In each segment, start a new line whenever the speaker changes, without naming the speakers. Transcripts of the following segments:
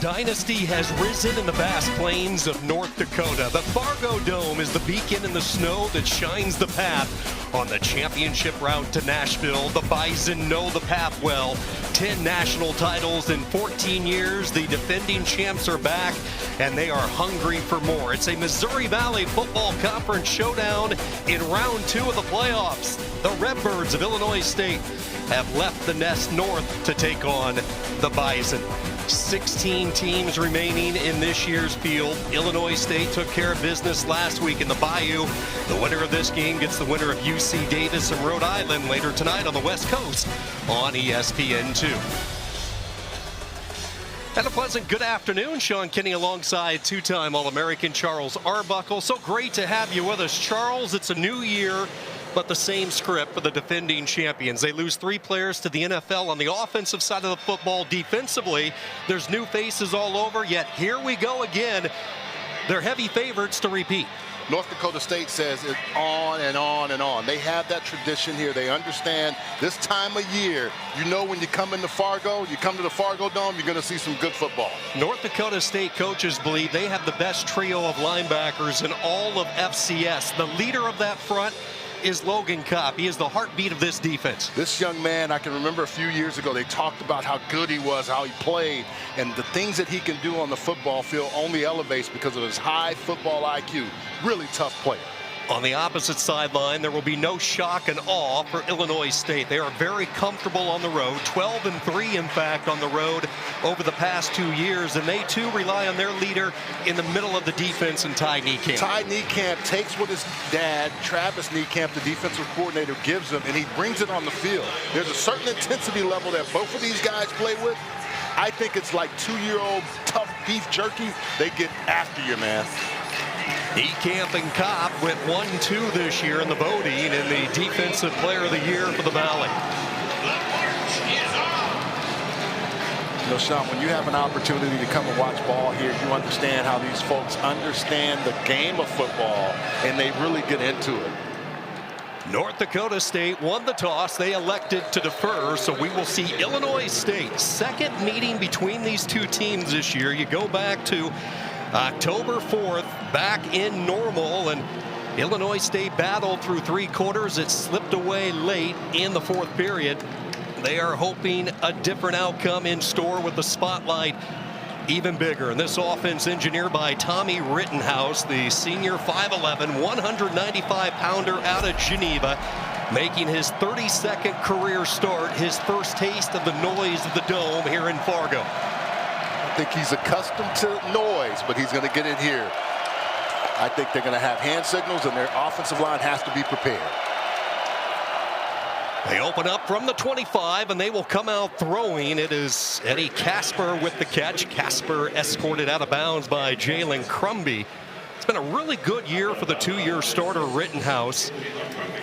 dynasty has risen in the vast plains of North Dakota. The Fargo Dome is the beacon in the snow that shines the path on the championship route to Nashville. The Bison know the path well. 10 national titles in 14 years. The defending champs are back, and they are hungry for more. It's a Missouri Valley Football Conference showdown in round 2 of the playoffs. The Redbirds of Illinois State have left the nest north to take on the Bison. 16 teams remaining in this year's field. Illinois State took care of business last week in the Bayou. The winner of this game gets the winner of UC Davis and Rhode Island later tonight on the West Coast on ESPN2. And a pleasant good afternoon. Sean Kinney alongside two-time All-American Charles Arbuckle. So great to have you with us, Charles. It's a new year, but the same script for the defending champions. They lose 3 players to the NFL on the offensive side of the football. Defensively, there's new faces all over, yet here we go again. They're heavy favorites to repeat.
North Dakota State says it on and on and on. They have that tradition here. They understand this time of year. You know, when you come into Fargo, you come to the Fargo Dome, you're going to see some good football.
North Dakota State coaches believe they have the best trio of linebackers in all of FCS. The leader of that front is Logan Kopp. He is the heartbeat of this defense.
This young man, I can remember a few years ago, they talked about how good he was, how he played, and the things that he can do on the football field only elevates because of his high football IQ. Really tough player.
On the opposite sideline, there will be no shock and awe for Illinois State. They are very comfortable on the road, 12-3 in fact on the road over the past 2 years, and they too rely on their leader in the middle of the defense in Ty Niekamp.
Ty Niekamp takes what his dad, Travis Niekamp, the defensive coordinator, gives him, and he brings it on the field. There's a certain intensity level that both of these guys play with. I think it's like 2-year-old tough beef jerky. They get after you, man.
Niekamp and Kopp went 1-2 this year in the voting in the Defensive Player of the Year for the Valley.
You know, Sean, when you have an opportunity to come and watch ball here, you understand how these folks understand the game of football, and they really get into it.
North Dakota State won the toss. They elected to defer, so we will see Illinois State. Second meeting between these two teams this year. You go back to October 4th, back in Normal, and Illinois State battled through 3 quarters. It slipped away late in the 4th period. They are hoping a different outcome in store with the spotlight even bigger. And this offense engineered by Tommy Rittenhouse, the senior 5'11", 195-pounder out of Geneva, making his 32nd career start, his first taste of the noise of the Dome here in Fargo.
I think he's accustomed to noise, but he's going to get in here. I think they're going to have hand signals, and their offensive line has to be prepared.
They open up from the 25, and they will come out throwing. It is Eddie Casper with the catch. Casper escorted out of bounds by Jalen Crumby. It's been a really good year for the 2-year starter Rittenhouse.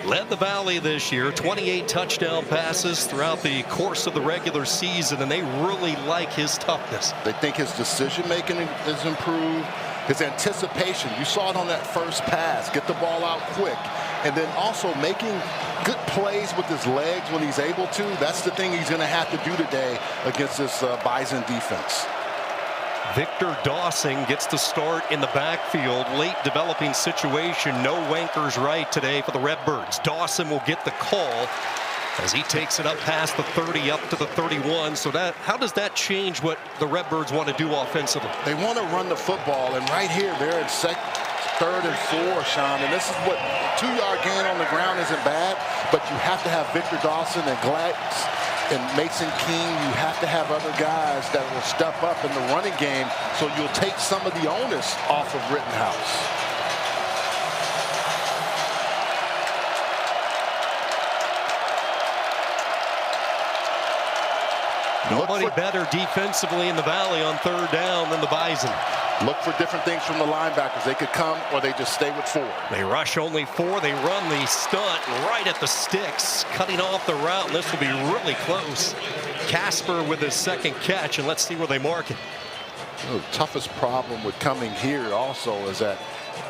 Led the Valley this year, 28 touchdown passes throughout the course of the regular season, and they really like his toughness.
They think his decision-making is improved, his anticipation. You saw it on that first pass, get the ball out quick, and then also making good plays with his legs when he's able to. That's the thing he's going to have to do today against this Bison defense.
Victor Dawson gets the start in the backfield. Late developing situation. No Wankers right today for the Redbirds. Dawson will get the call as he takes it up past the 30 up to the 31. So how does that change what the Redbirds want to do offensively?
They want to run the football, and right here they're in 3rd and 4, Sean. And this is what 2-yard gain on the ground isn't bad, but you have to have Victor Dawson and Gladys and Mason King. You have to have other guys that will step up in the running game, so you'll take some of the onus off of Rittenhouse.
Nobody better defensively in the Valley on 3rd down than the Bison.
Look for different things from the linebackers. They could come or they just stay with 4.
They rush only 4. They run the stunt right at the sticks, cutting off the route, and this will be really close. Casper with his 2nd catch, and let's see where they mark it.
The toughest problem with coming here also is that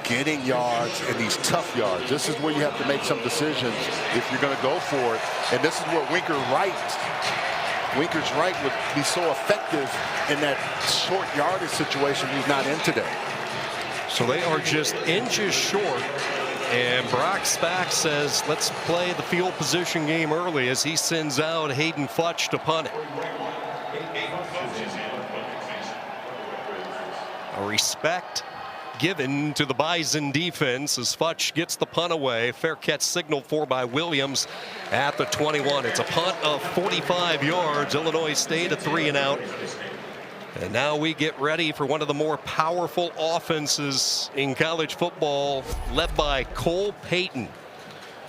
getting yards and these tough yards. This is where you have to make some decisions if you're going to go for it. And this is where Winker Wright Winker's right would be so effective in that short yardage situation he's not in today.
So they are just inches short. And Brock Spack says, let's play the field position game early as he sends out Hayden Futch to punt it. A respect given to the Bison defense as Futch gets the punt away. Fair catch signaled for by Williams at the 21. It's a punt of 45 yards. Illinois State a 3-and-out. And now we get ready for one of the more powerful offenses in college football, led by Cole Payton.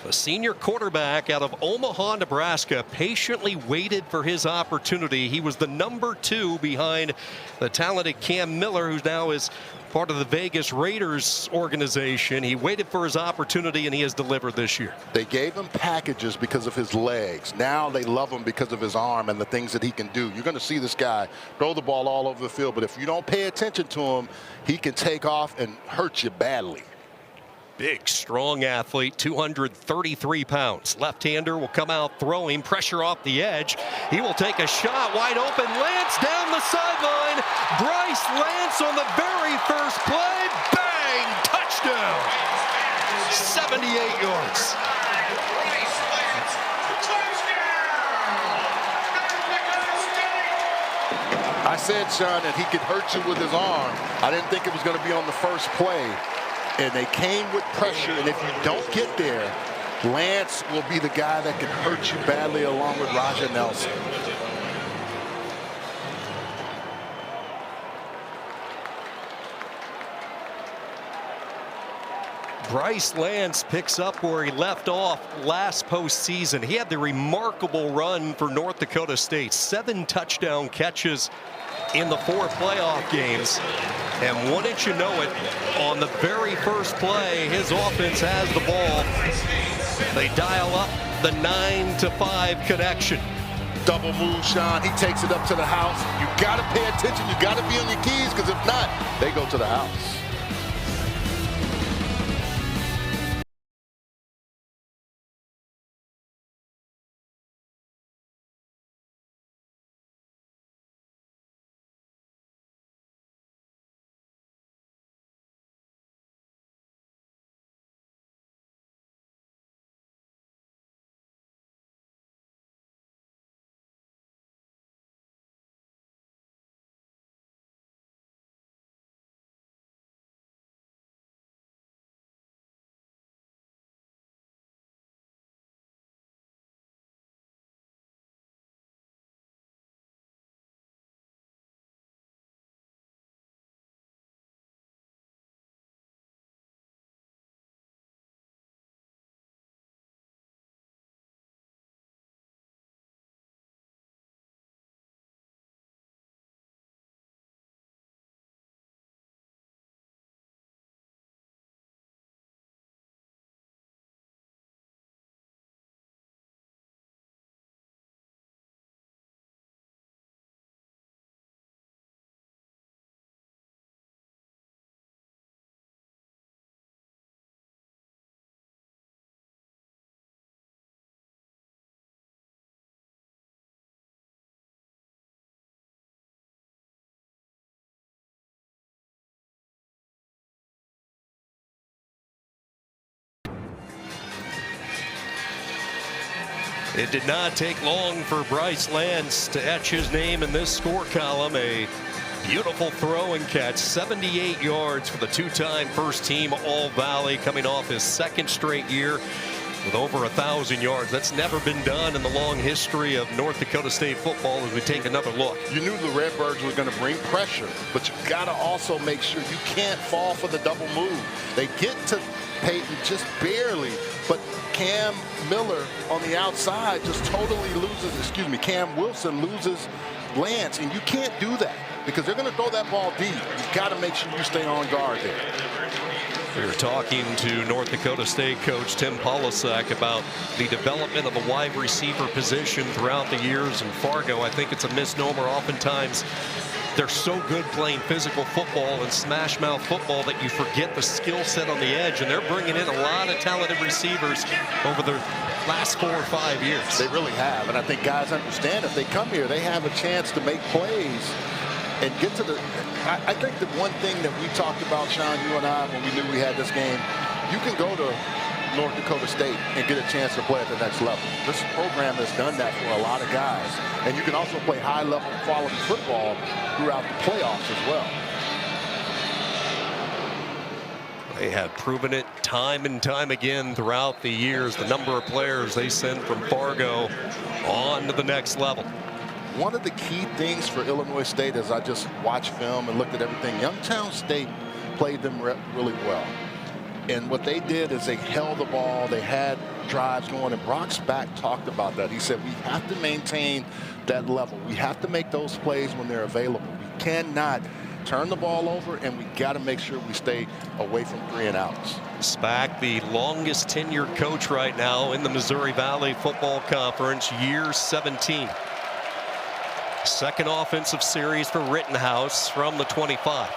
The senior quarterback out of Omaha, Nebraska, patiently waited for his opportunity. He was the number 2 behind the talented Cam Miller, who now is part of the Vegas Raiders organization. He waited for his opportunity, and he has delivered this year.
They gave him packages because of his legs. Now they love him because of his arm and the things that he can do. You're going to see this guy throw the ball all over the field, but if you don't pay attention to him, he can take off and hurt you badly.
Big, strong athlete, 233 pounds. Left-hander will come out throwing, pressure off the edge. He will take a shot, wide open. Lance down the sideline. Bryce Lance on the very first play. Bang! Touchdown! 78 yards.
I said, Sean, that he could hurt you with his arm. I didn't think it was going to be on the first play. And they came with pressure, and if you don't get there, Lance will be the guy that can hurt you badly along with Raja Nelson.
Bryce Lance picks up where he left off last postseason. He had the remarkable run for North Dakota State. 7 touchdown catches in the 4 playoff games. And wouldn't you know it, on the very first play, his offense has the ball. They dial up the 9-5 connection.
Double move, Sean. He takes it up to the house. You got to pay attention. You got to be on your keys, because if not, they go to the house.
It did not take long for Bryce Lance to etch his name in this score column. A beautiful throw and catch, 78 yards for the 2-time first team All-Valley, coming off his 2nd straight year with over 1,000 yards. That's never been done in the long history of North Dakota State football as we take another look.
You knew the Redbirds were going to bring pressure, but you got to also make sure you can't fall for the double move. They get to Payton just barely, but Cam Miller on the outside just totally loses, Cam Wilson loses Lance, and you can't do that because they're going to throw that ball deep. You've got to make sure you stay on guard there.
We were talking to North Dakota State coach Tim Polasek about the development of the wide receiver position throughout the years in Fargo. I think it's a misnomer oftentimes they're so good playing physical football and smash mouth football that you forget the skill set on the edge, and they're bringing in a lot of talented receivers over the last 4 or 5 years.
They really have, and I think guys understand if they come here, they have a chance to make plays and get to the. I think the one thing that we talked about, Sean, you and I, when we knew we had this game, you can go to North Dakota State and get a chance to play at the next level. This program has done that for a lot of guys. And you can also play high-level quality football throughout the playoffs as well.
They have proven it time and time again throughout the years, the number of players they send from Fargo on to the next level.
One of the key things for Illinois State, as I just watched film and looked at everything, Youngstown State played them really well. And what they did is they held the ball. They had drives going. And Brock Spack talked about that. He said, we have to maintain that level. We have to make those plays when they're available. We cannot turn the ball over, and we got to make sure we stay away from 3 and outs.
Spack, the longest tenured coach right now in the Missouri Valley Football Conference, year 17. Second offensive series for Rittenhouse from the 25.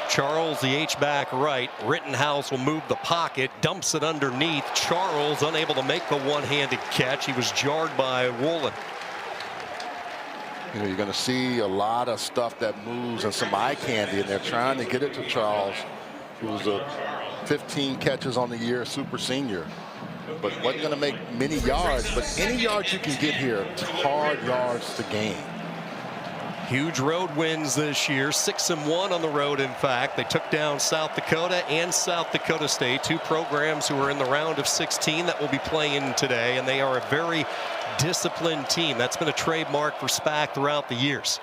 Charles, the H-back right. Rittenhouse will move the pocket, dumps it underneath. Charles unable to make the one-handed catch. He was jarred by Woolen.
You know, you're going to see a lot of stuff that moves and some eye candy, and they're trying to get it to Charles, who's a 15 catches on the year, super senior. But wasn't going to make many yards, but any yards you can get here, it's hard yards to gain.
Huge road wins this year, 6-1 on the road. In fact, they took down South Dakota and South Dakota State, 2 programs who are in the round of 16 that will be playing today, and they are a very disciplined team. That's been a trademark for SPAC throughout the years.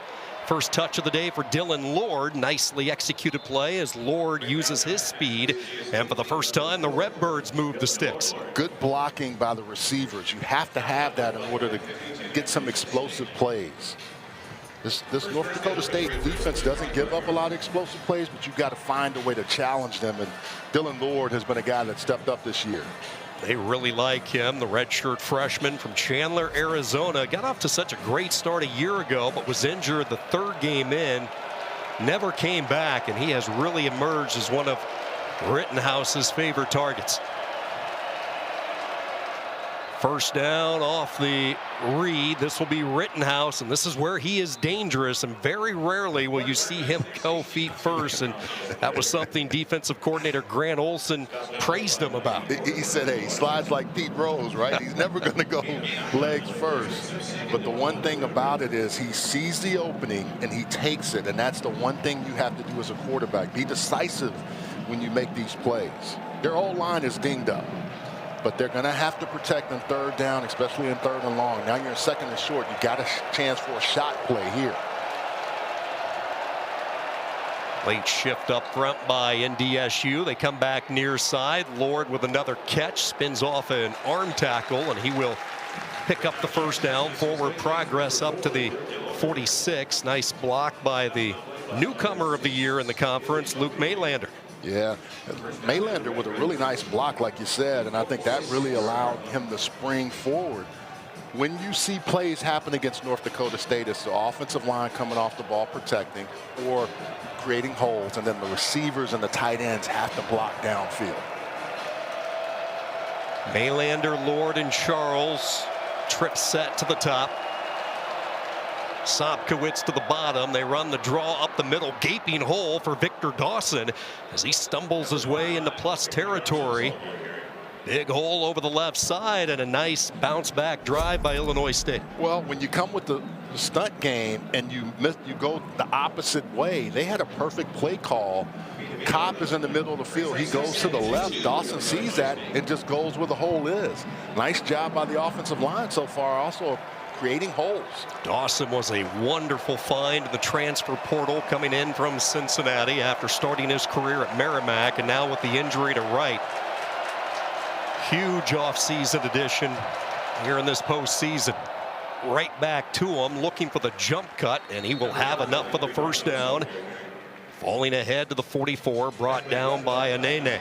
First touch of the day for Dylan Lord. Nicely executed play as Lord uses his speed, and for the first time the Redbirds move the sticks.
Good blocking by the receivers. You have to have that in order to get some explosive plays. This North Dakota State defense doesn't give up a lot of explosive plays, but you've got to find a way to challenge them, and Dylan Lord has been a guy that stepped up this year.
They really like him, the redshirt freshman from Chandler, Arizona. Got off to such a great start a year ago, but was injured the 3rd game in. Never came back, and he has really emerged as one of Rittenhouse's favorite targets. First down off the read. This will be Rittenhouse, and this is where he is dangerous, and very rarely will you see him go feet first, and that was something defensive coordinator Grant Olson praised him about.
He said, hey, he slides like Pete Rose, right? He's never going to go legs first. But the one thing about it is he sees the opening and he takes it, and that's the one thing you have to do as a quarterback. Be decisive when you make these plays. Their whole line is dinged up, but they're going to have to protect on 3rd down, especially in 3rd and long. Now you're in 2nd and short. You got a chance for a shot play here.
Late shift up front by NDSU. They come back near side. Lord with another catch, spins off an arm tackle, and he will pick up the first down. Forward progress up to the 46. Nice block by the newcomer of the year in the conference, Luke Maylander.
Yeah, Maylander with a really nice block, like you said, and I think that really allowed him to spring forward. When you see plays happen against North Dakota State, it's the offensive line coming off the ball protecting or creating holes, and then the receivers and the tight ends have to block downfield.
Maylander, Lord, and Charles. Trip set to the top. Sobkowitz to the bottom. They run the draw up the middle. Gaping hole for Victor Dawson as he stumbles his way into plus territory. Big hole over the left side, and a nice bounce back drive by Illinois State.
Well, when you come with the stunt game and you go the opposite way, they had a perfect play call. Kopp is in the middle of the field. He goes to the left. Dawson sees that and just goes where the hole is. Nice job by the offensive line so far, also creating holes.
Dawson was a wonderful find in the transfer portal coming in from Cincinnati after starting his career at Merrimack, and now with the injury to Wright. Huge offseason addition here in this postseason. Right back to him, looking for the jump cut, and he will have enough for the first down. Falling ahead to the 44, brought down by Anene.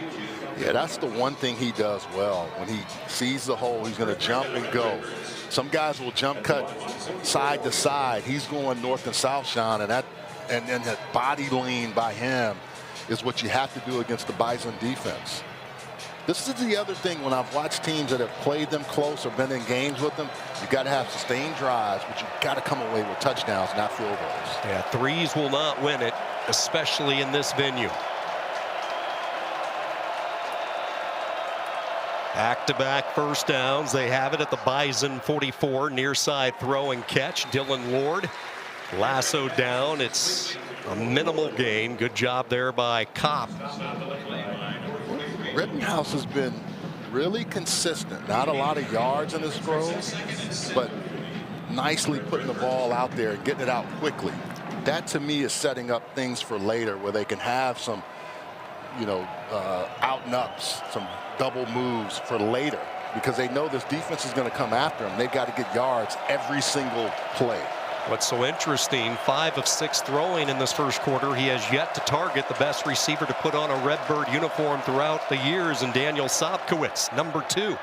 Yeah, that's the one thing he does well. When he sees the hole, he's going to jump and go. Some guys will jump cut side to side. He's going north and south, Sean, and that body lean by him is what you have to do against the Bison defense. This is the other thing when I've watched teams that have played them close or been in games with them. You got to have sustained drives, but you got to come away with touchdowns, not field goals.
Yeah, threes will not win it, especially in this venue. Back-to-back first downs. They have it at the Bison 44, near side throw and catch. Dylan Ward lassoed down. It's a minimal gain. Good job there by Kopp.
Rittenhouse has been really consistent. Not a lot of yards in his throws, but nicely putting the ball out there and getting it out quickly. That to me is setting up things for later where they can have some, out and ups, some double moves for later, because they know this defense is going to come after them. They've got to get yards every single play.
What's so interesting, 5 of 6 throwing in this first quarter. He has yet to target the best receiver to put on a Redbird uniform throughout the years, and Daniel Sobkowitz, number 2.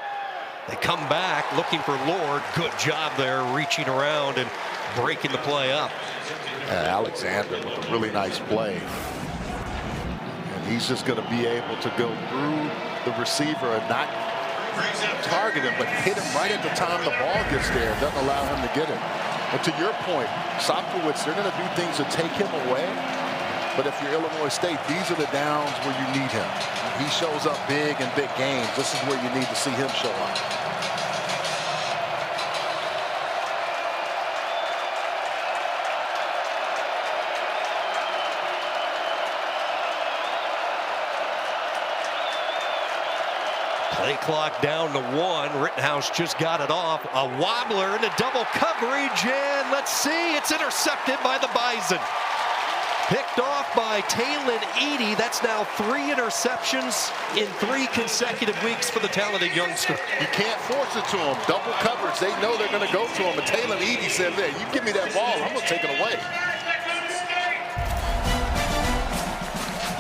They come back looking for Lord. Good job there, reaching around and breaking the play up.
Alexander with a really nice play. And he's just going to be able to go through the receiver and not target him, but hit him right at the time the ball gets there. Doesn't allow him to get it. And to your point, Sobkowitz, they're going to do things to take him away. But if you're Illinois State, these are the downs where you need him. He shows up big in big games. This is where you need to see him show up.
Play clock down to 1. Rittenhouse just got it off. A wobbler into double coverage, and let's see, it's intercepted by the Bison. Picked off by Talon Eady. That's now 3 interceptions in 3 consecutive weeks for the talented youngster.
You can't force it to him. Double coverage, they know they're going to go to him. And Talon Eady said, "Hey, you give me that ball, I'm going to take it away."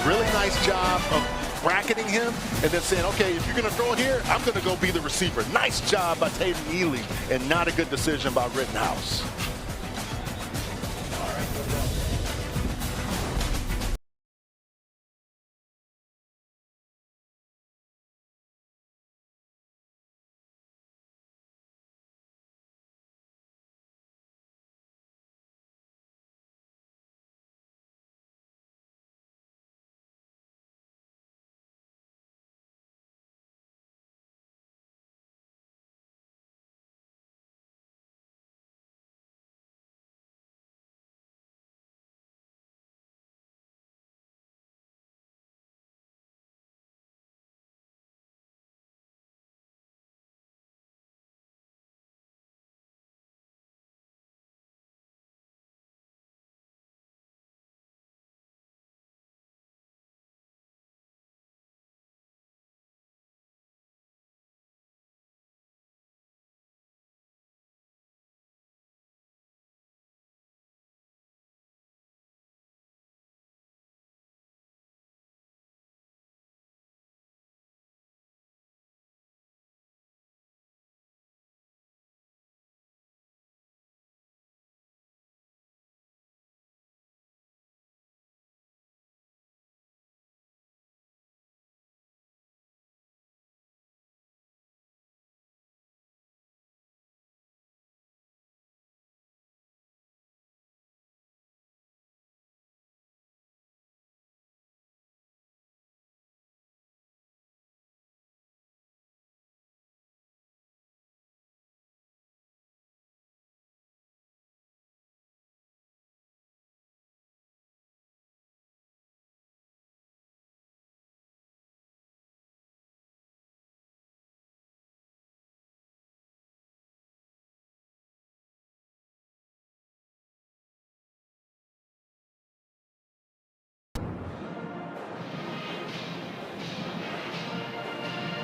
Really nice job of bracketing him and then saying, okay, if you're going to throw it here, I'm going to go be the receiver. Nice job by Talon Eady, and not a good decision by Rittenhouse.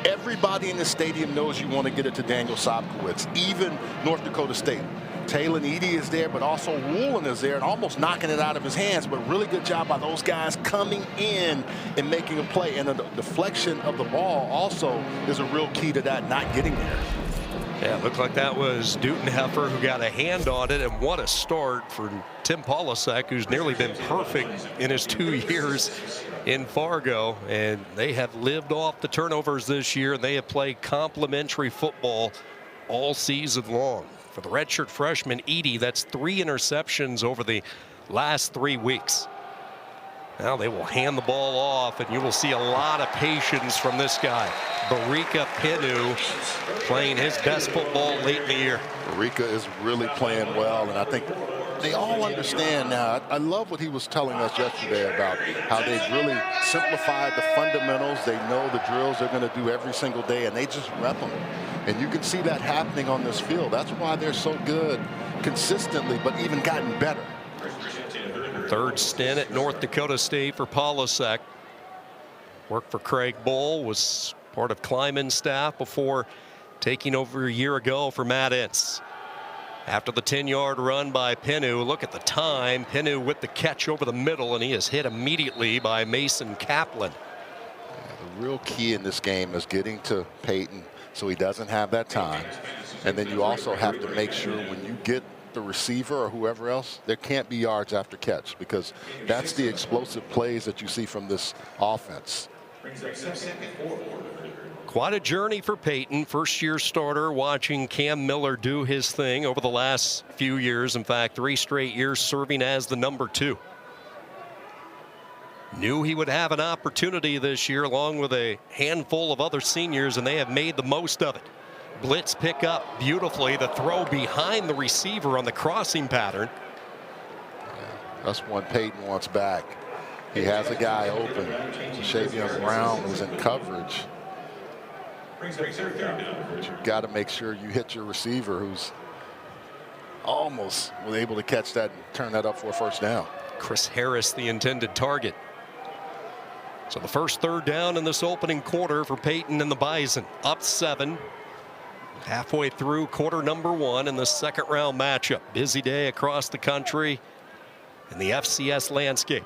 Everybody in the stadium knows you want to get it to Daniel Sobkowitz, even North Dakota State. Talon Eady is there, but also Woolen is there and almost knocking it out of his hands. But really good job by those guys coming in and making a play. And the deflection of the ball also is a real key to that, not getting there.
Yeah, it looked like that was Dutenheffer who got a hand on it, and what a start for Tim Polasek, who's nearly been perfect in his 2 years in Fargo. And they have lived off the turnovers this year, and they have played complementary football all season long. For the redshirt freshman, Edie, that's 3 interceptions over the last 3 weeks. Now they will hand the ball off, and you will see a lot of patience from this guy. Barika Pinu playing his best football late in the year.
Barika is really playing well, and I think they all understand now. I love what he was telling us yesterday about how they've really simplified the fundamentals. They know the drills they're going to do every single day, and they just rep them. And you can see that happening on this field. That's why they're so good consistently, but even gotten better.
Third stint at North Dakota State for Polasek. Worked for Craig Bull, was part of Kleiman's staff before taking over a year ago for Matt Ince. After the 10-yard run by Pinu, look at the time. Pinu with the catch over the middle, and he is hit immediately by Mason Kaplan.
The real key in this game is getting to Peyton so he doesn't have that time. And then you also have to make sure when you get the receiver or whoever else, there can't be yards after catch, because that's the explosive plays that you see from this offense.
Quite a journey for Peyton, first-year starter, watching Cam Miller do his thing over the last few years. In fact, 3 straight years serving as the number 2. Knew he would have an opportunity this year along with a handful of other seniors, and they have made the most of it. Blitz pick up beautifully, the throw behind the receiver on the crossing pattern.
That's one Peyton wants back. He has a guy open. Shavion Brown was in coverage. But you've got to make sure you hit your receiver, who's almost was able to catch that and turn that up for a first down.
Chris Harris, the intended target. So the first third down in this opening quarter for Peyton and the Bison. Up 7. Halfway through quarter number 1 in the second round matchup. Busy day across the country in the FCS landscape.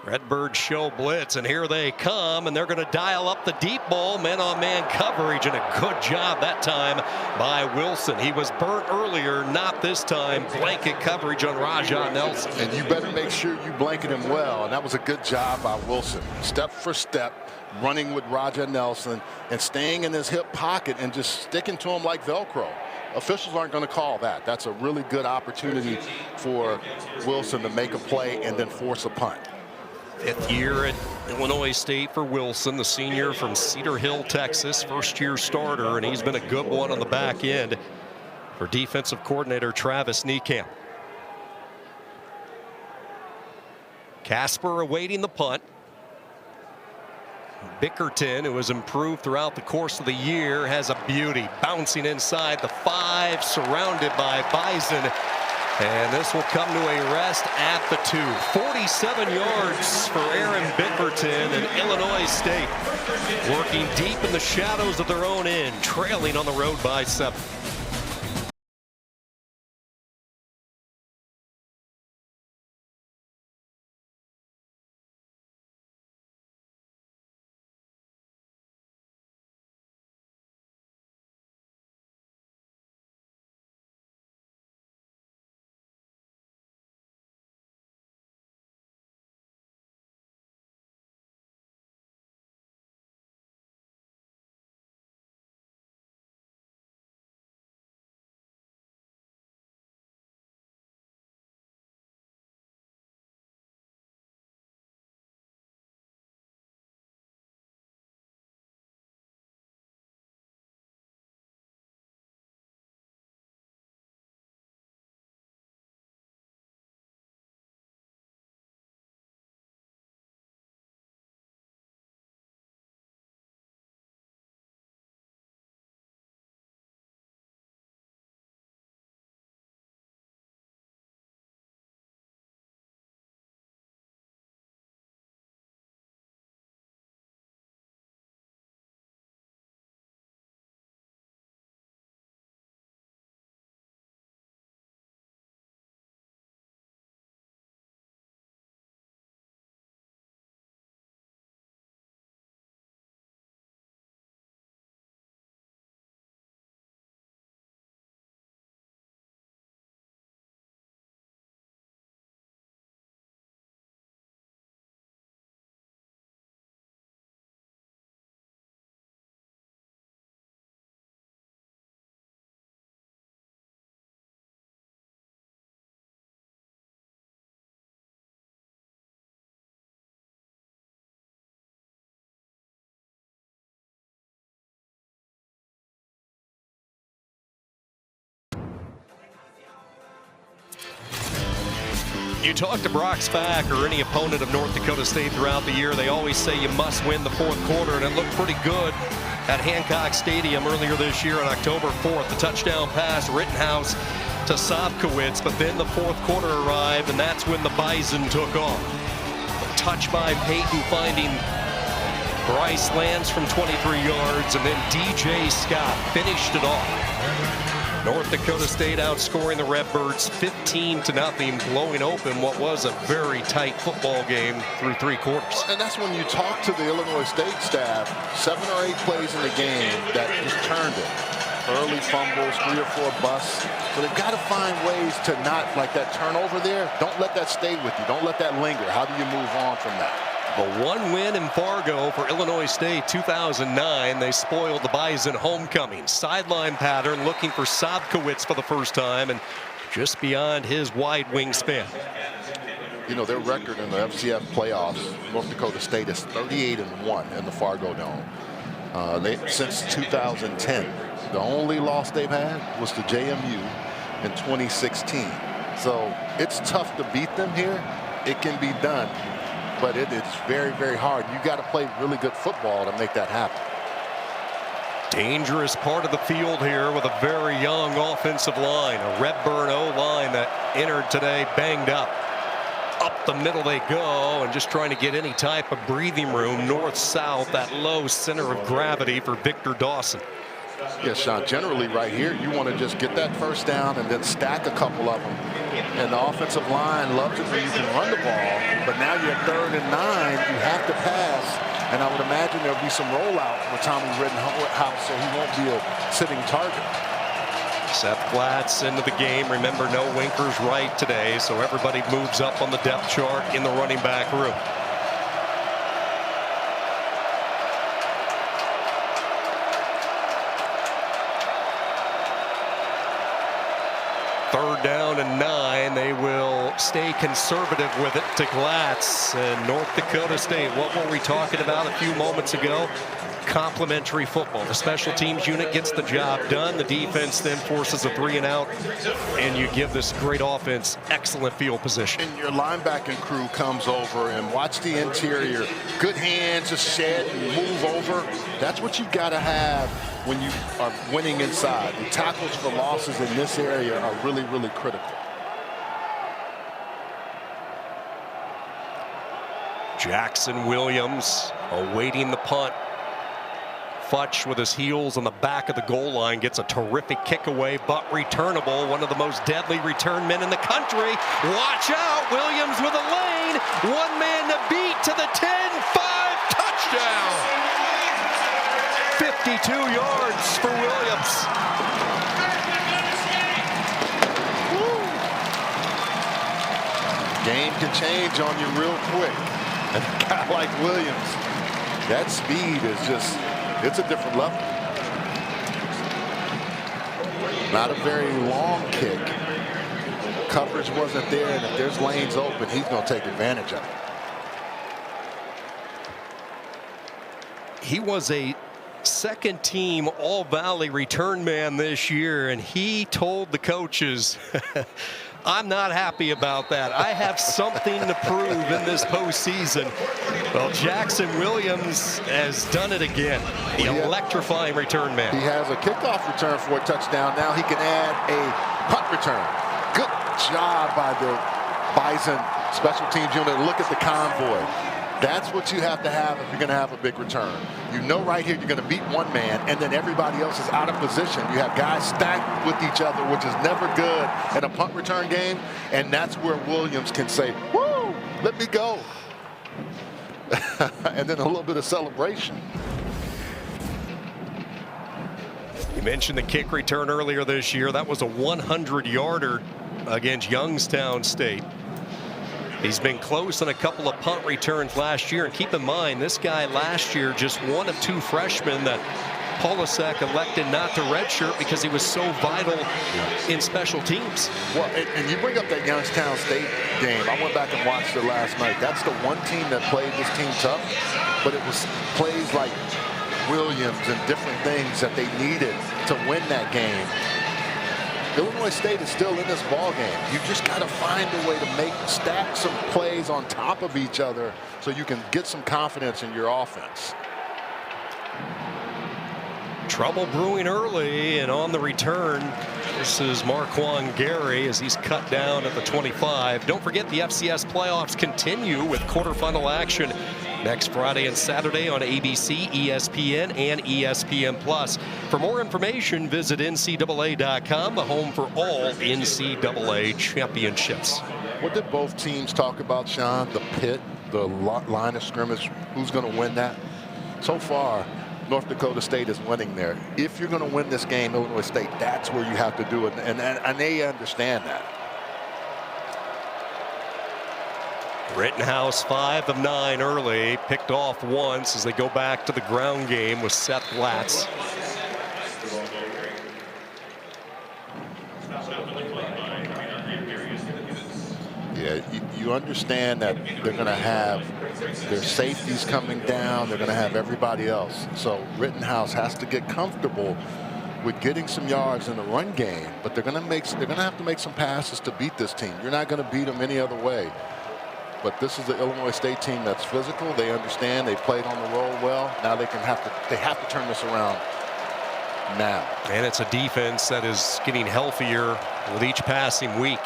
Redbirds show blitz, and here they come, and they're going to dial up the deep ball, man-on-man coverage, and a good job that time by Wilson. He was burnt earlier, not this time. Blanket coverage on Rajah Nelson.
And you better make sure you blanket him well, and that was a good job by Wilson. Step for step, running with Rajah Nelson and staying in his hip pocket and just sticking to him like Velcro. Officials aren't going to call that. That's a really good opportunity for Wilson to make a play and then force a punt.
5th year at Illinois State for Wilson, the senior from Cedar Hill, Texas, first-year starter, and he's been a good one on the back end for defensive coordinator Travis Niekamp. Casper awaiting the punt. Bickerton, who has improved throughout the course of the year, has a beauty, bouncing inside the 5, surrounded by Bison. And this will come to a rest at the 2. 47 yards for Aaron Bickerton, and Illinois State working deep in the shadows of their own end, trailing on the road by 7. You talk to Brock Spack or any opponent of North Dakota State throughout the year, they always say you must win the fourth quarter, and it looked pretty good at Hancock Stadium earlier this year on October 4th. The touchdown pass, Rittenhouse to Sobkowitz, but then the fourth quarter arrived, and that's when the Bison took off. A touch by Peyton finding Bryce lands from 23 yards, and then DJ Scott finished it off. North Dakota State outscoring the Redbirds 15-0, blowing open what was a very tight football game through three quarters.
And that's when you talk to the Illinois State staff, 7 or 8 plays in the game that just turned it. Early fumbles, 3 or 4 busts. So they've got to find ways to not, like that turnover there, don't let that stay with you. Don't let that linger. How do you move on from that?
The one win in Fargo for Illinois State 2009. They spoiled the Bison homecoming. Sideline pattern looking for Sobkowitz for the first time and just beyond his wide wingspan.
You know, their record in the FCS Playoffs, North Dakota State is 38-1 in the Fargo Dome. Since 2010, the only loss they've had was to JMU in 2016. So it's tough to beat them here. It can be done. But it is very, very hard. You got to play really good football to make that happen.
Dangerous part of the field here with a very young offensive line. A Redbird O-line that entered today banged up. Up the middle they go, and just trying to get any type of breathing room north-south, that low center of gravity for Victor Dawson.
Yes, Sean, generally right here, you want to just get that first down and then stack a couple of them. And the offensive line loves it when you can run the ball, but now you're at 3rd and 9, you have to pass. And I would imagine there'll be some rollout for Tommy Rittenhouse, so he won't be a sitting target.
Seth Glatz into the game. Remember, no Winkers right today, so everybody moves up on the depth chart in the running back room. Third down and 9. They will stay conservative with it to Glatz. And North Dakota State, what were we talking about a few moments ago? Complementary football. The special teams unit gets the job done. The defense then forces a 3-and-out, and you give this great offense excellent field position.
And your linebacking crew comes over and watch the interior. Good hands, just shed and move over. That's what you got to have when you are winning inside. The tackles for losses in this area are really, really critical.
Jackson Williams awaiting the punt. Futch with his heels on the back of the goal line gets a terrific kick away, but returnable. One of the most deadly return men in the country. Watch out, Williams with a lane. One man to beat to the 10-5 touchdown. 52 yards for Williams.
Game can change on you real quick. And a guy like Williams, that speed is just, it's a different level. Not a very long kick. Coverage wasn't there, and if there's lanes open, he's going to take advantage of it.
He was a second-team All-Valley return man this year, and he told the coaches, I'm not happy about that. I have something to prove in this postseason. Well, Jackson Williams has done it again. The electrifying return man.
He has a kickoff return for a touchdown. Now he can add a punt return. Good job by the Bison special teams unit. Look at the convoy. That's what you have to have if you're going to have a big return. You know right here you're going to beat one man, and then everybody else is out of position. You have guys stacked with each other, which is never good in a punt return game, and that's where Williams can say, woo, let me go. And then a little bit of celebration.
You mentioned the kick return earlier this year. That was a 100-yarder against Youngstown State. He's been close on a couple of punt returns last year. And keep in mind, this guy last year, just one of 2 freshmen that Polasek elected not to redshirt because he was so vital in special teams.
Well, and you bring up that Youngstown State game. I went back and watched it last night. That's the one team that played this team tough, but it was plays like Williams and different things that they needed to win that game. Illinois State is still in this ball game. You just got to find a way to stack some plays on top of each other so you can get some confidence in your offense.
Trouble brewing early, and on the return, this is Marquand Gary as he's cut down at the 25. Don't forget the FCS playoffs continue with quarterfinal action next Friday and Saturday on ABC, ESPN, and ESPN+. For more information, visit NCAA.com, the home for all NCAA championships.
What did both teams talk about, Sean? The pit, the line of scrimmage, who's going to win that? So far, North Dakota State is winning there. If you're going to win this game, Illinois State, that's where you have to do it, and they understand that.
Rittenhouse 5 of 9 early, picked off once as they go back to the ground game with Seth Latz.
Yeah, you understand that they're going to have their safeties coming down. They're going to have everybody else. So Rittenhouse has to get comfortable with getting some yards in the run game, but they're going to have to make some passes to beat this team. You're not going to beat them any other way. But this is the Illinois State team that's physical. They understand. They played on the road well. Now they have to turn this around now.
And it's a defense that is getting healthier with each passing week.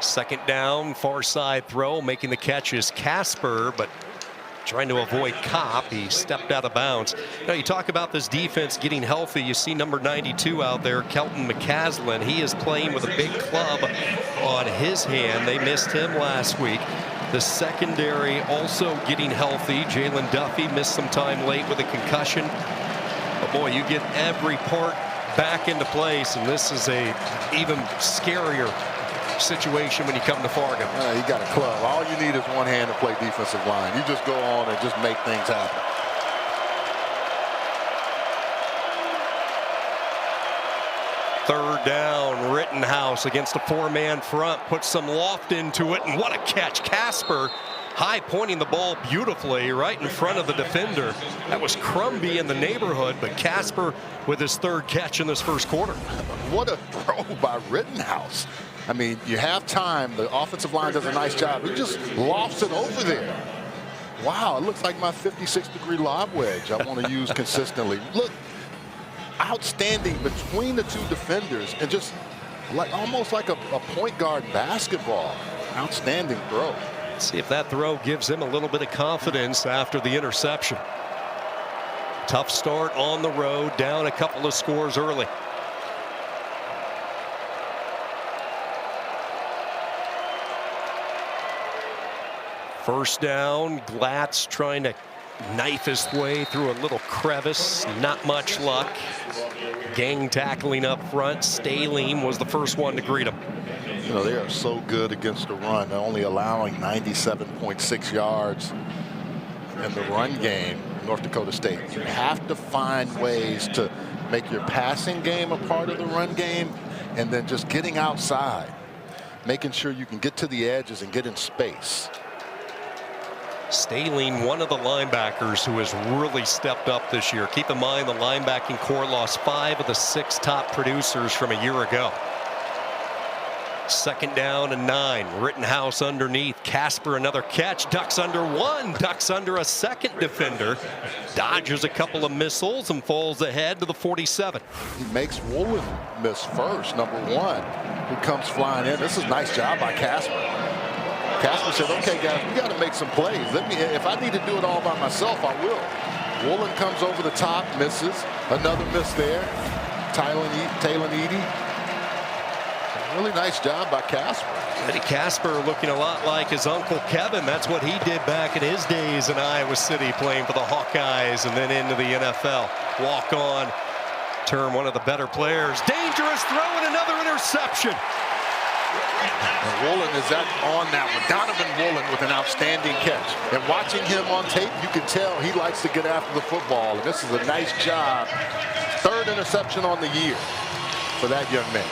Second down, far side throw, making the catch is Casper, but trying to avoid Kopp. He stepped out of bounds. Now you talk about this defense getting healthy. You see number 92 out there, Kelton McCaslin. He is playing with a big club on his hand. They missed him last week. The secondary also getting healthy. Jalen Duffy missed some time late with a concussion. But boy, you get every part back into place, and this is a even scarier situation when you come to Fargo.
You got a club. All you need is one hand to play defensive line. You just go on and just make things happen.
Third down, Rittenhouse against a four-man front, puts some loft into it, and what a catch. Casper high pointing the ball beautifully right in front of the defender. That was Crumby in the neighborhood, but Casper with his third catch in this first quarter.
What a throw by Rittenhouse. I mean, you have time. The offensive line does a nice job. He just lofts it over there. Wow, it looks like my 56-degree lob wedge I want to use consistently. Look, outstanding between the two defenders, and just like almost like a point guard basketball. Outstanding throw.
See if that throw gives him a little bit of confidence after the interception. Tough start on the road, down a couple of scores early. First down, Glatz trying to knife his way through a little crevice. Not much luck. Gang tackling up front. Staline was the first one to greet him.
You know, they are so good against the run. They're only allowing 97.6 yards in the run game, North Dakota State. You have to find ways to make your passing game a part of the run game, and then just getting outside, making sure you can get to the edges and get in space.
Staline, one of the linebackers who has really stepped up this year. Keep in mind the linebacking core lost 5 of the 6 top producers from a year ago. Second down and 9. Rittenhouse underneath. Casper another catch. Ducks under one. Ducks under a second defender. Dodges a couple of missiles and falls ahead to the 47.
He makes Woolen miss first, number 1, who comes flying in. This is a nice job by Casper. Casper said, okay, guys, we got to make some plays. If I need to do it all by myself, I will. Woolen comes over the top, misses. Another miss there. Taylor Edie. Really nice job by Casper.
Eddie Casper looking a lot like his uncle Kevin. That's what he did back in his days in Iowa City, playing for the Hawkeyes and then into the NFL. Walk on, turn one of the better players. Dangerous throw and another interception.
Woolen is on that one. Donovan Woolen with an outstanding catch. And watching him on tape, you can tell he likes to get after the football. And this is a nice job. Third interception on the year for that young man.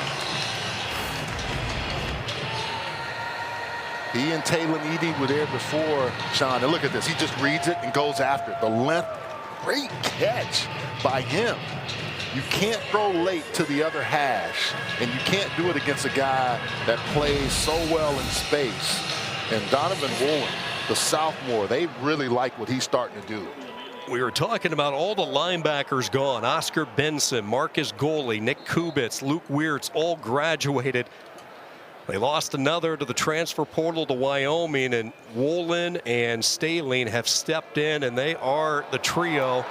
He and Taylor Edie were there before, Sean. And look at this. He just reads it and goes after it. The length great catch by him. You can't throw late to the other hash, and you can't do it against a guy that plays so well in space. And Donovan Woolen, the sophomore, they really like what he's starting to do.
We were talking about all the linebackers gone. Oscar Benson, Marcus Goley, Nick Kubitz, Luke Weirtz, all graduated. They lost another to the transfer portal to Wyoming, and Woolen and Staline have stepped in, and they are the trio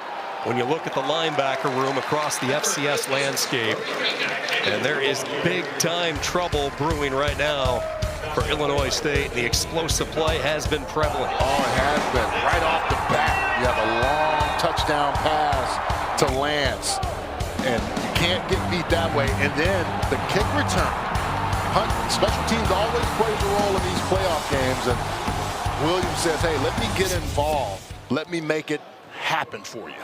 when you look at the linebacker room across the FCS landscape. And there is big-time trouble brewing right now for Illinois State. The explosive play has been prevalent.
Oh, it has been. Right off the bat, you have a long touchdown pass to Lance, and you can't get beat that way. And then the kick return. Special teams always plays a role in these playoff games, and Williams says, hey, let me get involved. Let me make it happen for you.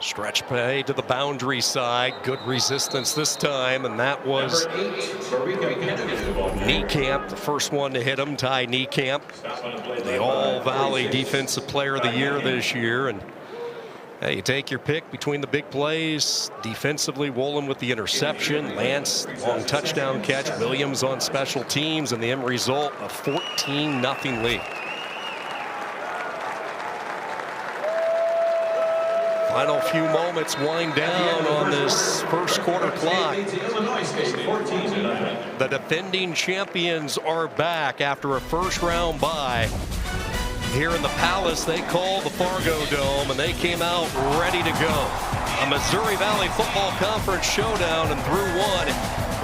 Stretch play to the boundary side. Good resistance this time, and that was Niekamp, the first one to hit him. Ty Niekamp, the All-Valley Defensive Player of the Year this year. And hey, you take your pick between the big plays. Defensively, Woolen with the interception, Lance long touchdown catch, Williams on special teams, and the end result, a 14-0 lead. Final few moments wind down on this first quarter clock. The defending champions are back after a first-round bye. Here in the Palace, they call the Fargo Dome, and they came out ready to go. A Missouri Valley Football Conference showdown, and through one,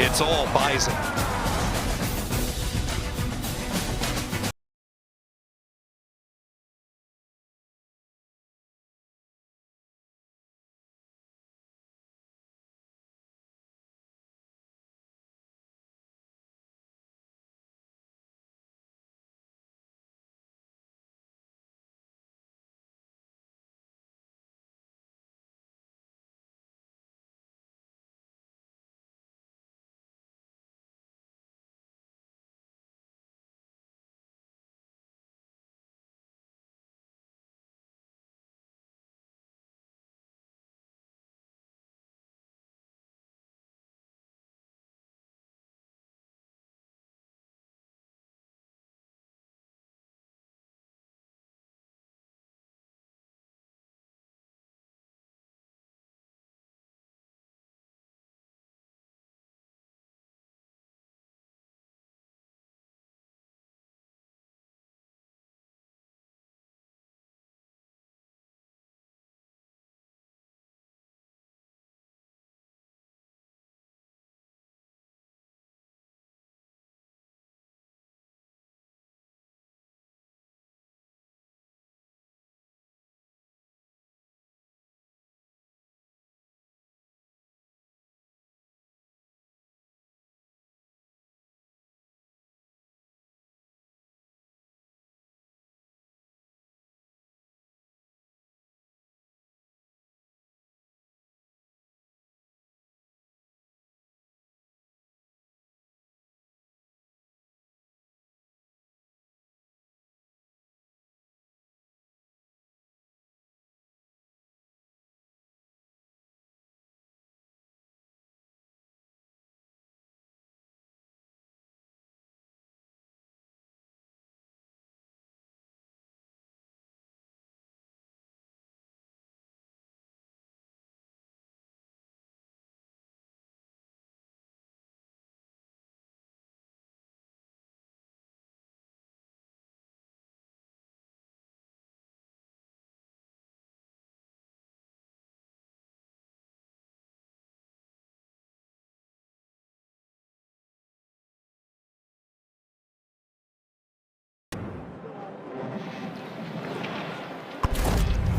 it's all Bison.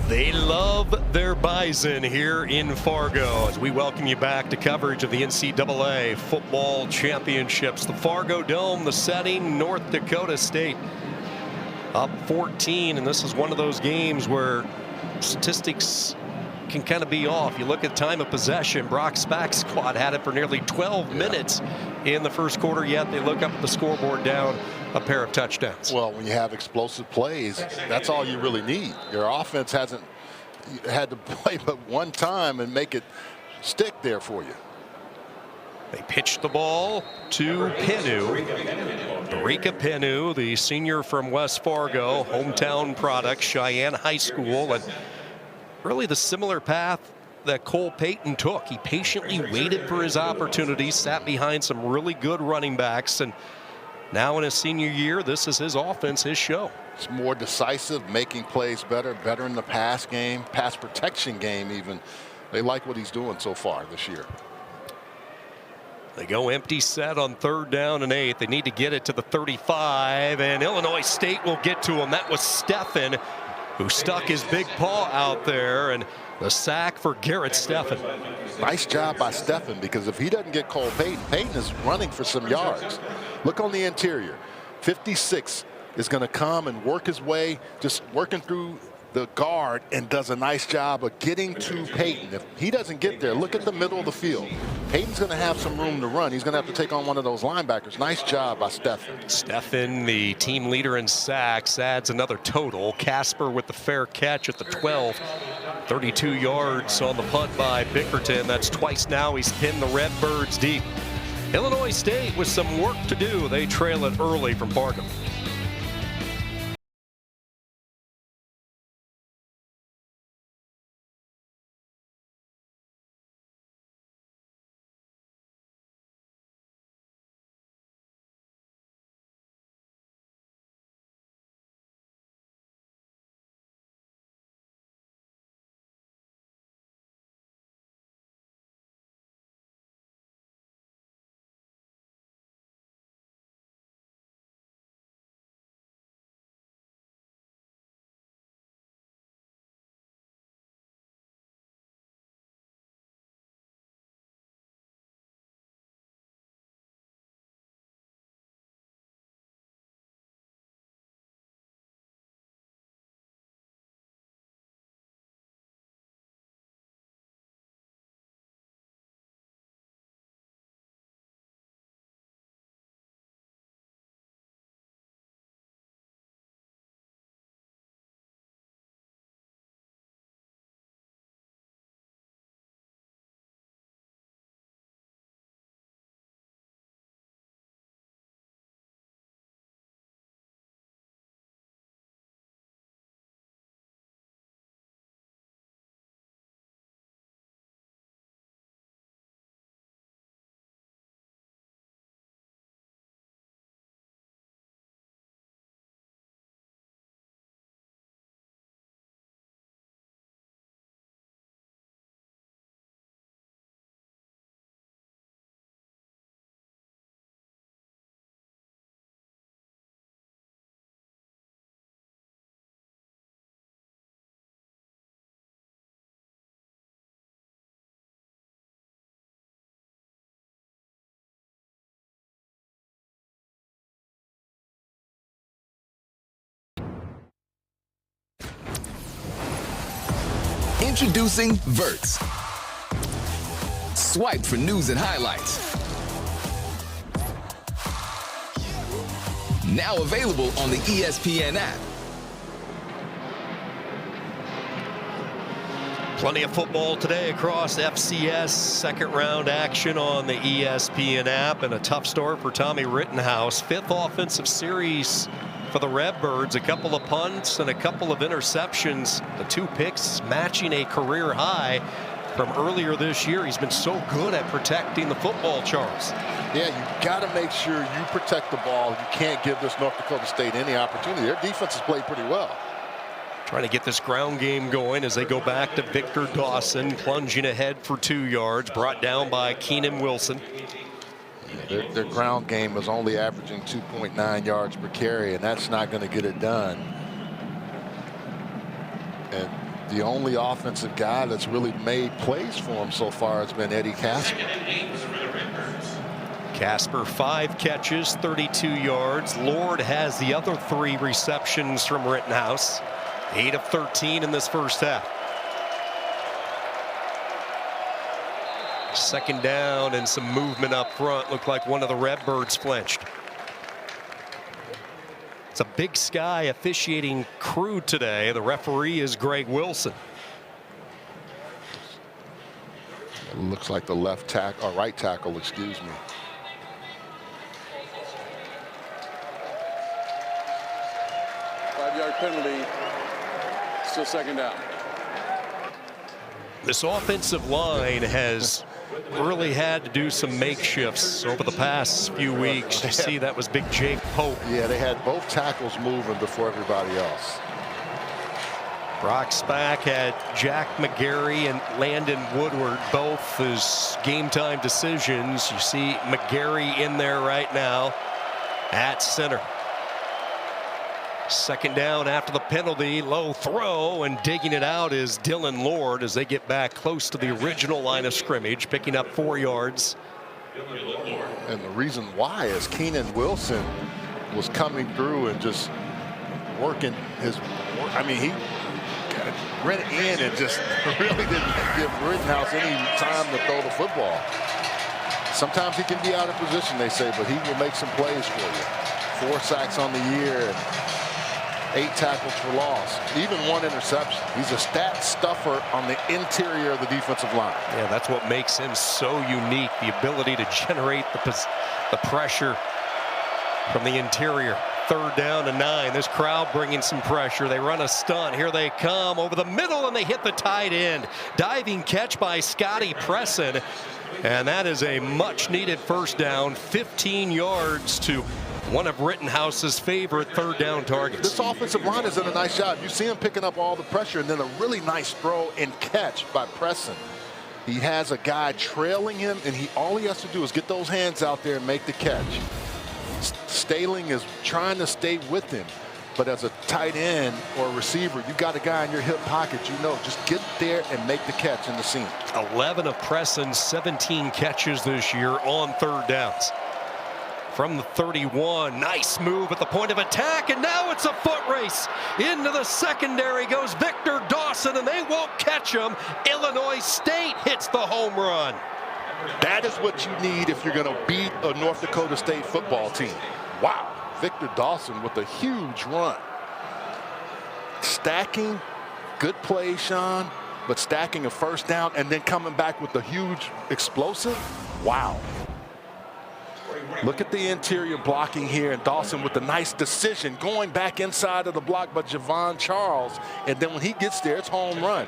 They love their Bison here in Fargo as we welcome you back to coverage of the NCAA football championships. The Fargo Dome, the setting, North Dakota State up 14, and this is one of those games where statistics can kind of be off. You look at time of possession, Brock Spack's squad had it for nearly 12 minutes in the first quarter, yet they look up at the scoreboard down a pair of touchdowns.
Well, when you have explosive plays, that's all you really need. Your offense hasn't You had to play but one time and make it stick there for you.
They pitched the ball to Penu. Rika Penu, the senior from West Fargo, hometown product, Cheyenne High School, and really the similar path that Cole Payton took. He patiently waited for his opportunity, sat behind some really good running backs, and now in his senior year, this is his offense, his show.
It's more decisive, making plays better in the pass game, pass protection game even. They like what he's doing so far this year.
They go empty set on 3rd down and 8. They need to get it to the 35, and Illinois State will get to him. That was Steffen, who stuck his big paw out there, and the sack for Garrett Steffen.
Nice job by Steffen, because if he doesn't get Cole Payton, Payton is running for some yards. Look on the interior. 56 is going to come and work his way, just working through the guard, and does a nice job of getting to Payton. If he doesn't get there, look at the middle of the field. Payton's going to have some room to run. He's going to have to take on one of those linebackers. Nice job by Steffen.
Steffen, the team leader in sacks, adds another total. Casper with the fair catch at the 12. 32 yards on the punt by Bickerton. That's twice now he's pinned the Redbirds deep. Illinois State with some work to do. They trail it early from Fargo.
Introducing Verts. Swipe for news and highlights. Now available on the ESPN app.
Plenty of football today across FCS. Second round action on the ESPN app, and a tough start for Tommy Rittenhouse. 5th offensive series for the Redbirds. A couple of punts and a couple of interceptions. The 2 picks matching a career high from earlier this year. He's been so good at protecting the football, Charles.
Yeah, you got to make sure you protect the ball. You can't give this North Dakota State any opportunity. Their defense has played pretty well.
Trying to get this ground game going as they go back to Victor Dawson, plunging ahead for 2 yards, brought down by Keenan Wilson.
Their ground game is only averaging 2.9 yards per carry, and that's not going to get it done. And the only offensive guy that's really made plays for him so far has been Eddie Casper.
Casper, 5 catches, 32 yards. Lord has the other 3 receptions from Rittenhouse. 8 of 13 in this first half. Second down and some movement up front. Looked like one of the Redbirds flinched. It's a Big Sky officiating crew today. The referee is Greg Wilson.
It looks like the left tackle, or right tackle, excuse me.
Five-yard penalty. Still second down.
This offensive line has really had to do some makeshifts over the past few weeks. You see that was Big Jake Pope.
Yeah, they had both tackles moving before everybody else.
Brock Spack had Jack McGarry and Landon Woodward both as game time decisions. You see McGarry in there right now at center. Second down after the penalty, low throw, and digging it out is Dylan Lord as they get back close to the original line of scrimmage, picking up 4 yards.
And the reason why is Keenan Wilson was coming through and just working his, I mean, he ran in and just really didn't give Rittenhouse any time to throw the football. Sometimes he can be out of position, they say, but he will make some plays for you. 4 sacks on the year and 8 tackles for loss, even 1 interception. He's a stat stuffer on the interior of the defensive line.
Yeah, that's what makes him so unique, the ability to generate the pressure from the interior. 3rd down and 9. This crowd bringing some pressure. They run a stunt. Here they come over the middle, and they hit the tight end. Diving catch by Scotty Presson, and that is a much-needed first down. 15 yards to one of Rittenhouse's favorite 3rd down targets.
This offensive line has done a nice job. You see him picking up all the pressure, and then a really nice throw and catch by Presson. He has a guy trailing him, and all he has to do is get those hands out there and make the catch. Staling is trying to stay with him, but as a tight end or a receiver, you got a guy in your hip pocket, you know, just get there and make the catch in the seam.
11 of Presson's 17 catches this year on 3rd downs. From the 31, nice move at the point of attack, and now it's a foot race. Into the secondary goes Victor Dawson, and they won't catch him. Illinois State hits the home run.
That is what you need if you're going to beat a North Dakota State football team. Wow, Victor Dawson with a huge run. Stacking, good play, Sean, but stacking a first down and then coming back with a huge explosive. Wow. Look at the interior blocking here, and Dawson with a nice decision going back inside of the block by Javon Charles, and then when he gets there, it's home run.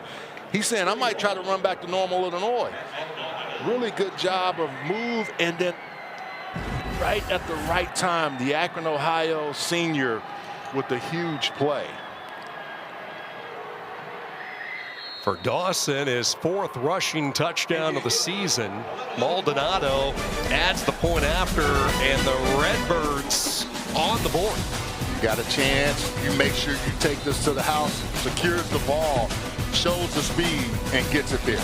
He's saying, I might try to run back to normal Illinois. Really good job of move, and then right at the right time, the Akron, Ohio senior with a huge play.
For Dawson, his 4th rushing touchdown of the season. Maldonado adds the point after, and the Redbirds on the board.
You got a chance, you make sure you take this to the house, secures the ball, shows the speed, and gets it there.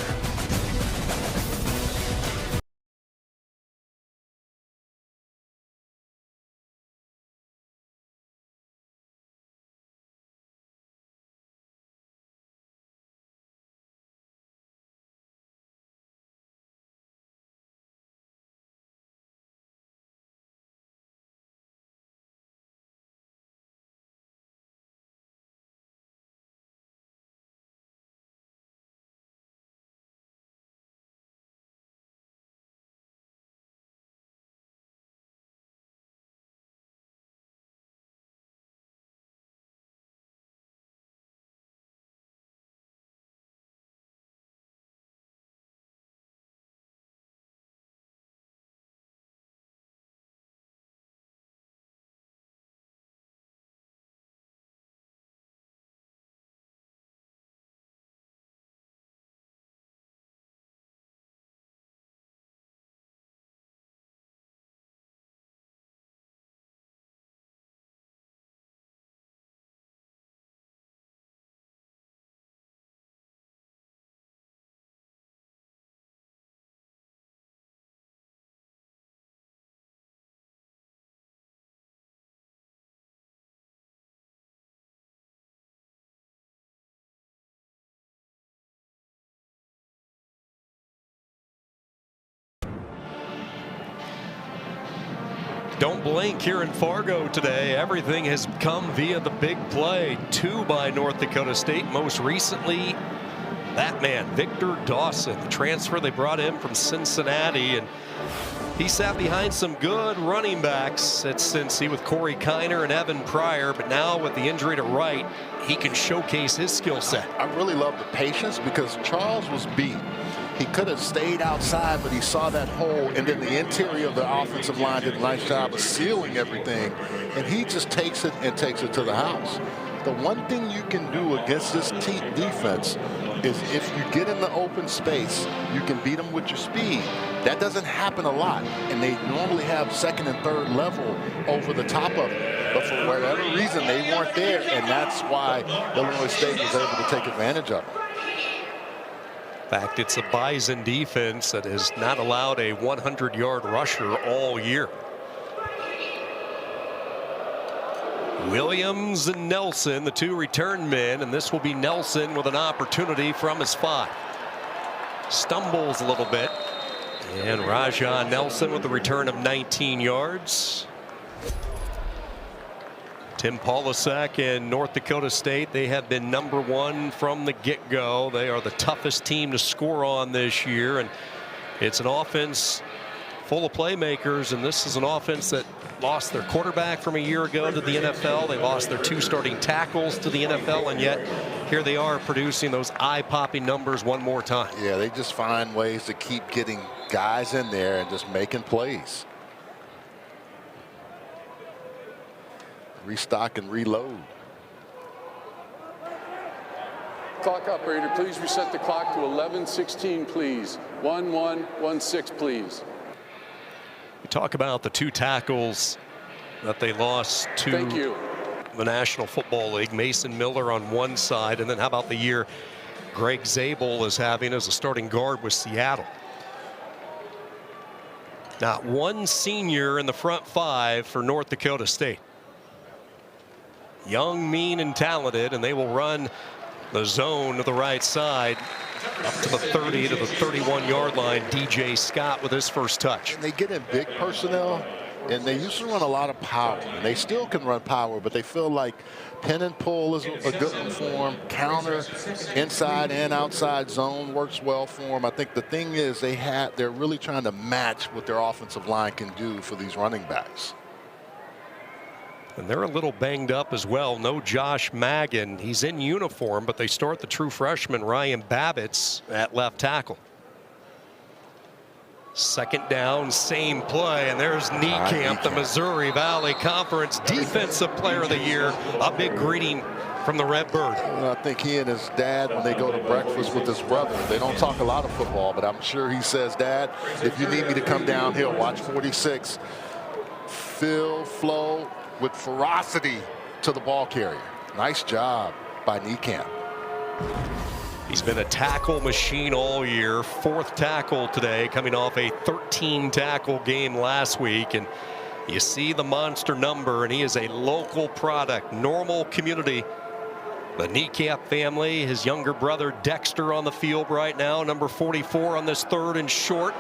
Don't blink here in Fargo today. Everything has come via the big play. 2 by North Dakota State. Most recently that man, Victor Dawson, the transfer they brought in from Cincinnati, and he sat behind some good running backs at Cincy with Corey Kiner and Evan Pryor, but now with the injury to Wright, he can showcase his skill set.
I really love the patience because Charles was beat. He could have stayed outside, but he saw that hole, and then the interior of the offensive line did a nice job of sealing everything, and he just takes it and takes it to the house. The one thing you can do against this defense is if you get in the open space, you can beat them with your speed. That doesn't happen a lot, and they normally have second and third level over the top of it. But for whatever reason, they weren't there, and that's why Illinois State was able to take advantage of it.
In fact, it's a Bison defense that has not allowed a 100-yard rusher all year. Williams and Nelson, the two return men, and this will be Nelson with an opportunity from his 5. Stumbles a little bit, and Rajon Nelson with the return of 19 yards. Tim Polasek and North Dakota State, they have been #1 from the get-go. They are the toughest team to score on this year, and it's an offense full of playmakers, and this is an offense that lost their quarterback from a year ago to the NFL. They lost their 2 starting tackles to the NFL, and yet here they are producing those eye-popping numbers one more time.
Yeah, they just find ways to keep getting guys in there and just making plays. Restock and reload.
Clock operator, please reset the clock to 11:16, please. 11:16, please.
You talk about the 2 tackles that they lost to
Thank you.
the National Football League. Mason Miller on one side, and then how about the year Greg Zabel is having as a starting guard with Seattle. Not one senior in the front 5 for North Dakota State. Young, mean, and talented, and they will run the zone to the right side up to the 30 to the 31-yard line. DJ Scott with his first touch.
And they get in big personnel, and they used to run a lot of power. And they still can run power, but they feel like pin and pull is a good one for them. Counter, inside and outside zone works well for them. I think the thing is they're really trying to match what their offensive line can do for these running backs.
And they're a little banged up as well. No Josh Maggin. He's in uniform, but they start the true freshman Ryan Babbitts at left tackle. Second down, same play, and there's Niekamp, the Missouri Valley Conference Defensive Player of the Year. A big greeting from the Redbird.
I think he and his dad, when they go to breakfast with his brother, they don't talk a lot of football, but I'm sure he says, Dad, if you need me to come downhill, watch 46. Flow with ferocity to the ball carrier. Nice job by Niekamp.
He's been a tackle machine all year. 4th tackle today, coming off a 13-tackle game last week. And you see the monster number, and he is a local product, Normal community. The Niekamp family, his younger brother Dexter on the field right now, number 44 on this 3rd and short.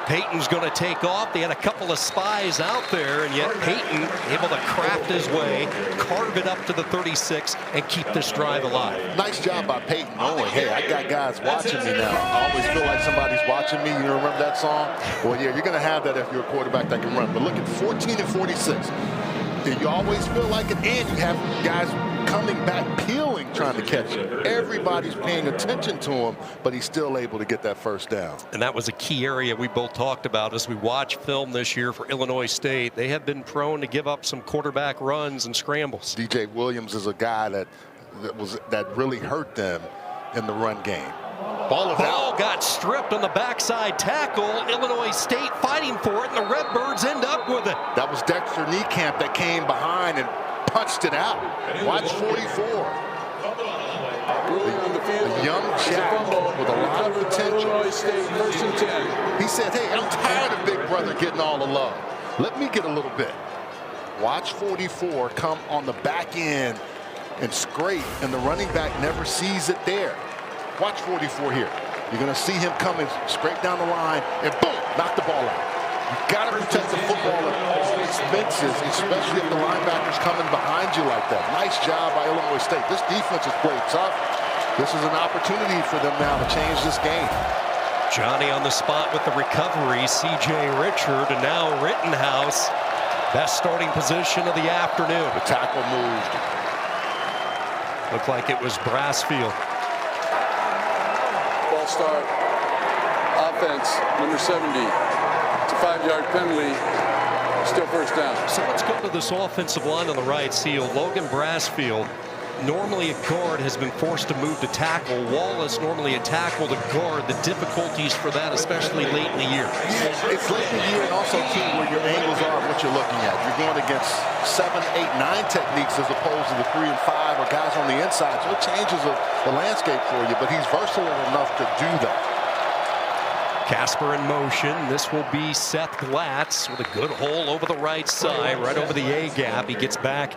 Peyton's going to take off. They had a couple of spies out there, and yet Peyton able to craft his way, carve it up to the 36, and keep this drive alive.
Nice job by Peyton knowing, hey, I got guys watching me now. I always feel like somebody's watching me. You remember that song? Well, yeah, you're going to have that if you're a quarterback that can run. But look at 14 and 46. You always feel like it, and you have guys coming back, peeling, trying to catch him. Everybody's paying attention to him, but he's still able to get that first down.
And that was a key area we both talked about as we watch film this year for Illinois State. They have been prone to give up some quarterback runs and scrambles.
DJ Williams is a guy that really hurt them in the run game. Ball
got stripped on the backside tackle. Illinois State fighting for it, and the Redbirds end up with it.
That was Dexter Niekamp that came behind and punched it out. Watch 44. A young jack with a lot of potential. He said, hey, I'm tired of Big Brother getting all the love. Let me get a little bit. Watch 44 come on the back end and scrape, and the running back never sees it there. Watch 44 here. You're going to see him coming straight down the line, and boom, knock the ball out. You've got to protect the football at all expenses, especially if the linebacker's coming behind you like that. Nice job by Illinois State. This defense has played tough. This is an opportunity for them now to change this game.
Johnny on the spot with the recovery. C.J. Richard, and now Rittenhouse. Best starting position of the afternoon.
The tackle moved.
Looked like it was Brassfield.
Ball start. Offense, number 70. It's a 5-yard penalty. Still first down.
So let's go to this offensive line on the right. See, Logan Brassfield, normally a guard, has been forced to move to tackle. Wallace, normally a tackle to guard. The difficulties for that, especially late in the year.
It's late in the year, and also, too, where your angles are, what you're looking at. You're going against 7, 8, 9 techniques as opposed to the 3 and 5 or guys on the inside. So it changes the landscape for you, but he's versatile enough to do that.
Casper in motion. This will be Seth Glatz with a good hole over the right side, right over the A gap. He gets back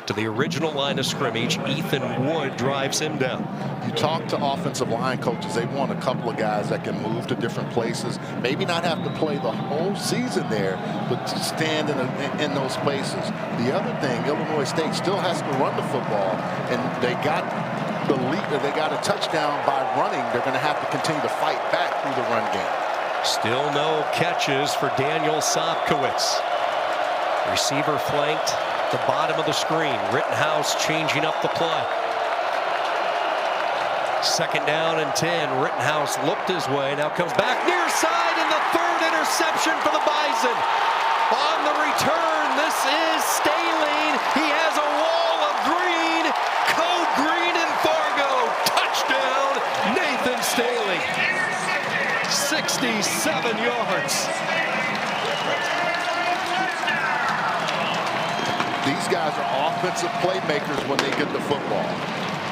to the original line of scrimmage. Ethan Wood drives him down.
You talk to offensive line coaches, they want a couple of guys that can move to different places, maybe not have to play the whole season there, but to stand in those places. The other thing, Illinois State still has to run the football, and they got the lead, they got a touchdown by running. They're going to have to continue to fight back through the run game.
Still no catches for Daniel Sopkowitz. Receiver flanked the bottom of the screen. Rittenhouse changing up the play. 2nd down and 10. Rittenhouse looked his way. Now comes back near side, and the 3rd interception for the Bison. On the return, this is Staline. He has a wall of green. Code green in Fargo. Touchdown, Nathan Staling. 67 yards.
These guys are offensive playmakers when they get the football.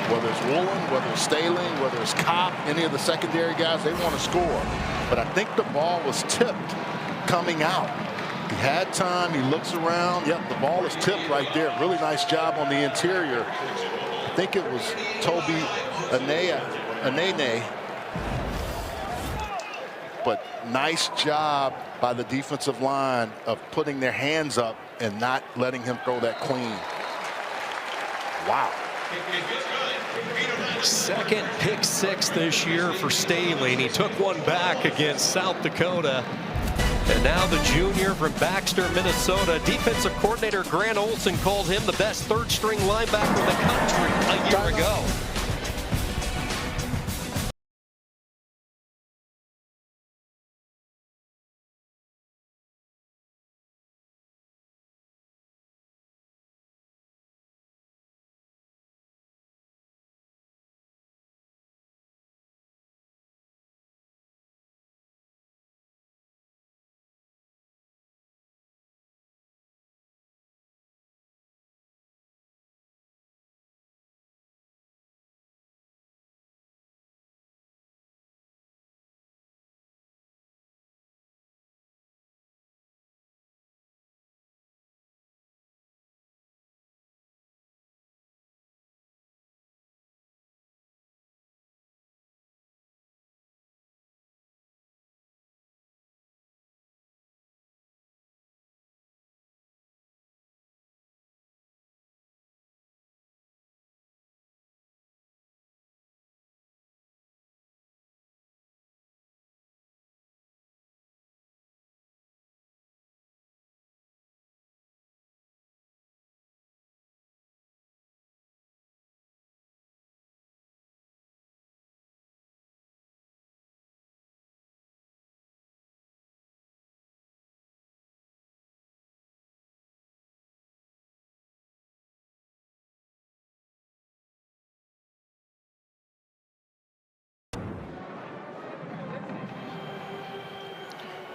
Whether it's Woolen, whether it's Staling, whether it's Kopp, any of the secondary guys, they want to score. But I think the ball was tipped coming out. He had time, he looks around. Yep, the ball is tipped right there. Really nice job on the interior. I think it was Toby Anene. But nice job by the defensive line of putting their hands up and not letting him throw that clean. Wow.
2nd pick 6 this year for Staling. He took one back against South Dakota. And now the junior from Baxter, Minnesota. Defensive coordinator Grant Olson called him the best 3rd-string linebacker in the country a year ago.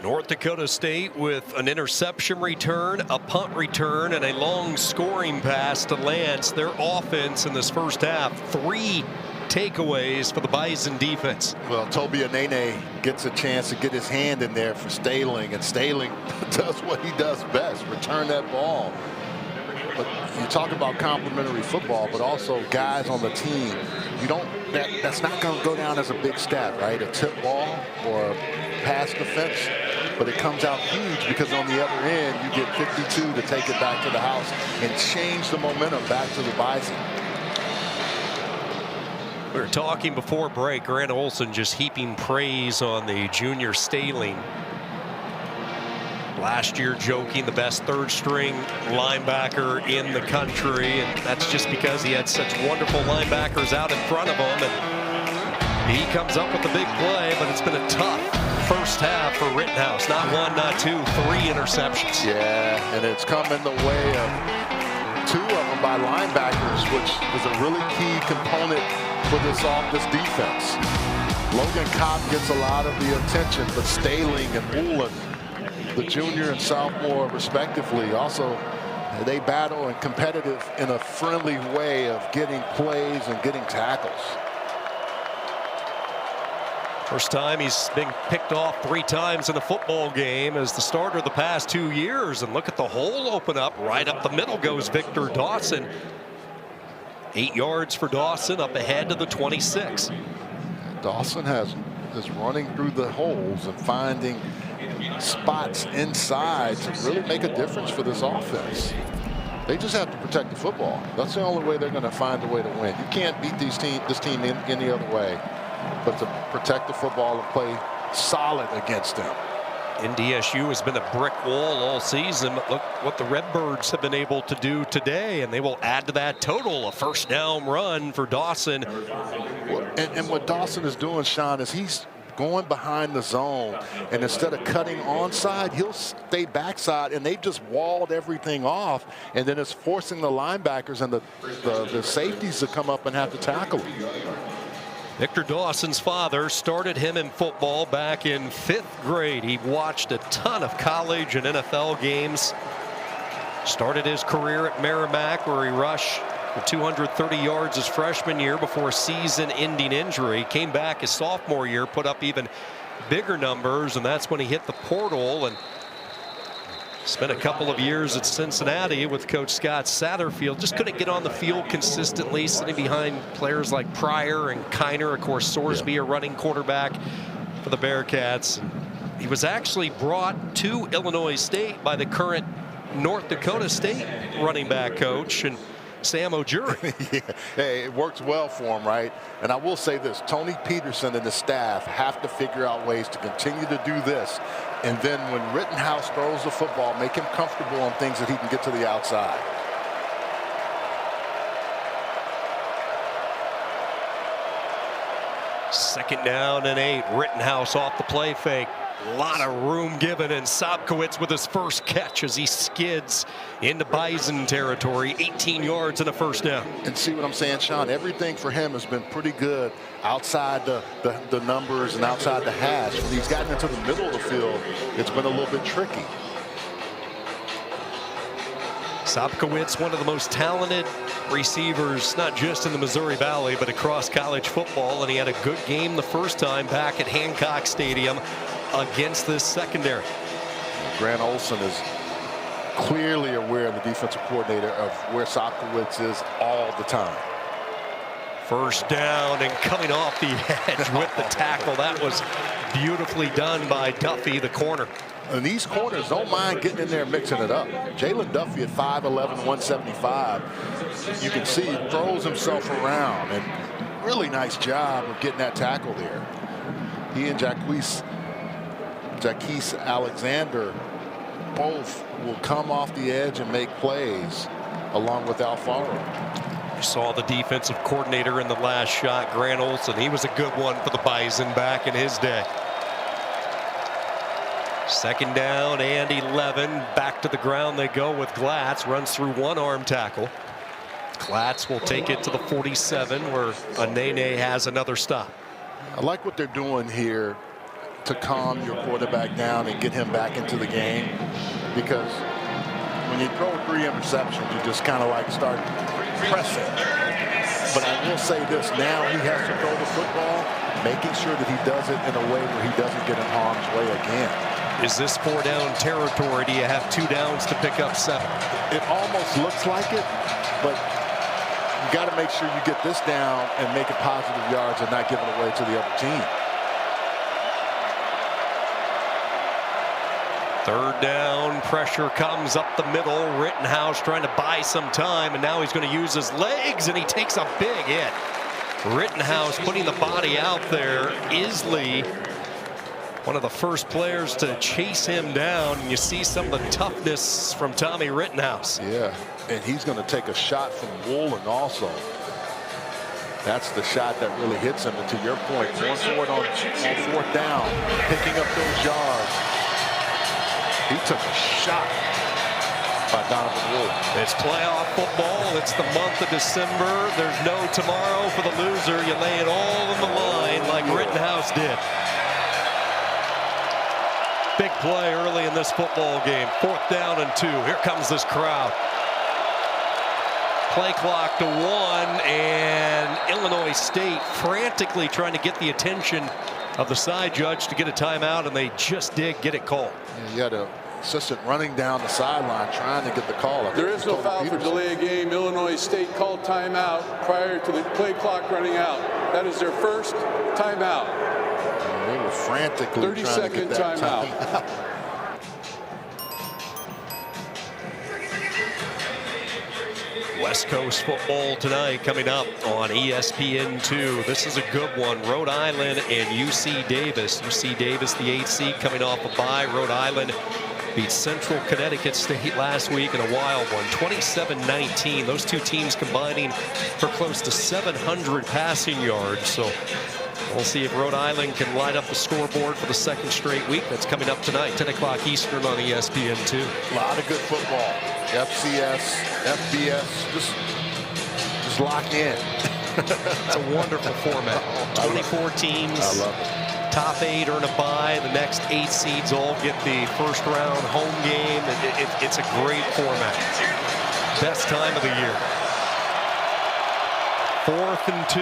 North Dakota State with an interception return, a punt return, and a long scoring pass to Lance. Their offense in this first half, 3 takeaways for the Bison defense.
Well, Toby Anene gets a chance to get his hand in there for Staling, and Staling does what he does best, return that ball. But you talk about complimentary football, but also guys on the team. You don't. That's not going to go down as a big stat, right? A tip ball or a pass defense, but it comes out huge because on the other end you get 52 to take it back to the house and change the momentum back to the Bison.
We were talking before break. Grant Olson just heaping praise on the junior Staling. Last year joking the best third-string linebacker in the country, and that's just because he had such wonderful linebackers out in front of him. And he comes up with the big play, but it's been a tough first half for Rittenhouse. Not one, not two, 3 interceptions.
Yeah, and it's come in the way of 2 of them by linebackers, which is a really key component for this defense. Logan Cobb gets a lot of the attention, but Staling and Woolen, the junior and sophomore respectively, also they battle and competitive in a friendly way of getting plays and getting tackles.
First time he's been picked off 3 times in a football game as the starter the past 2 years. And look at the hole open up. Right up the middle goes Victor Dawson. 8 yards for Dawson, up ahead to the 26.
Dawson is running through the holes and finding spots inside to really make a difference for this offense. They just have to protect the football. That's the only way they're going to find a way to win. You can't beat this team any other way but to protect the football and play solid against them.
NDSU has been a brick wall all season, but look what the Redbirds have been able to do today, and they will add to that total. A first down run for Dawson.
And what Dawson is doing, Sean, is he's going behind the zone, and instead of cutting onside, he'll stay backside, and they've just walled everything off, and then it's forcing the linebackers and the safeties to come up and have to tackle him.
Victor Dawson's father started him in football back in 5th grade. He watched a ton of college and NFL games. Started his career at Merrimack, where he rushed for 230 yards his freshman year before a season-ending injury. Came back his sophomore year, put up even bigger numbers, and that's when he hit the portal and spent a couple of years at Cincinnati with Coach Scott Satterfield. Just couldn't get on the field consistently, sitting behind players like Pryor and Kiner. Of course, Sorsby, a running quarterback for the Bearcats. He was actually brought to Illinois State by the current North Dakota State running back coach, and Sam O'Jury.
Yeah. Hey, it works well for him, right? And I will say this, Tony Peterson and the staff have to figure out ways to continue to do this. And then when Rittenhouse throws the football, make him comfortable on things that he can get to the outside.
Second down and 8. Rittenhouse off the play fake. A lot of room given, and Sobkowitz with his first catch as he skids into Bison territory. 18 yards and a first down.
And see what I'm saying, Sean? Everything for him has been pretty good outside the numbers and outside the hash. When he's gotten into the middle of the field, it's been a little bit tricky.
Sobkowitz, one of the most talented receivers, not just in the Missouri Valley, but across college football. And he had a good game the first time back at Hancock Stadium against this secondary.
Grant Olson is clearly aware, the defensive coordinator, of where Sobkowitz is all the time.
First down and coming off the edge with the tackle. That was beautifully done by Duffy, the corner.
And these corners don't mind getting in there and mixing it up. Jalen Duffy at 5'11", 175. You can see he throws himself around, and really nice job of getting that tackle there. He and Jaquise Alexander both will come off the edge and make plays along with Alfaro.
You saw the defensive coordinator in the last shot, Grant Olson. He was a good one for the Bison back in his day. Second down and 11. Back to the ground they go with Glatz. Runs through one arm tackle. Glatz will take it to the 47, where Anene has another stop.
I like what they're doing here to calm your quarterback down and get him back into the game, because when you throw 3 interceptions, you just kind of like start pressing. But I will say this, now he has to throw the football, making sure that he does it in a way where he doesn't get in harm's way again.
Is this 4-down territory? Do you have 2 downs to pick up 7?
It almost looks like it, but you got to make sure you get this down and make it positive yards and not give it away to the other team.
Third down, pressure comes up the middle. Rittenhouse trying to buy some time, and now he's going to use his legs, and he takes a big hit. Rittenhouse putting the body out there. Isley, one of the first players to chase him down. And you see some of the toughness from Tommy Rittenhouse.
Yeah, and he's going to take a shot from Woolen also. That's the shot that really hits him. And to your point, going forward on fourth down, picking up those yards. He took a shot by Donovan Woolen.
It's playoff football. It's the month of December. There's no tomorrow for the loser. You lay it all on the line like Rittenhouse did. Big play early in this football game. 4th down and 2. Here comes this crowd. Play clock to 1, and Illinois State frantically trying to get the attention of the side judge to get a timeout, and they just did get it called.
Yeah, you had an assistant running down the sideline trying to get the call.
There is no foul for delay of game. Illinois State called timeout prior to the play clock running out. That is their first timeout.
They were frantically
30-second timeout.
West Coast football tonight coming up on ESPN2. This is a good one. Rhode Island and UC Davis. UC Davis, the 8th seed, coming off a bye. Rhode Island beat Central Connecticut State last week in a wild one, 27-19. Those two teams combining for close to 700 passing yards. So we'll see if Rhode Island can light up the scoreboard for the 2nd straight week. That's coming up tonight, 10 o'clock Eastern on ESPN2.
A lot of good football. FCS, FBS, just lock in.
It's a wonderful format. 24 teams.
I love it.
Top 8 earn a bye. The next 8 seeds all get the first round home game. It's a great format. Best time of the year. 4th and 2.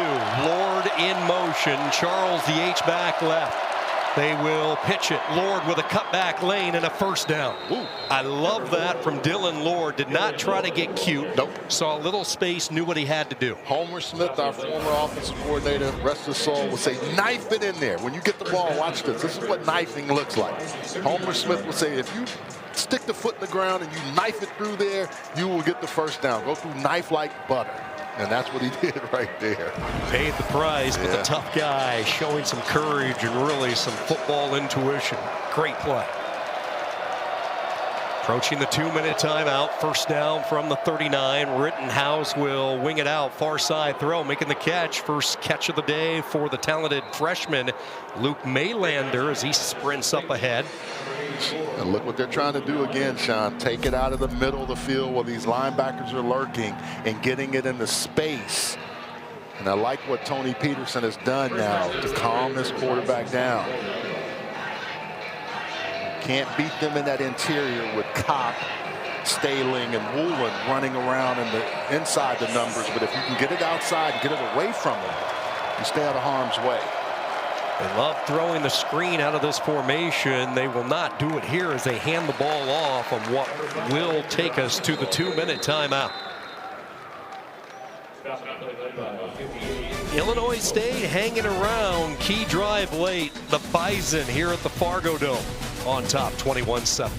Lord in motion. Charles the H-back left. They will pitch it. Lord with a cutback lane and a 1st down.
Ooh.
I love that from Dylan Lord. Did not try to get cute.
Nope.
Saw a little space, knew what he had to do.
Homer Smith, our former offensive coordinator, rest his soul, would say, knife it in there. When you get the ball, watch this. This is what knifing looks like. Homer Smith would say, if you stick the foot in the ground and you knife it through there, you will get the 1st down. Go through knife like butter. And that's what he did right there.
Paid the price, but the tough guy showing some courage and really some football intuition. Great play. Approaching the 2-minute timeout. 1st down from the 39. Rittenhouse will wing it out. Far side throw, making the catch. First catch of the day for the talented freshman Luke Maylander as he sprints up ahead.
And look what they're trying to do again, Sean. Take it out of the middle of the field where these linebackers are lurking and getting it into space. And I like what Tony Peterson has done now to calm this quarterback down. Can't beat them in that interior with Kopp, Staling, and Woolen running around inside the numbers. But if you can get it outside and get it away from them, you stay out of harm's way.
They love throwing the screen out of this formation. They will not do it here as they hand the ball off on what will take us to the 2-minute timeout. Illinois State hanging around. Key drive late. The Bison here at the Fargo Dome on top, 21-7.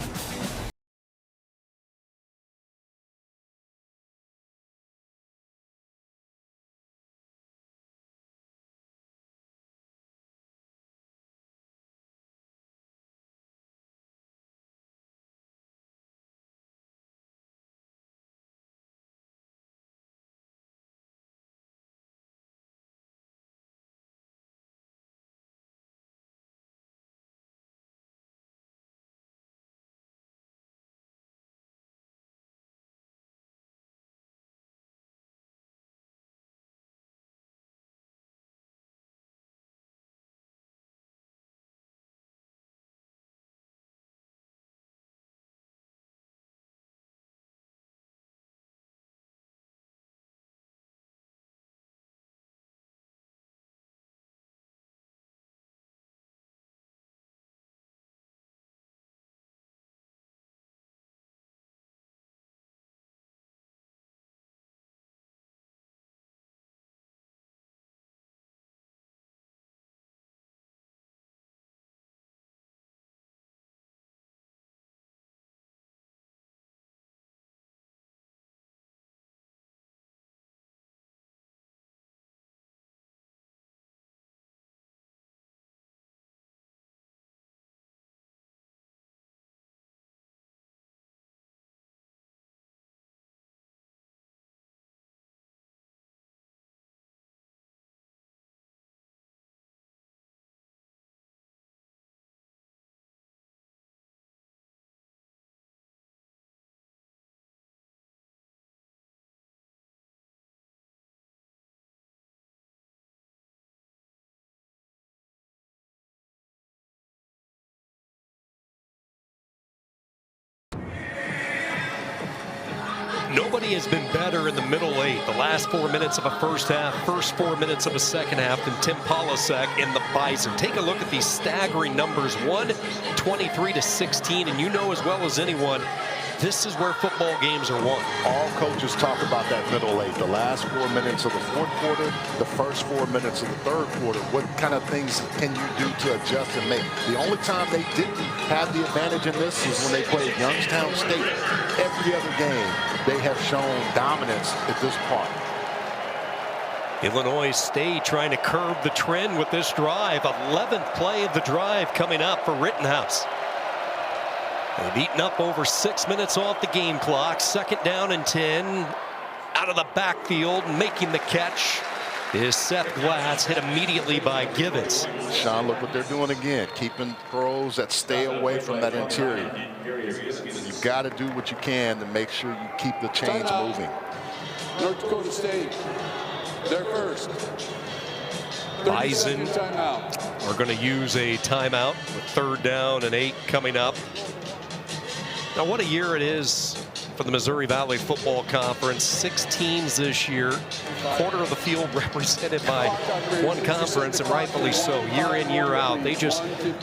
Nobody has been better in the middle eight, the last 4 minutes of a first half, first 4 minutes of a second half, than Tim Polasek in the Bison. Take a look at these staggering numbers, 123-16, and you know as well as anyone, this is where football games are won.
All coaches talk about that middle eight, the last 4 minutes of the fourth quarter, the first 4 minutes of the third quarter. What kind of things can you do to adjust and make? The only time they didn't have the advantage in this is when they played Youngstown State. Every other game, they have shown dominance at this part.
Illinois State trying to curb the trend with this drive. 11th play of the drive coming up for Rittenhouse. They've eaten up over 6 minutes off the game clock. 2nd down and 10. Out of the backfield, making the catch is Seth Glatz, hit immediately by Givens.
Sean, look what they're doing again, keeping throws that stay away from that interior. You've got to do what you can to make sure you keep the chains moving.
North Dakota State, they're first.
Bison are going to use a timeout with 3rd down and 8 coming up. Now, what a year it is for the Missouri Valley Football Conference. 6 teams this year, quarter of the field represented by one conference, and rightfully so, year in, year out. They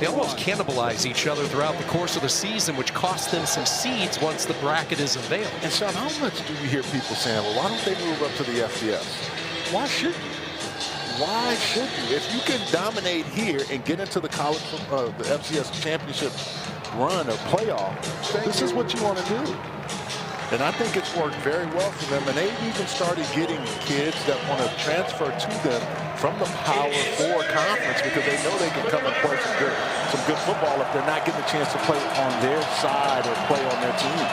almost cannibalize each other throughout the course of the season, which costs them some seeds once the bracket is unveiled.
And Sean, how much do you hear people saying, well, why don't they move up to the FCS? Why should you? Why should you? If you can dominate here and get into the college, the FCS championship run or playoff, this is what you want to do. And I think it's worked very well for them. And they've even started getting kids that want to transfer to them from the Power 4 conference because they know they can come and play some good football if they're not getting a chance to play on their side or play on their team.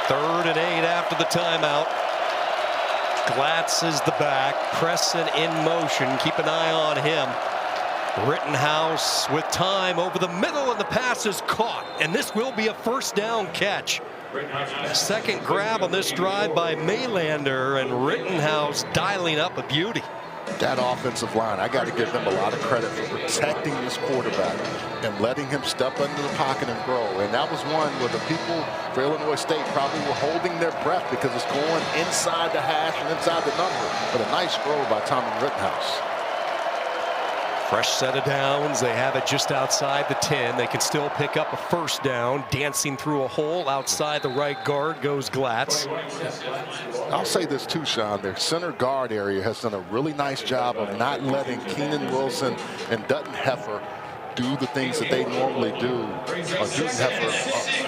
Third and 8 after the timeout. Glatz is the back. Presson in motion. Keep an eye on him. Rittenhouse with time over the middle, and the pass is caught. And this will be a 1st down catch. Second grab on this drive by Maylander, and Rittenhouse dialing up a beauty.
That offensive line, I got to give them a lot of credit for protecting this quarterback and letting him step into the pocket and grow. And that was one where the people for Illinois State probably were holding their breath because it's going inside the hash and inside the number. But a nice throw by Tommy Rittenhouse.
Fresh set of downs. They have it just outside the 10. They can still pick up a 1st down. Dancing through a hole outside the right guard goes Glatz.
I'll say this too, Sean. Their center guard area has done a really nice job of not letting Keenan Wilson and Dutton Heifer do the things that they normally do, or Dutton Heifer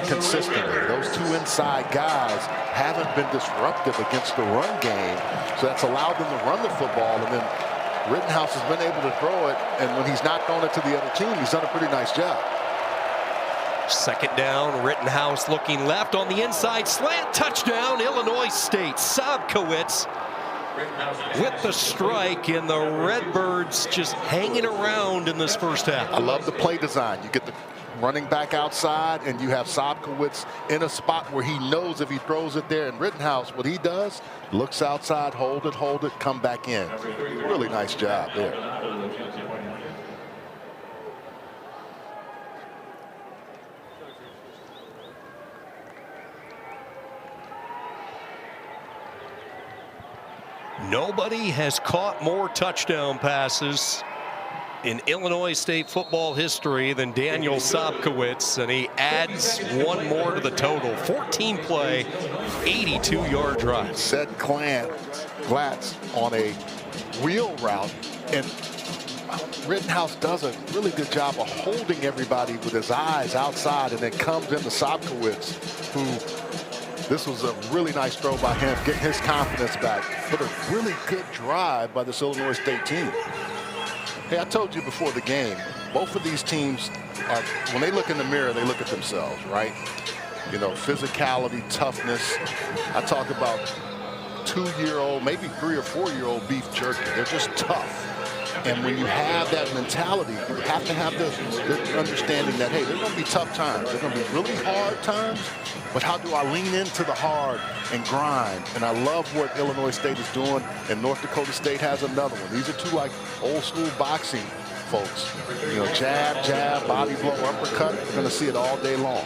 consistently. Those 2 inside guys haven't been disruptive against the run game, so that's allowed them to run the football, and then Rittenhouse has been able to throw it, and when he's not thrown it to the other team, he's done a pretty nice job.
2nd down, Rittenhouse looking left on the inside slant, touchdown, Illinois State. Sobkowitz with the strike, and the Redbirds just hanging around in this first half.
I love the play design. You get the running back outside, and you have Sobkowitz in a spot where he knows if he throws it there. And Rittenhouse, what he does, looks outside, hold it, come back in. Really nice job there.
Nobody has caught more touchdown passes in Illinois State football history than Daniel Sobkowitz, and he adds 1 more to the total. 14-play, 82-yard drive.
Set Glatz on a wheel route, and Rittenhouse does a really good job of holding everybody with his eyes outside, and then comes into Sobkowitz, who this was a really nice throw by him, getting his confidence back. But a really good drive by this Illinois State team. Hey, I told you before the game, both of these teams, when they look in the mirror, they look at themselves, right? You know, physicality, toughness. I talk about 2-year-old, maybe 3 or 4-year-old beef jerky. They're just tough. And when you have that mentality, you have to have the understanding that, hey, there's going to be tough times. There's going to be really hard times, but how do I lean into the hard and grind? And I love what Illinois State is doing, and North Dakota State has another one. These are 2 like old school boxing folks. You know, jab, jab, body blow, uppercut. You're going to see it all day long.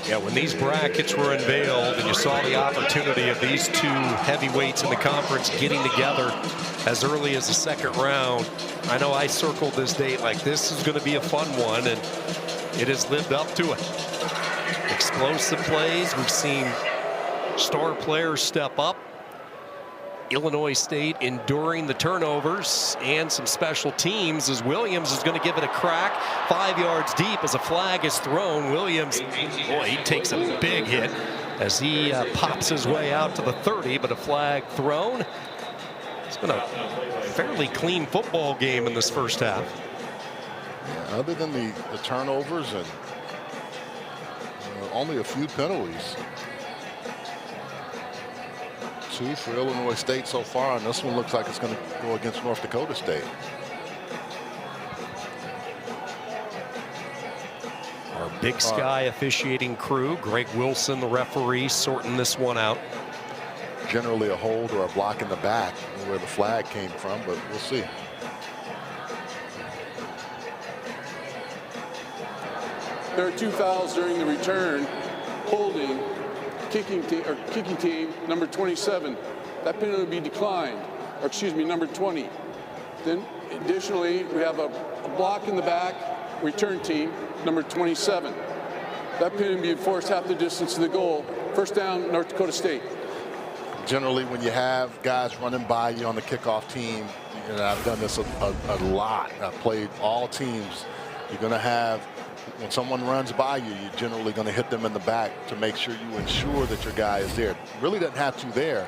Yeah, when these brackets were unveiled and you saw the opportunity of these two heavyweights in the conference getting together as early as the second round, I know I circled this date like this is going to be a fun one, and it has lived up to it. Explosive plays. We've seen star players step up. Illinois State enduring the turnovers and some special teams as Williams is going to give it a crack. 5 yards deep as a flag is thrown. Williams, boy, he takes a big hit as he pops his way out to the 30, but a flag thrown. It's been a fairly clean football game in this first half.
Yeah, other than the turnovers and only a few penalties. 2 for Illinois State so far, and this one looks like it's going to go against North Dakota State.
Our Big Sky officiating crew, Greg Wilson, the referee, sorting this one out.
Generally a hold or a block in the back where the flag came from, but we'll see.
There are 2 fouls during the return, holding kicking team number 27. That penalty will be declined, or excuse me, number 20. Then additionally, we have a block in the back, return team number 27. That penalty will be enforced half the distance to the goal. First down, North Dakota State.
Generally, when you have guys running by you on the kickoff team, and I've done this a lot. I've played all teams. You're going to have, when someone runs by you, you're generally going to hit them in the back to make sure you ensure that your guy is there. Really doesn't have to there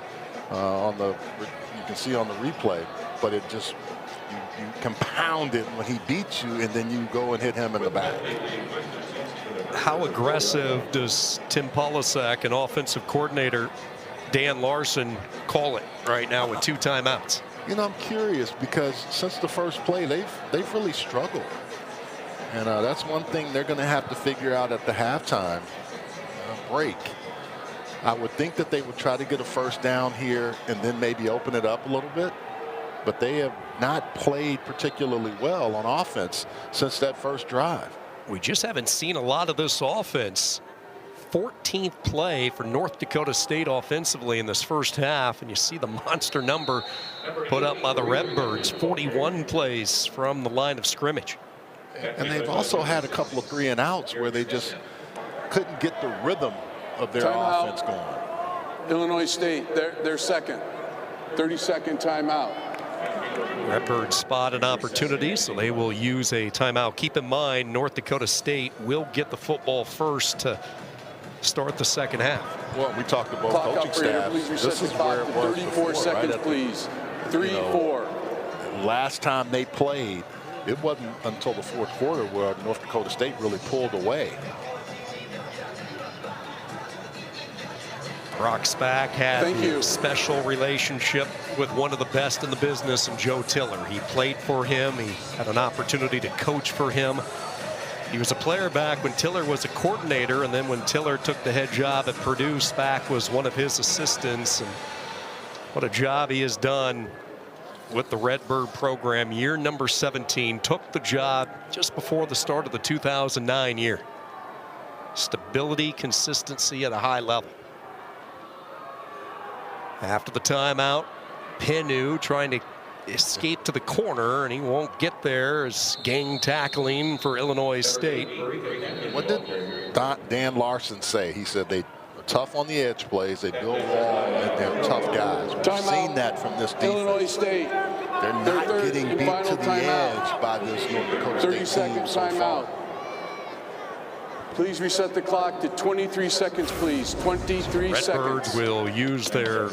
you can see on the replay, but it just, you compound it when he beats you, and then you go and hit him in the back.
How aggressive does Tim Polasek and offensive coordinator Dan Larson call it right now with 2 timeouts?
You know, I'm curious because since the first play, they've really struggled. And that's one thing they're going to have to figure out at the halftime break. I would think that they would try to get a first down here and then maybe open it up a little bit. But they have not played particularly well on offense since that first drive.
We just haven't seen a lot of this offense. 14th play for North Dakota State offensively in this first half, and you see the monster number put up by the Redbirds. 41 plays from the line of scrimmage.
And they've also had a couple of 3 and outs where they just couldn't get the rhythm of their offense going.
Illinois State, their second 30-second timeout.
Redbirds spot an opportunity, so they will use a timeout. Keep in mind, North Dakota State will get the football first to start the second half.
Well, we talked to both coaching staffs. This is where it was
34
before,
seconds,
right?
please. 3-4.
Last time they played, it wasn't until the fourth quarter where North Dakota State really pulled away.
Brock Spack had a special relationship with one of the best in the business, and Joe Tiller. He played for him. He had an opportunity to coach for him. He was a player back when Tiller was a coordinator, and then when Tiller took the head job at Purdue, Spack was one of his assistants. And what a job he has done with the Redbird program. Year number 17, took the job just before the start of the 2009 year. Stability, consistency at a high level. After the timeout, Penu trying to escape to the corner, and he won't get there as gang tackling for Illinois State.
What did Dan Larson say? He said they are tough on the edge plays, they build wall, and they're tough guys. We've seen that from this defense.
Illinois State.
They're not getting beat to the edge by this North Dakota State team so far.
Please reset the clock to 23 seconds, please. 23 seconds.
Redbirds will use their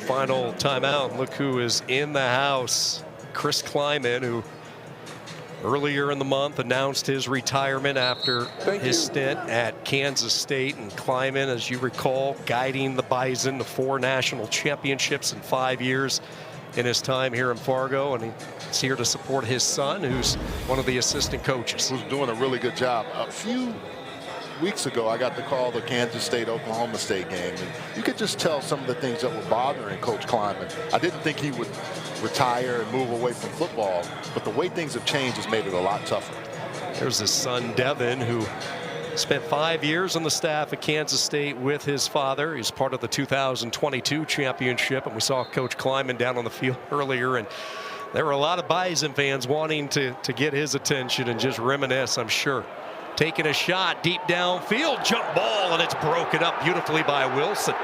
final timeout. Look who is in the house. Chris Kleiman, who earlier in the month announced his retirement after his stint at Kansas State. And Kleiman, as you recall, guiding the Bison to 4 national championships in 5 years in his time here in Fargo, and he's here to support his son, who's one of the assistant coaches.
Who's doing a really good job. A few weeks ago, I got to call the Kansas State-Oklahoma State game, and you could just tell some of the things that were bothering Coach Kleiman. I didn't think he would retire and move away from football, but the way things have changed has made it a lot tougher.
There's his son, Devin, who spent 5 years on the staff at Kansas State with his father. He's part of the 2022 championship, and we saw Coach Kleiman down on the field earlier, and there were a lot of Bison fans wanting to get his attention and just reminisce, I'm sure. Taking a shot deep downfield, jump ball, and it's broken up beautifully by Wilson.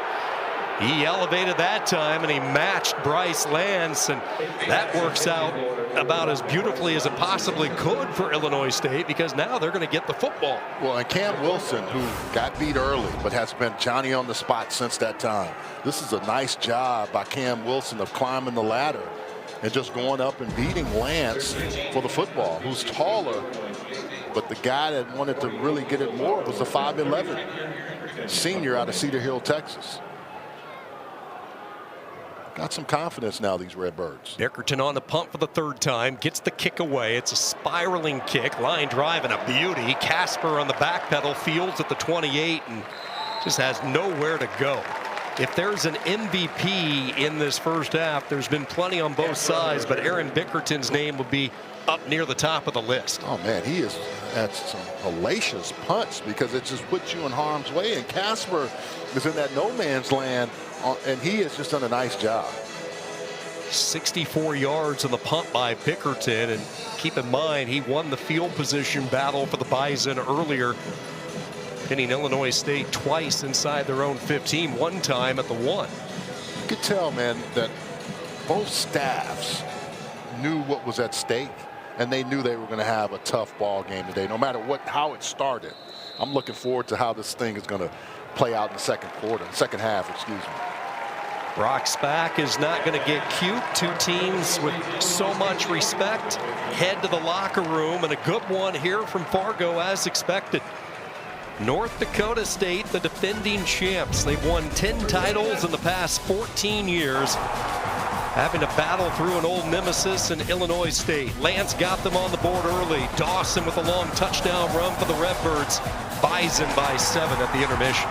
He elevated that time, and he matched Bryce Lance, and that works out about as beautifully as it possibly could for Illinois State, because now they're going to get the football.
Well, and Cam Wilson, who got beat early but has been Johnny on the spot since that time. This is a nice job by Cam Wilson of climbing the ladder and just going up and beating Lance for the football, who's taller, but the guy that wanted to really get it more was the 5'11" senior out of Cedar Hill, Texas. Got some confidence now, these Redbirds.
Bickerton on the punt for the third time, gets the kick away. It's a spiraling kick, line drive, and a beauty. Casper on the back pedal, fields at the 28, and just has nowhere to go. If there's an MVP in this first half, there's been plenty on both sides, but Aaron Bickerton's name will be up near the top of the list.
Oh man, he is at some hellacious punts because it just puts you in harm's way, and Casper is in that no man's land, and he has just done a nice job.
64 yards on the punt by Bickerton, and keep in mind he won the field position battle for the Bison earlier, pinning Illinois State twice inside their own 15, one time at the 1.
You could tell, man, that both staffs knew what was at stake, and they knew they were going to have a tough ball game today, no matter how it started. I'm looking forward to how this thing is going to play out in the second half, excuse me.
Brock Spack is not going to get cute. Two teams with so much respect head to the locker room, and a good one here from Fargo as expected. North Dakota State, the defending champs. They've won 10 titles in the past 14 years, having to battle through an old nemesis in Illinois State. Lance got them on the board early. Dawson with a long touchdown run for the Redbirds. Bison by 7 at the intermission.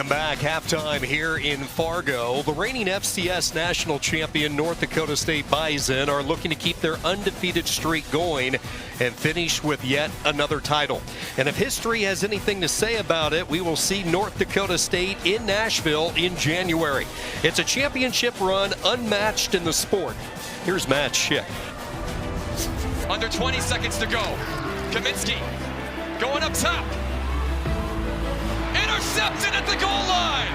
Welcome back. Halftime here in Fargo. The reigning FCS national champion North Dakota State Bison are looking to keep their undefeated streak going and finish with yet another title. And if history has anything to say about it, we will see North Dakota State in Nashville in January. It's a championship run unmatched in the sport. Here's Matt Schick.
Under 20 seconds to go. Kaminsky going up top. Intercepted at the goal line.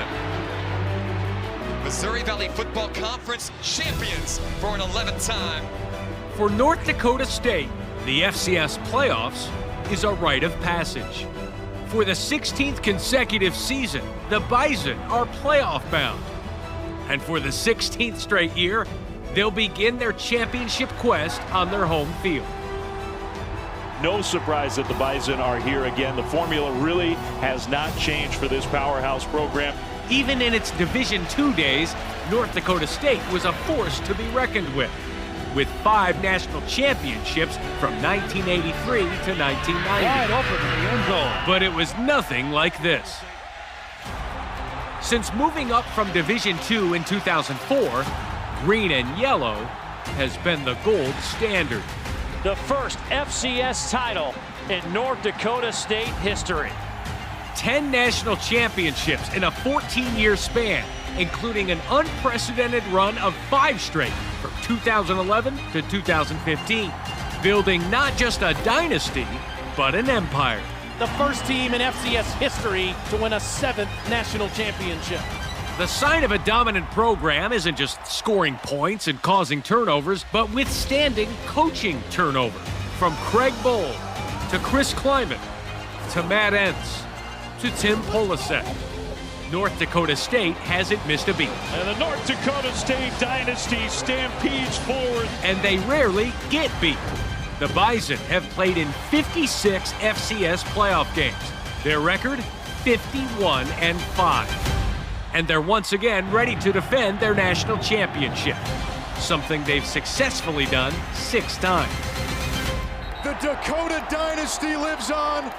Missouri Valley Football Conference champions for an 11th time.
For North Dakota State, the FCS Playoffs is a rite of passage. For the 16th consecutive season, the Bison are playoff bound. And for the 16th straight year, they'll begin their championship quest on their home field.
No surprise that the Bison are here again. The formula really has not changed for this powerhouse program.
Even in its Division II days, North Dakota State was a force to be reckoned with 5 national championships from 1983 to 1990.
Wide open in the end zone.
But it was nothing like this. Since moving up from Division II in 2004, green and yellow has been the gold standard.
The first FCS title in North Dakota State history.
10 national championships in a 14-year span, including an unprecedented run of 5 straight from 2011 to 2015, building not just a dynasty, but an empire.
The first team in FCS history to win a 7th national championship.
The sign of a dominant program isn't just scoring points and causing turnovers, but withstanding coaching turnover. From Craig Bowl to Chris Kleiman to Matt Entz to Tim Polasek, North Dakota State hasn't missed a beat.
And the North Dakota State dynasty stampedes forward.
And they rarely get beat. The Bison have played in 56 FCS playoff games. Their record, 51-5. And they're once again ready to defend their national championship, something they've successfully done 6 times.
The Dakota dynasty lives on.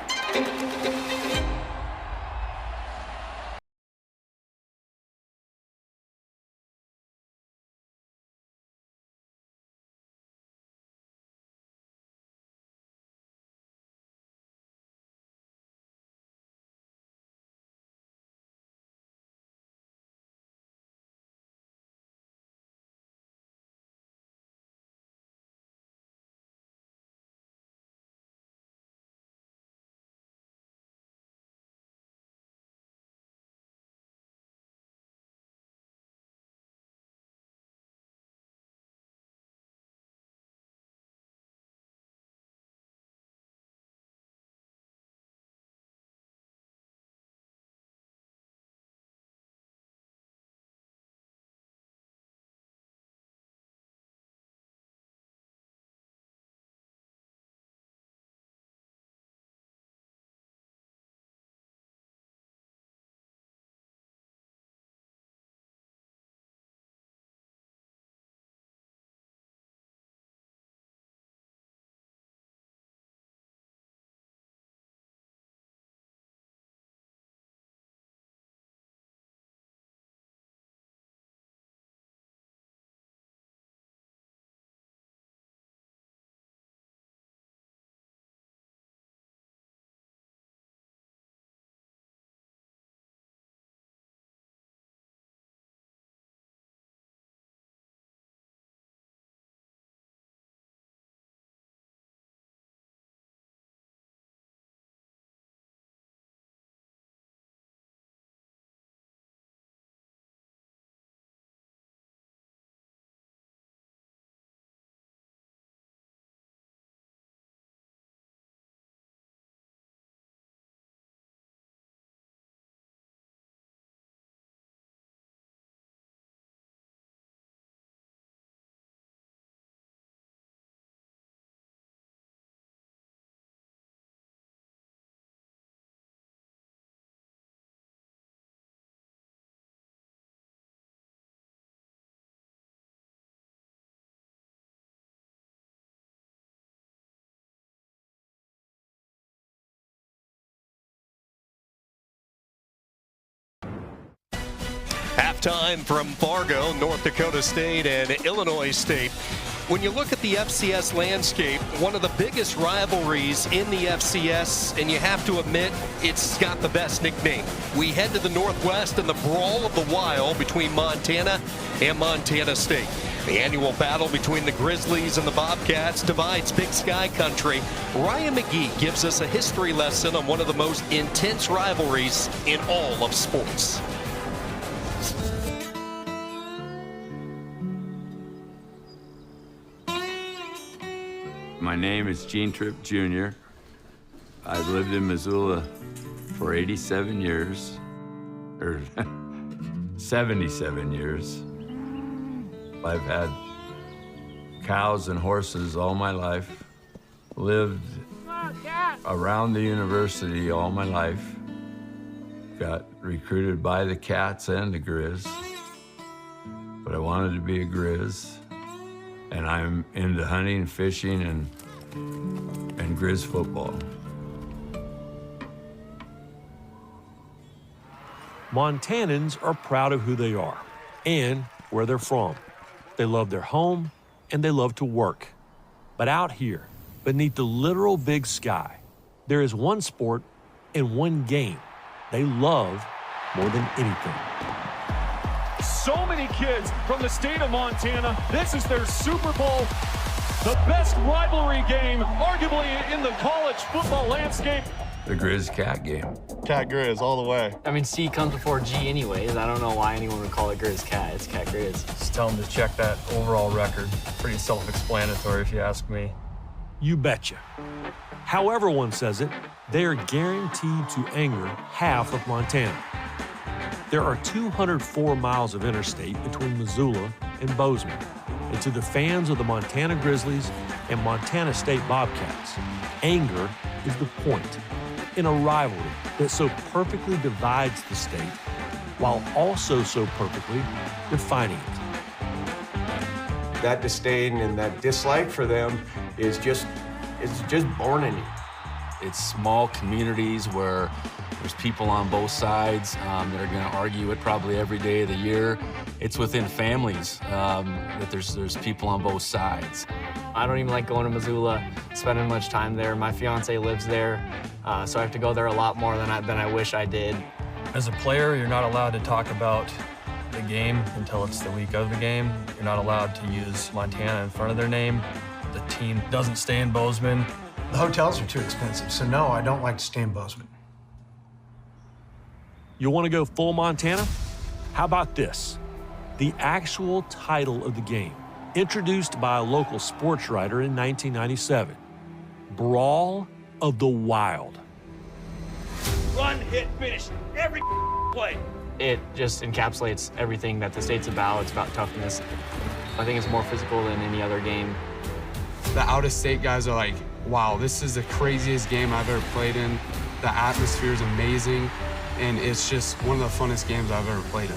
Halftime from Fargo, North Dakota State and Illinois State. When you look at the FCS landscape, one of the biggest rivalries in the FCS, and you have to admit, it's got the best nickname. We head to the Northwest in the brawl of the Wild between Montana and Montana State. The annual battle between the Grizzlies and the Bobcats divides Big Sky country. Ryan McGee gives us a history lesson on one of the most intense rivalries in all of sports.
My name is Gene Tripp Jr. I've lived in Missoula for 87 years, or 77 years. I've had cows and horses all my life, lived around the university all my life, got recruited by the Cats and the Grizz, but I wanted to be a Grizz. And I'm into hunting, fishing, and Grizz football.
Montanans are proud of who they are and where they're from. They love their home and they love to work. But out here, beneath the literal big sky, there is one sport and one game they love more than anything.
So many kids from the state of Montana. This is their Super Bowl, the best rivalry game, arguably in the college football landscape.
The Grizz Cat game.
Cat Grizz all the way.
I mean, C comes before G anyways. I don't know why anyone would call it Grizz Cat. It's Cat Grizz.
Just tell them to check that overall record. Pretty self-explanatory if you ask me.
You betcha. However one says it, they are guaranteed to anger half of Montana. There are 204 miles of interstate between Missoula and Bozeman. And to the fans of the Montana Grizzlies and Montana State Bobcats, anger is the point in a rivalry that so perfectly divides the state while also so perfectly defining it.
That disdain and that dislike for them is just born in you.
It's small communities where there's people on both sides that are going to argue it probably every day of the year. It's within families that there's people on both sides.
I don't even like going to Missoula, spending much time there. My fiance lives there, so I have to go there a lot more than I wish I did.
As a player, you're not allowed to talk about the game until it's the week of the game. You're not allowed to use Montana in front of their name. The team doesn't stay in Bozeman.
The hotels are too expensive, so no, I don't like to stay in Bozeman.
You want to go full Montana? How about this? The actual title of the game, introduced by a local sports writer in 1997, Brawl of the Wild.
Run, hit, finish, every play.
It just encapsulates everything that the state's about. It's about toughness. I think it's more physical than any other game.
The out-of-state guys are like, wow, this is the craziest game I've ever played in. The atmosphere is amazing, and it's just one of the funnest games I've ever played in.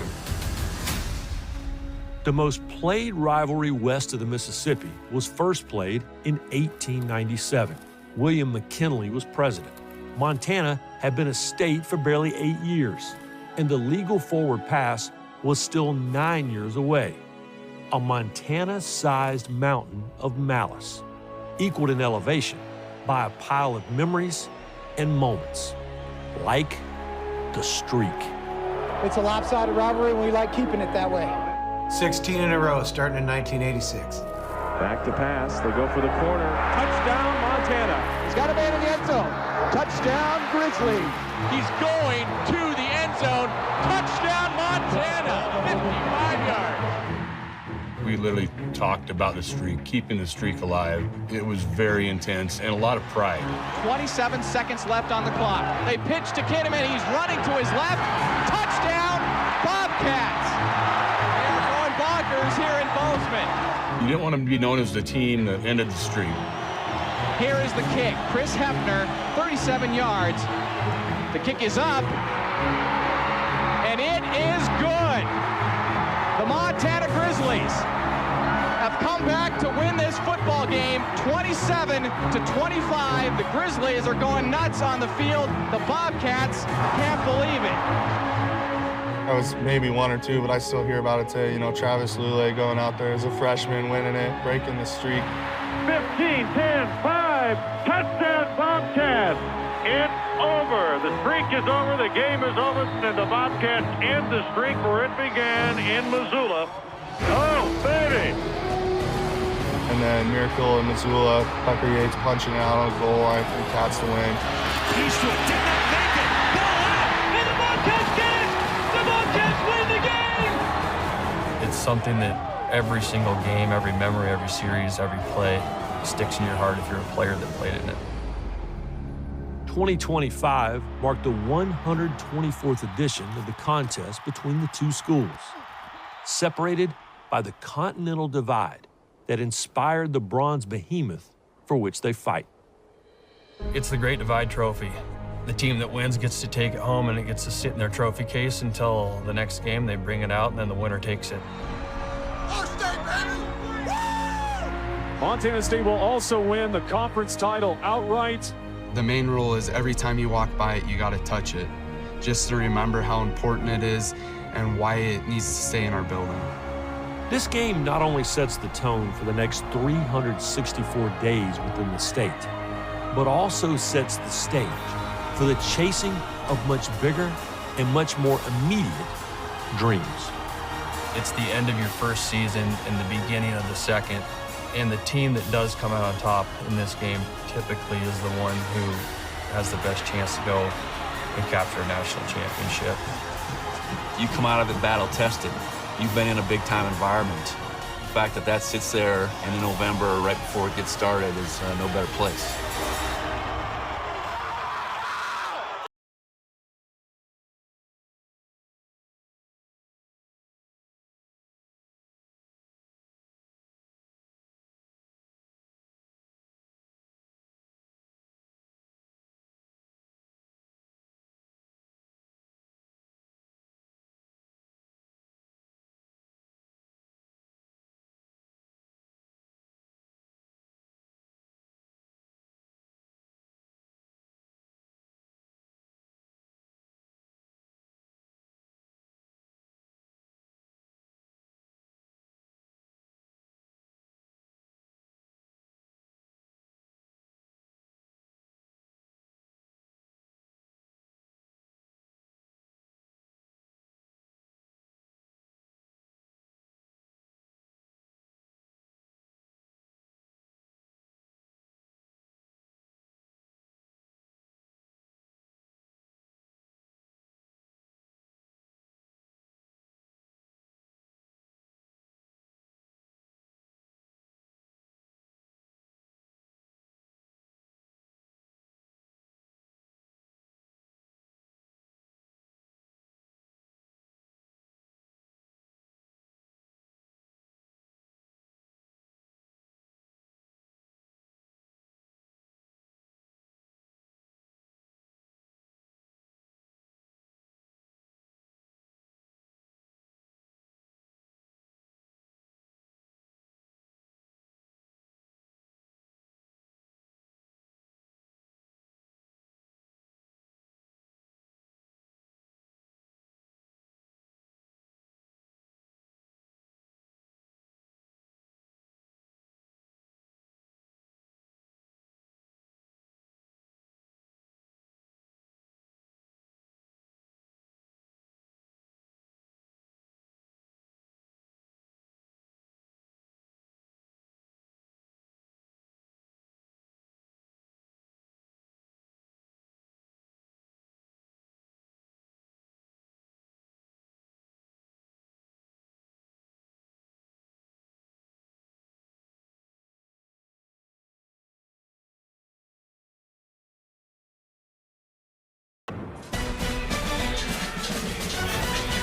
The most played rivalry west of the Mississippi was first played in 1897. William McKinley was president. Montana had been a state for barely 8 years, and the legal forward pass was still 9 years away. A Montana-sized mountain of malice, equaled in elevation by a pile of memories and moments, like the streak.
It's a lopsided rivalry, and we like keeping it that way.
16 in a row, starting in 1986.
Back to pass. They go for the corner. Touchdown, Montana.
He's got a man in the end zone. Touchdown, Grizzly.
He's going to the end zone. Touchdown, Montana. 55 yards.
We literally talked about the streak, keeping the streak alive. It was very intense and a lot of pride.
27 seconds left on the clock. They pitch to Kinnaman. He's running to his left. Touchdown, Bobcats. They are going bonkers here in Bozeman.
You didn't want to be known as the team that ended the streak.
Here is the kick. Chris Hefner, 37 yards. The kick is up, and it is good. The Montana Grizzlies have come back to win this football game, 27-25. The Grizzlies are going nuts on the field. The Bobcats can't believe it.
I was maybe 1 or 2, but I still hear about it today. You know, Travis Lulay going out there as a freshman, winning it, breaking the streak.
15, 10, 5, touchdown Bobcats. It's over. The streak is over. The game is over. And the Bobcats end the streak where it began in Missoula. Oh, baby.
And then Miracle in Missoula, Tucker Yates punching out on the goal line for the Cats to win.
Eastwood did not make it. Ball out. And the Bobcats get it. The Bobcats win the game.
It's something that every single game, every memory, every series, every play sticks in your heart if you're a player that played in it.
2025 marked the 124th edition of the contest between the two schools, separated by the Continental Divide that inspired the bronze behemoth for which they fight.
It's the Great Divide Trophy. The team that wins gets to take it home, and it gets to sit in their trophy case until the next game. They bring it out, and then the winner takes it.
Montana State will also win the conference title outright.
The main rule is every time you walk by it, you got to touch it, just to remember how important it is and why it needs to stay in our building.
This game not only sets the tone for the next 364 days within the state, but also sets the stage for the chasing of much bigger and much more immediate dreams.
It's the end of your first season and the beginning of the second, and the team that does come out on top in this game typically is the one who has the best chance to go and capture a national championship.
You come out of it battle-tested. You've been in a big-time environment. The fact that that sits there in November right before it gets started is no better place.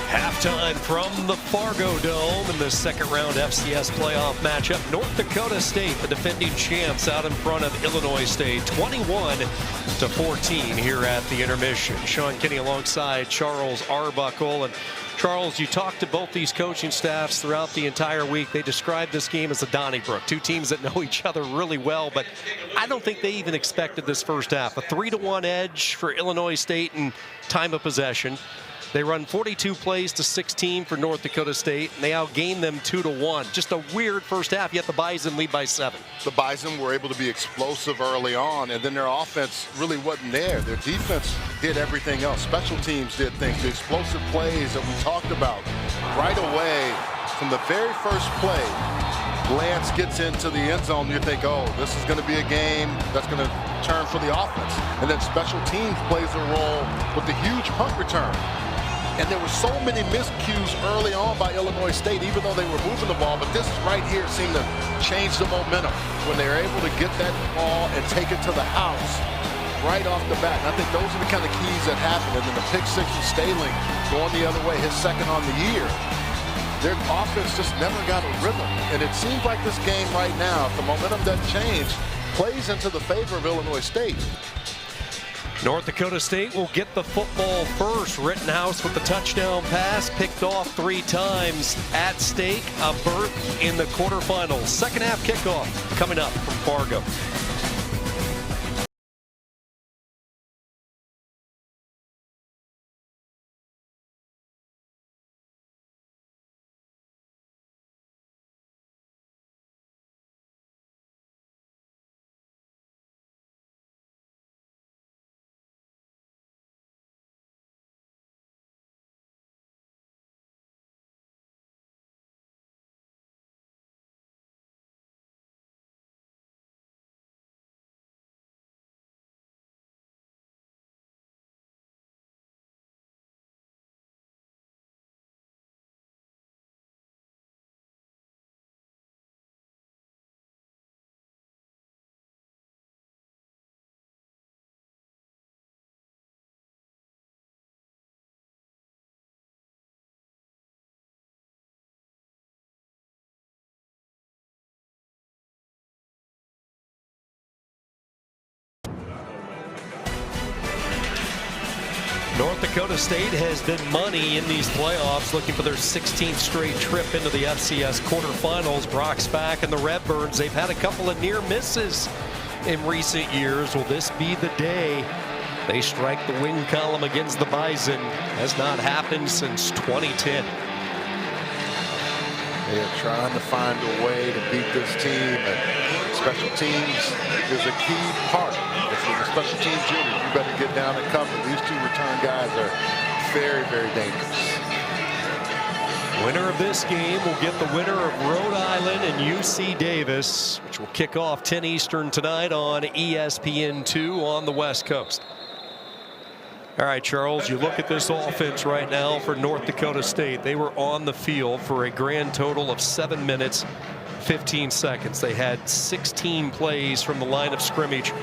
Halftime from the Fargo Dome in the second round FCS playoff matchup. North Dakota State, the defending champs, out in front of Illinois State, 21-14 here at the intermission. Sean Kinney alongside Charles Arbuckle. And Charles, you talked to both these coaching staffs throughout the entire week. They described this game as a Donnybrook, two teams that know each other really well, but I don't think they even expected this first half. A 3-1 edge for Illinois State in time of possession. They run 42 plays to 16 for North Dakota State, and they outgained them 2-1. Just a weird first half, yet the Bison lead by 7.
The Bison were able to be explosive early on, and then their offense really wasn't there. Their defense did everything else. Special teams did things. The explosive plays that we talked about right away from the very first play. Lance gets into the end zone, you think, oh, this is going to be a game that's going to turn for the offense. And then special teams plays a role with the huge punt return. And there were so many miscues early on by Illinois State, even though they were moving the ball. But this right here seemed to change the momentum when they were able to get that ball and take it to the house right off the bat. And I think those are the kind of keys that happen. And then the pick six of Staling going the other way, his second on the year. Their offense just never got a rhythm. And it seems like this game right now, if the momentum doesn't change, plays into the favor of Illinois State.
North Dakota State will get the football first. Rittenhouse with the touchdown pass, picked off 3 times. At stake, a berth in the quarterfinals. Second half kickoff coming up from Fargo. North Dakota State has been money in these playoffs, looking for their 16th straight trip into the FCS quarterfinals. Brock's back and the Redbirds, they've had a couple of near misses in recent years. Will this be the day they strike the win column against the Bison? Has not happened since 2010.
They are trying to find a way to beat this team, and special teams is a key part. If you're a special teams unit, you better get down and cover. These 2 return guys are very, very dangerous.
Winner of this game will get the winner of Rhode Island and UC Davis, which will kick off 10 Eastern tonight on ESPN2 on the West Coast. All right, Charles, you look at this offense right now for North Dakota State. They were on the field for a grand total of 7 minutes, 15 seconds. They had 16 plays from the line of scrimmage.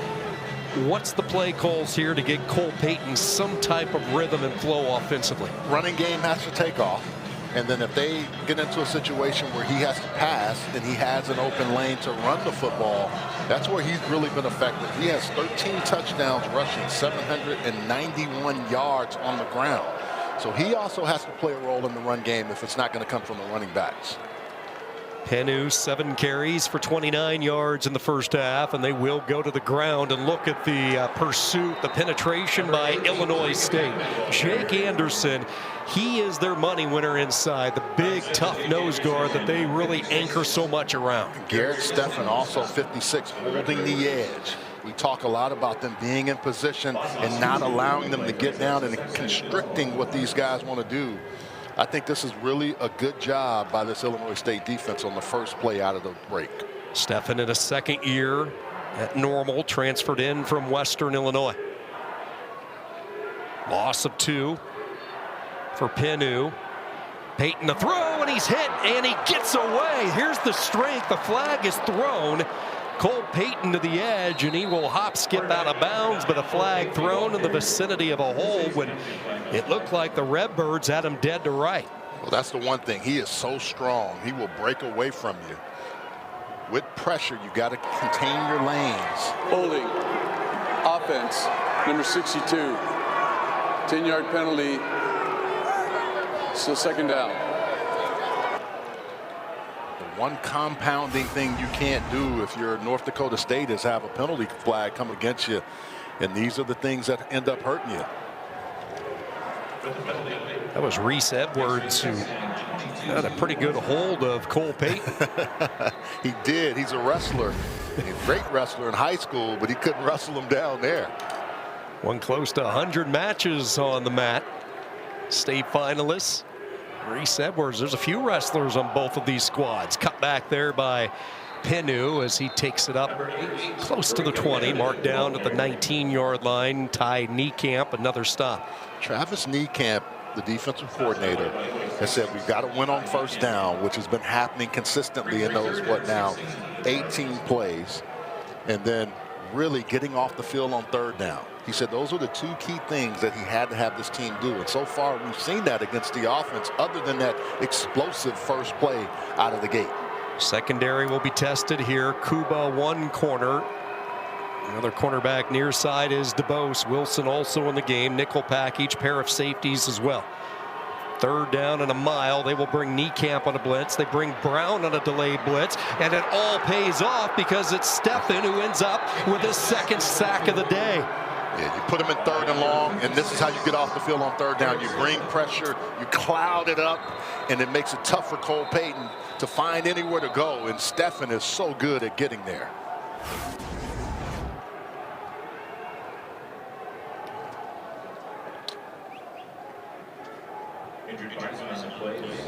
What's the play calls here to get Cole Payton some type of rhythm and flow offensively?
Running game has to take off. And then if they get into a situation where he has to pass and he has an open lane to run the football, that's where he's really been effective. He has 13 touchdowns rushing, 791 yards on the ground. So he also has to play a role in the run game if it's not going to come from the running backs.
Penu, 7 carries for 29 yards in the first half, and they will go to the ground and look at the pursuit, the penetration by Illinois State. Jake Anderson, he is their money winner inside, the big, tough nose guard that they really anchor so much around.
Garrett Steffen, also 56, holding the edge. We talk a lot about them being in position and not allowing them to get down and constricting what these guys want to do. I think this is really a good job by this Illinois State defense on the first play out of the break.
Steffen in a second year at Normal, transferred in from Western Illinois. Loss of 2 for Penu. Payton the throw, and he's hit, and he gets away. Here's the strength. The flag is thrown. Cole Payton to the edge, and he will hop skip out of bounds, but a flag thrown in the vicinity of a hole when it looked like the Redbirds had him dead to right.
Well, that's the one thing. He is so strong. He will break away from you. With pressure, you got to contain your lanes.
Holding. Offense, number 62. 10-yard penalty. Still second down.
One compounding thing you can't do if you're North Dakota State is have a penalty flag come against you, and these are the things that end up hurting you.
That was Reese Edwards, who had a pretty good hold of Cole Payton.
He did. He's a wrestler. He's a great wrestler in high school, but he couldn't wrestle him down there.
Won close to 100 matches on the mat. State finalists. Reese Edwards, there's a few wrestlers on both of these squads. Cut back there by Penu as he takes it up close to the 20, marked down at the 19-yard line. Ty Niekamp, another stop.
Travis Niekamp, the defensive coordinator, has said we've got to win on first down, which has been happening consistently in those, 18 plays, and then really getting off the field on third down. He said those are the two key things that he had to have this team do. And so far, we've seen that against the offense, other than that explosive first play out of the gate.
Secondary will be tested here. Kuba, one corner. Another cornerback near side is DeBose. Wilson also in the game. Nickel package, pair of safeties as well. Third down and a mile. They will bring Niekamp on a blitz. They bring Brown on a delayed blitz. And it all pays off because it's Stephan who ends up with his second sack of the day.
Yeah, you put him in third and long, and this is how you get off the field on third down. You bring pressure, you cloud it up, and it makes it tough for Cole Payton to find anywhere to go. And Stephan is so good at getting there.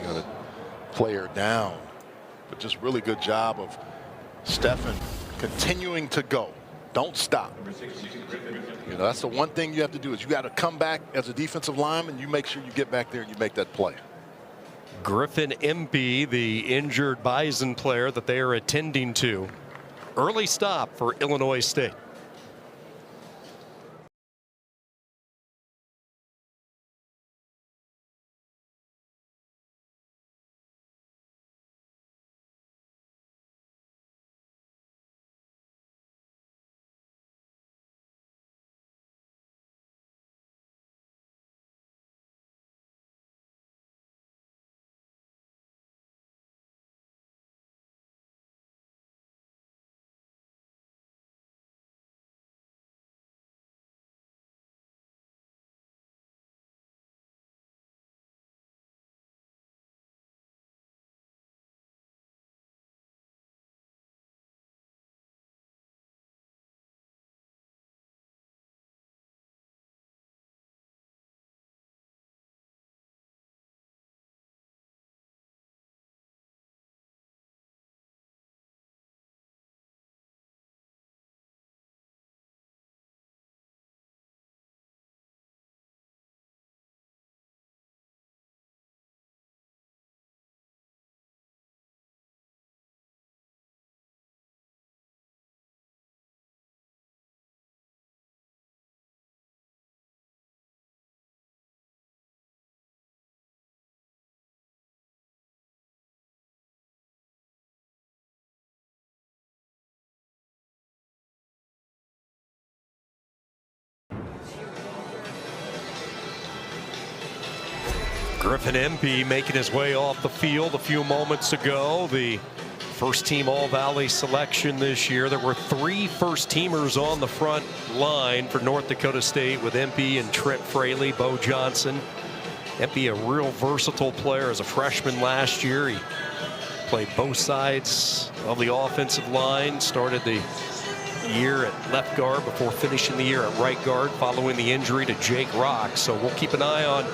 Got a player down, but just really good job of Stephan continuing to go. Don't stop. You know, that's the one thing you have to do is you got to come back as a defensive lineman. You make sure you get back there and you make that play.
Griffin Empey, the injured Bison player that they are attending to. Early stop for Illinois State. Griffin Empey making his way off the field a few moments ago. The first team All-Valley selection this year. There were 3 first-teamers on the front line for North Dakota State with Empey and Trent Fraley, Bo Johnson. Empey, a real versatile player as a freshman last year. He played both sides of the offensive line, started the year at left guard before finishing the year at right guard following the injury to Jake Rock. So we'll keep an eye on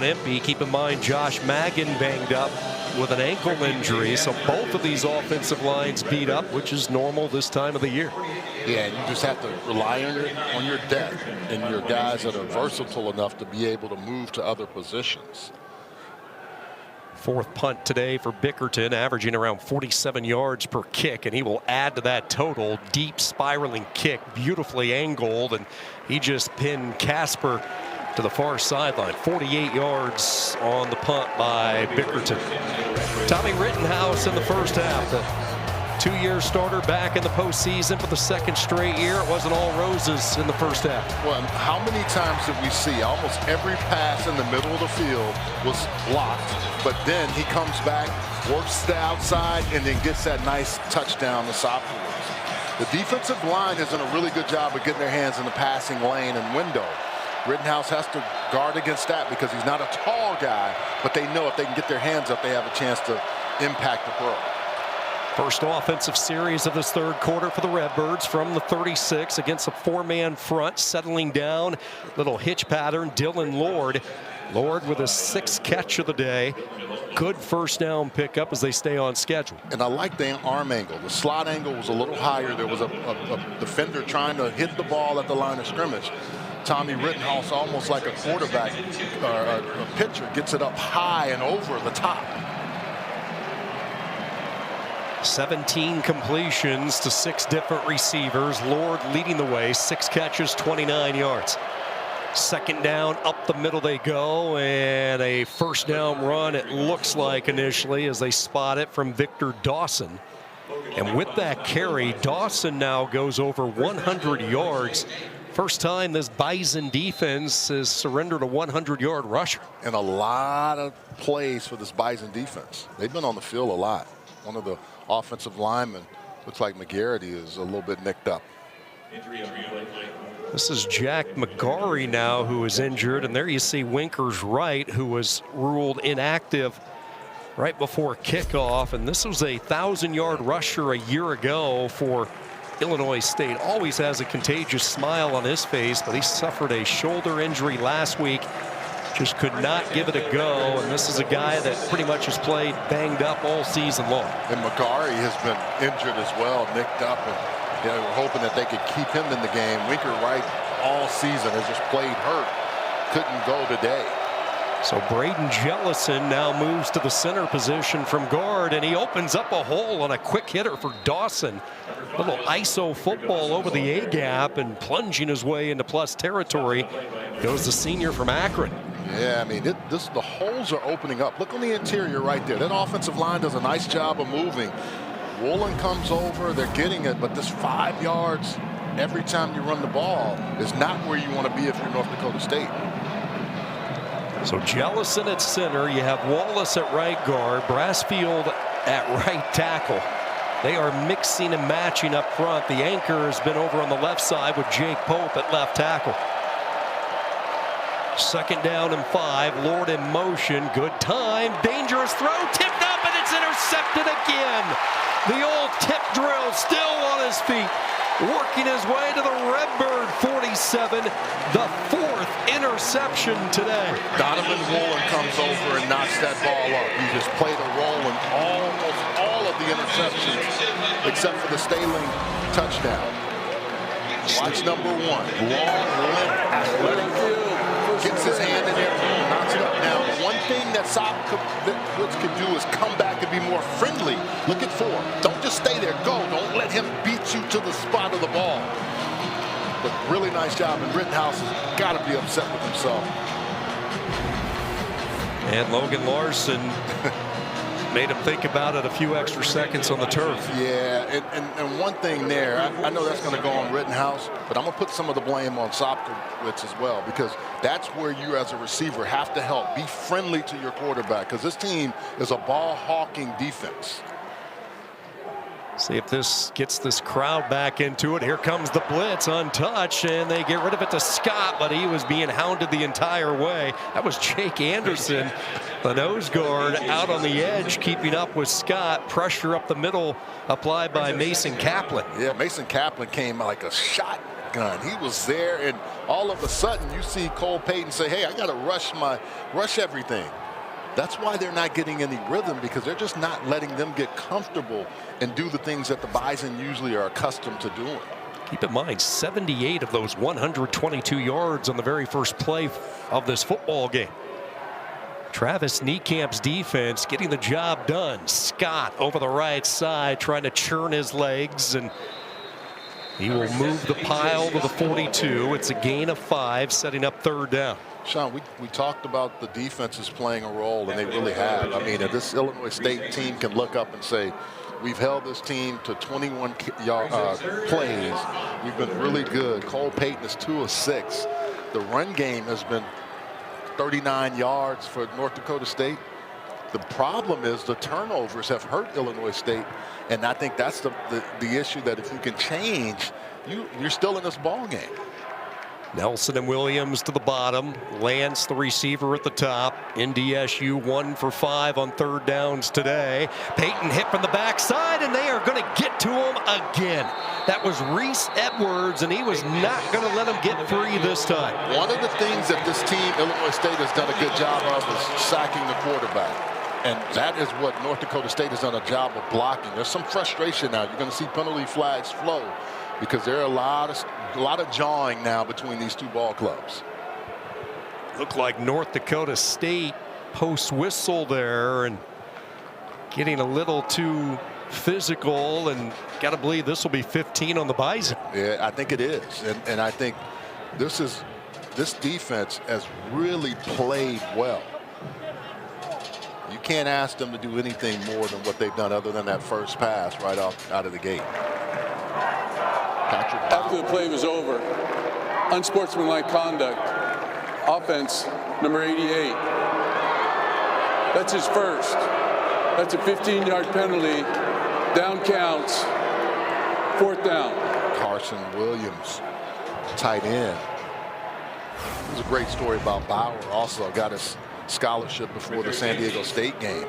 Empey. Keep in mind Josh Maggin banged up with an ankle injury, so both of these offensive lines beat up, which is normal this time of the year.
Yeah, and you just have to rely on your depth and your guys that are versatile enough to be able to move to other positions.
Fourth punt today for Bickerton, averaging around 47 yards per kick, and he will add to that total. Deep spiraling kick, beautifully angled, and he just pinned Casper to the far sideline. 48 yards on the punt by Bickerton. Tommy Rittenhouse in the first half. The 2-year starter back in the postseason for the second straight year. It wasn't all roses in the first half.
Well, how many times did we see almost every pass in the middle of the field was blocked, but then he comes back, works the outside, and then gets that nice touchdown to stop forwards. The defensive line has done a really good job of getting their hands in the passing lane and window. Rittenhouse has to guard against that because he's not a tall guy, but they know if they can get their hands up, they have a chance to impact the throw.
First offensive series of this third quarter for the Redbirds from the 36 against a four-man front, settling down. Little hitch pattern, Dylan Lord. Lord with his 6th catch of the day. Good first down pickup as they stay on schedule.
And I like the arm angle. The slot angle was a little higher. There was a defender trying to hit the ball at the line of scrimmage. Tommy Rittenhouse, almost like a quarterback, a pitcher, gets it up high and over the top.
17 completions to 6 different receivers. Lord leading the way, 6 catches, 29 yards. Second down, up the middle they go, and a first down run, it looks like initially, as they spot it from Victor Dawson. And with that carry, Dawson now goes over 100 yards. First time this Bison defense has surrendered a 100-yard rusher.
And a lot of plays for this Bison defense. They've been on the field a lot. One of the offensive linemen, looks like McGarity, is a little bit nicked up.
This is Jack McGarry now who is injured, and there you see Winkers Wright, who was ruled inactive right before kickoff. And this was a 1,000-yard rusher a year ago for Illinois State. Always has a contagious smile on his face, but he suffered a shoulder injury last week. Just could not give it a go, and this is a guy that pretty much has played banged up all season long.
And McGarry has been injured as well, nicked up, and we're hoping that they could keep him in the game. Winker Wright all season has just played hurt. Couldn't go today.
So Braden Jellison now moves to the center position from guard, and he opens up a hole on a quick hitter for Dawson. Little ISO football over the A-gap and plunging his way into plus territory goes the senior from Akron.
Yeah, I mean, the holes are opening up. Look on the interior right there. That offensive line does a nice job of moving. Woolen comes over, they're getting it, but this 5 yards every time you run the ball is not where you want to be if you're North Dakota State.
So Jellison at center, you have Wallace at right guard, Brassfield at right tackle. They are mixing and matching up front. The anchor has been over on the left side with Jake Pope at left tackle. Second down and 5, Lord in motion, good time, dangerous throw, tipped up, and it's intercepted again. The old tip drill still on his feet, working his way to the Redbird 47, the 4th interception today.
Donovan Woolen comes over and knocks that ball up. He just played a role in almost all of the interceptions, except for the Staling touchdown. Watch number 1, long, limp, athletic field. Gets his hand in there, knocks it up. Now, one thing that Sopwitz could do is come back and be more friendly. Look at 4. Don't just stay there. Go. Don't let him beat you to the spot of the ball. But really nice job, and Rittenhouse has got to be upset with himself.
And Logan Larson made him think about it a few extra seconds on the turf.
Yeah, and one thing there, I know that's going to go on Rittenhouse, but I'm going to put some of the blame on Sopwitz as well, because that's where you as a receiver have to help. Be friendly to your quarterback, because this team is a ball-hawking defense.
See if this gets this crowd back into it. Here comes the blitz untouched, and they get rid of it to Scott, but he was being hounded the entire way. That was Jake Anderson, the nose guard, out on the edge, keeping up with Scott. Pressure up the middle applied by Mason Kaplan.
Yeah, Mason Kaplan came like a shotgun. He was there, and all of a sudden you see Cole Payton say, hey, I got to rush everything. That's why they're not getting any rhythm, because they're just not letting them get comfortable and do the things that the Bison usually are accustomed to doing.
Keep in mind, 78 of those 122 yards on the very first play of this football game. Travis Niecamp's defense getting the job done. Scott over the right side trying to churn his legs, and he will move the pile to the 42. It's a gain of 5, setting up third down.
Sean, we talked about the defenses playing a role, and they really have. I mean, if this Illinois State team can look up and say, we've held this team to 21 plays. We've been really good. Cole Payton is 2 of 6. The run game has been 39 yards for North Dakota State. The problem is the turnovers have hurt Illinois State, and I think that's the issue, that if you can change, you're still in this ball game.
Nelson and Williams to the bottom. Lance, the receiver, at the top. NDSU 1 for 5 on third downs today. Peyton hit from the backside, and they are going to get to him again. That was Reese Edwards, and he was not going to let him get free this time.
One of the things that this team, Illinois State, has done a good job of is sacking the quarterback. And that is what North Dakota State has done a job of blocking. There's some frustration now. You're going to see penalty flags flow because there are a lot of jawing now between these two ball clubs.
Looked like North Dakota State post whistle there and getting a little too physical, and got to believe this will be 15 on the Bison.
Yeah, I think it is. And I think this defense has really played well. You can't ask them to do anything more than what they've done other than that first pass right out of the gate.
After the play was over, unsportsmanlike conduct, offense number 88. That's his first. That's a 15-yard penalty. Down counts. 4th down.
Carson Williams, tight end. There's a great story about Bauer. Also got his scholarship before the San Diego State game.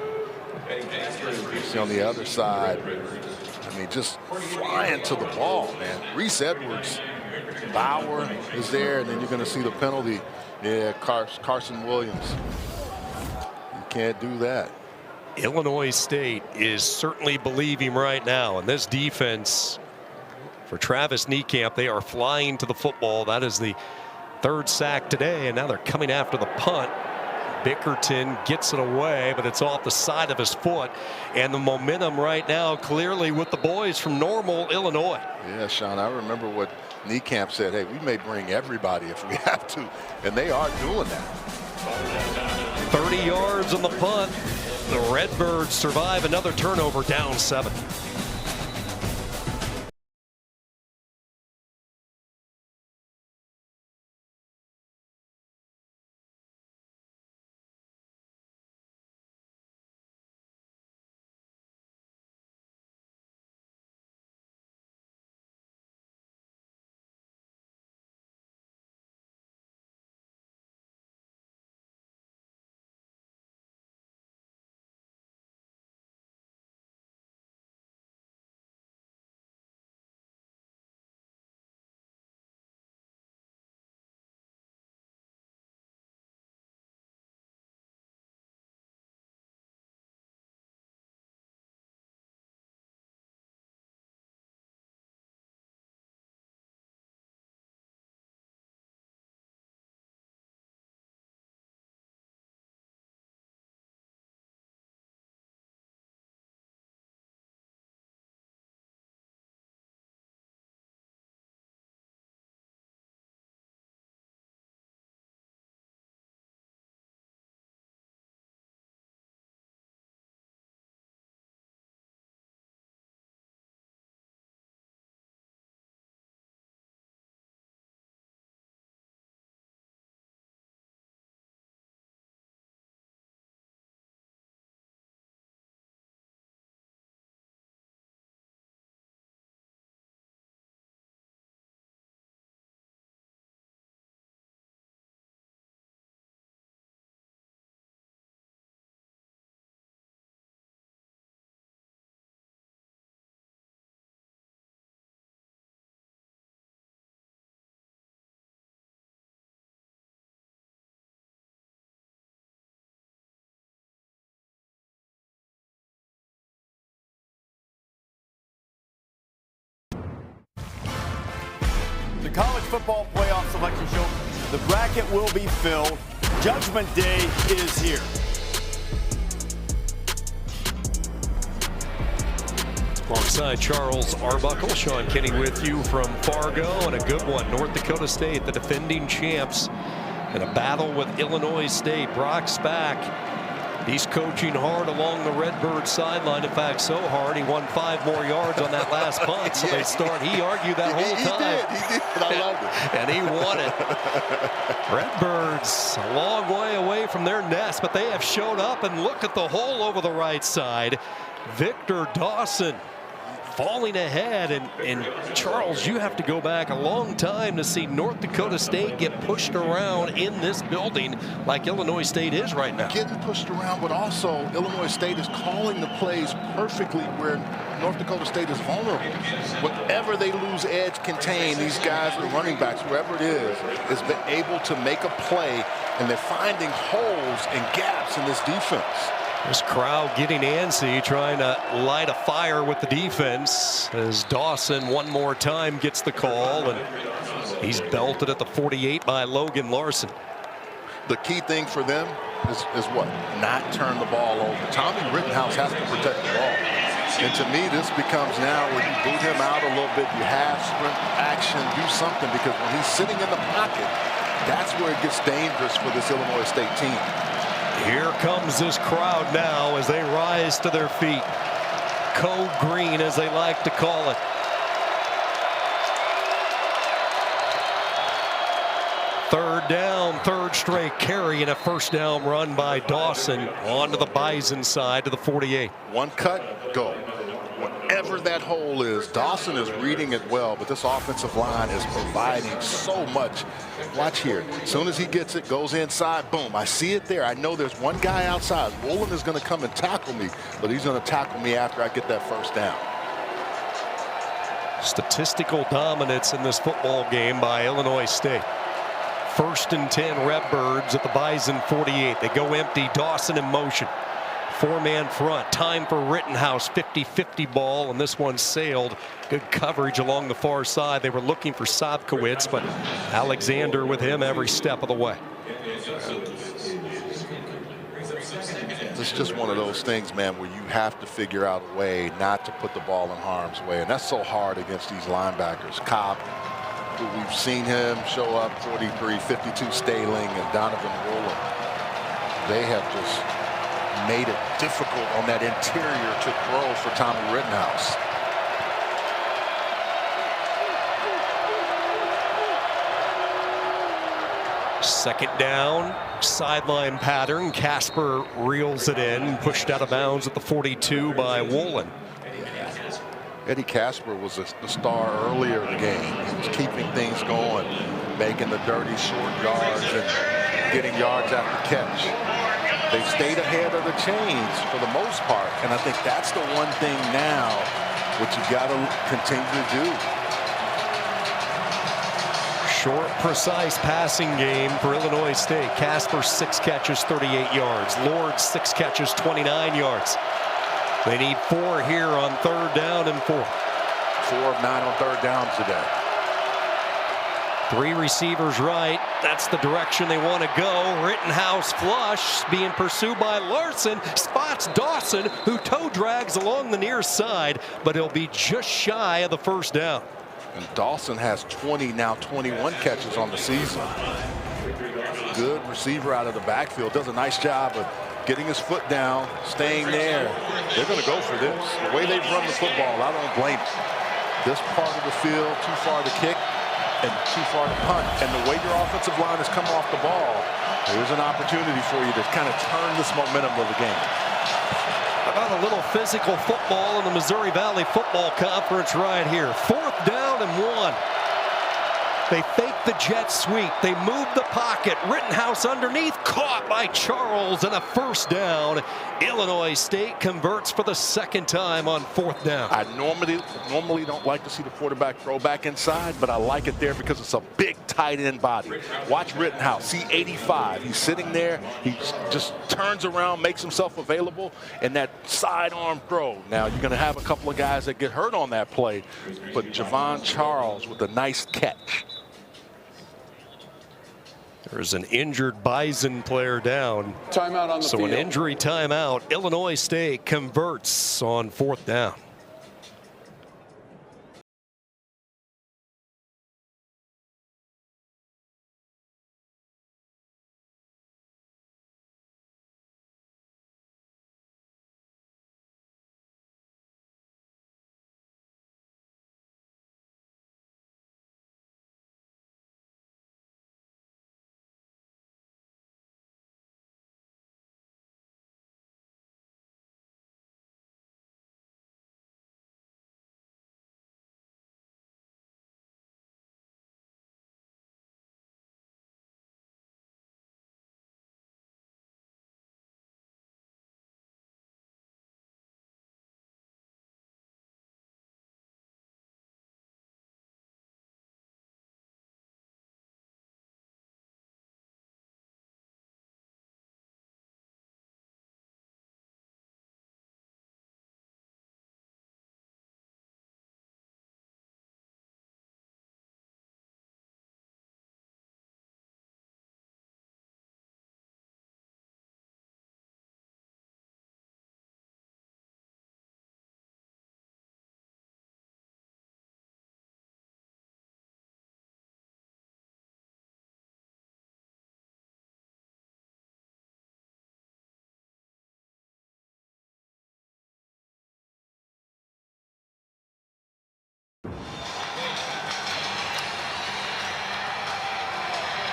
You see on the other side, I mean, just flying to the ball, man. Reese Edwards, Bauer is there, and then you're going to see the penalty. Yeah, Carson Williams. You can't do that.
Illinois State is certainly believing right now, and this defense for Travis Niekamp, they are flying to the football. That is the 3rd sack today, and now they're coming after the punt. Bickerton gets it away, but it's off the side of his foot, and the momentum right now clearly with the boys from Normal, Illinois.
Yeah, Sean, I remember what Niekamp said. Hey, we may bring everybody if we have to, and they are doing that.
30 yards on the punt. The Redbirds survive another turnover, down 7.
The College Football Playoff Selection Show. The bracket will be filled. Judgment Day is here.
Alongside Charles Arbuckle, Sean Kinney with you from Fargo, and a good one. North Dakota State, the defending champs, in a battle with Illinois State. Brock's back. He's coaching hard along the Redbird sideline. In fact, so hard he won 5 more yards on that last punt. So they start. He argued that whole time.
He did. I loved it.
And he won it. Redbirds a long way away from their nest, but they have showed up, and look at the hole over the right side. Victor Dawson falling ahead. And Charles, you have to go back a long time to see North Dakota State get pushed around in this building like Illinois State is right now.
Getting pushed around, but also Illinois State is calling the plays perfectly where North Dakota State is vulnerable. Whatever they lose edge contain, these guys, the running backs, whoever it is been able to make a play, and they're finding holes and gaps in this defense.
This crowd getting antsy, trying to light a fire with the defense as Dawson one more time gets the call, and he's belted at the 48 by Logan Larson.
The key thing for them is what? Not turn the ball over. Tommy Rittenhouse has to protect the ball. And to me, this becomes now where you boot him out a little bit, you have sprint action, do something, because when he's sitting in the pocket, that's where it gets dangerous for this Illinois State team.
Here comes this crowd now as they rise to their feet. Code green, as they like to call it. Third down, third straight carry, and a first down run by Dawson onto the Bison side to the 48.
One cut, go. Whatever that hole is, Dawson is reading it well, but this offensive line is providing so much. Watch here. As soon as he gets it, goes inside, boom. I see it there. I know there's one guy outside. Woolen is going to come and tackle me, but he's going to tackle me after I get that first down.
Statistical dominance in this football game by Illinois State. 1st and 10 Redbirds at the Bison 48. They go empty. Dawson in motion. 4-man front. Time for Rittenhouse. 50-50 ball, and this one sailed. Good coverage along the far side. They were looking for Sobkowitz, but Alexander with him every step of the way.
It's just one of those things, man, where you have to figure out a way not to put the ball in harm's way, and that's so hard against these linebackers. Cobb, who we've seen him show up, 43, 52 Staling, and Donovan Woolen. They have just made it difficult on that interior to throw for Tommy Rittenhouse.
Second down, sideline pattern. Casper reels it in, pushed out of bounds at the 42 by Woolen.
Eddie Casper was the star earlier in the game. He was keeping things going, making the dirty short yards and getting yards after catch. They've stayed ahead of the chains for the most part, and I think that's the one thing now which you got to continue to do.
Short, precise passing game for Illinois State. Casper 6 catches, 38 yards. Lord 6 catches, 29 yards. They need 4 here on 3rd down and 4.
4 of 9 on 3rd down today.
3 receivers right. That's the direction they want to go. Rittenhouse flush, being pursued by Larson. Spots Dawson, who toe drags along the near side, but he'll be just shy of the first down.
And Dawson has 20, now 21 catches on the season. Good receiver out of the backfield. Does a nice job of getting his foot down, staying there. They're going to go for this. The way they've run the football, I don't blame them. This part of the field, too far to kick and too far to punt. And the way your offensive line has come off the ball, there's an opportunity for you to kind of turn this momentum of the game.
About a little physical football in the Missouri Valley Football Conference right here. 4th down and 1. They fake the jet sweep. They move the pocket. Rittenhouse underneath, caught by Charles, and a first down. Illinois State converts for the 2nd time on 4th down.
I normally don't like to see the quarterback throw back inside, but I like it there because it's a big tight end body. Watch Rittenhouse, see 85. He's sitting there. He just turns around, makes himself available, and that sidearm throw. Now, you're going to have a couple of guys that get hurt on that play, but Javon Charles with a nice catch.
There's an injured Bison player down.
Timeout on the field.
So an injury timeout. Illinois State converts on 4th down.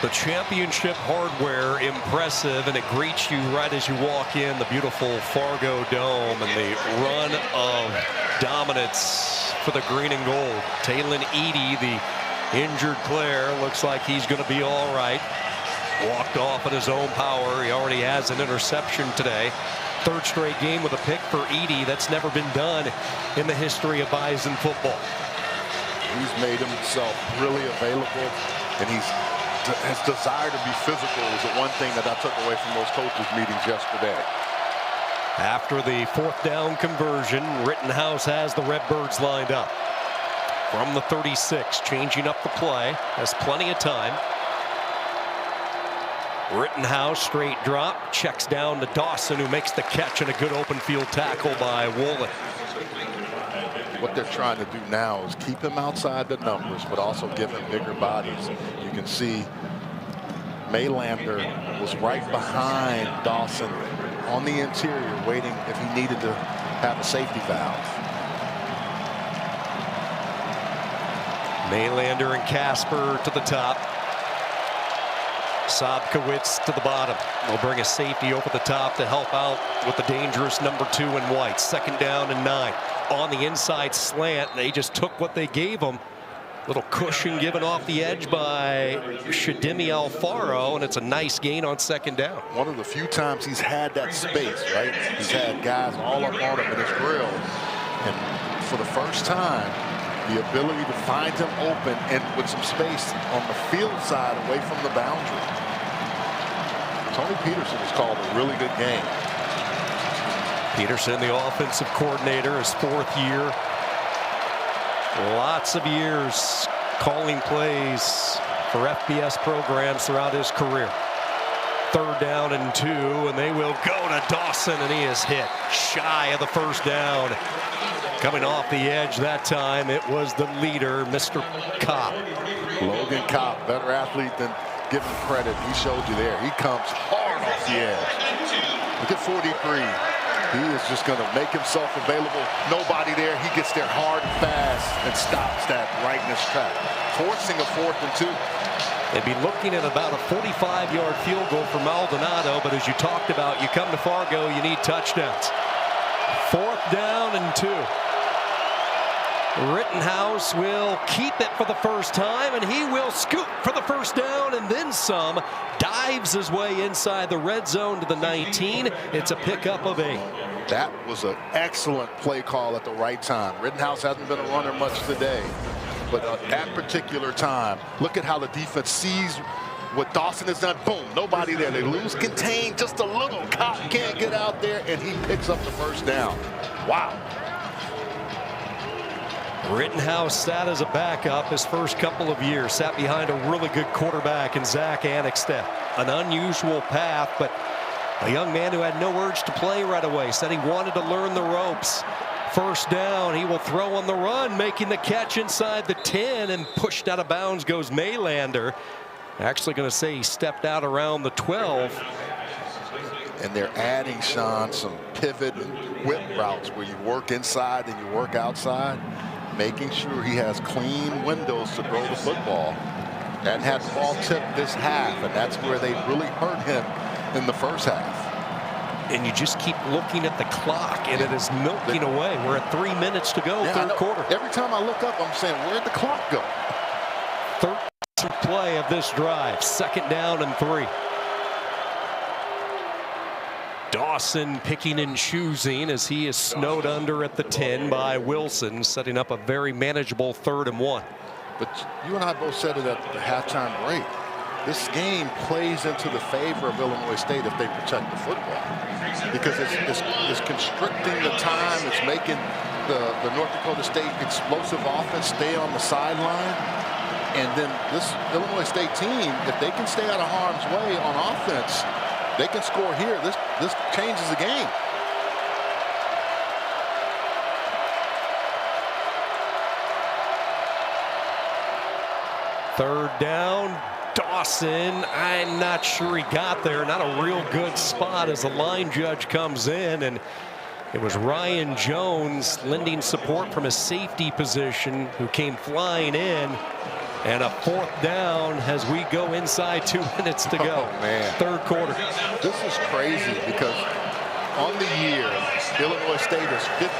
The championship hardware, impressive, and it greets you right as you walk in. The beautiful Fargo Dome and the run of dominance for the green and gold. Talon Edey, the injured player, looks like he's going to be all right. Walked off at his own power. He already has an interception today. Third straight game with a pick for Edey. That's never been done in the history of Bison football.
He's made himself really available, and his desire to be physical was the one thing that I took away from those coaches meetings yesterday.
After the fourth down conversion, Rittenhouse has the Redbirds lined up. From the 36, changing up the play, has plenty of time. Rittenhouse, straight drop, checks down to Dawson, who makes the catch, and a good open field tackle by Woolen.
What they're trying to do now is keep him outside the numbers, but also give him bigger bodies. You can see Maylander was right behind Dawson on the interior, waiting if he needed to have a safety valve.
Maylander and Casper to the top. Sobkowitz to the bottom. They'll bring a safety over the top to help out with the dangerous number 2 in white. Second down and 9. On the inside slant, they just took what they gave them. Little cushion given off the edge by Shadimi Alfaro, and it's a nice gain on second down.
One of the few times he's had that space, right? He's had guys all up on him in his grill. And for the first time, the ability to find him open and with some space on the field side away from the boundary. Tony Peterson has called a really good game.
Peterson, the offensive coordinator, his 4th year. Lots of years calling plays for FBS programs throughout his career. Third down and 2, and they will go to Dawson, and he is hit shy of the first down. Coming off the edge that time, it was the leader, Mr. Kopp.
Logan Kopp, better athlete than given credit. He showed you there. He comes hard off the edge. Look at 43. He is just going to make himself available. Nobody there. He gets there hard and fast and stops that right in his track, forcing a 4th and 2.
They'd be looking at about a 45-yard field goal for Maldonado, but as you talked about, you come to Fargo, you need touchdowns. 4th down and 2. Rittenhouse will keep it for the first time, and he will scoop for the first down and then some. Dives his way inside the red zone to the 19. It's a pickup of 8.
That was an excellent play call at the right time. Rittenhouse hasn't been a runner much today, but at that particular time, look at how the defense sees what Dawson has done. Boom, nobody there. They lose contain just a little. Kopp can't get out there, and he picks up the first down. Wow.
Rittenhouse sat as a backup his first couple of years, sat behind a really good quarterback in Zach Annexstad. An unusual path, but a young man who had no urge to play right away, said he wanted to learn the ropes. First down, he will throw on the run, making the catch inside the 10, and pushed out of bounds goes Maylander. Actually going to say he stepped out around the 12.
And they're adding, Sean, some pivot and whip routes where you work inside and you work outside, making sure he has clean windows to throw the football. And had the ball tipped this half, and that's where they really hurt him in the first half.
And you just keep looking at the clock, and it is milking away. We're at 3 minutes to go, third quarter.
Every time I look up, I'm saying, where'd the clock go?
Third play of this drive, second down and 3. Dawson picking and choosing as he is snowed under at the 10 by Wilson, setting up a very manageable 3rd and 1.
But you and I both said it at the halftime break. This game plays into the favor of Illinois State if they protect the football, because it's constricting the time. It's making the North Dakota State explosive offense stay on the sideline. And then this Illinois State team, if they can stay out of harm's way on offense, they can score here. This changes the game.
Third down, Dawson. I'm not sure he got there. Not a real good spot as the line judge comes in, and it was Ryan Jones lending support from a safety position who came flying in. And a 4th down as we go inside 2 minutes to go.
Oh, man.
3rd quarter.
This is crazy because on the year, Illinois State is 59%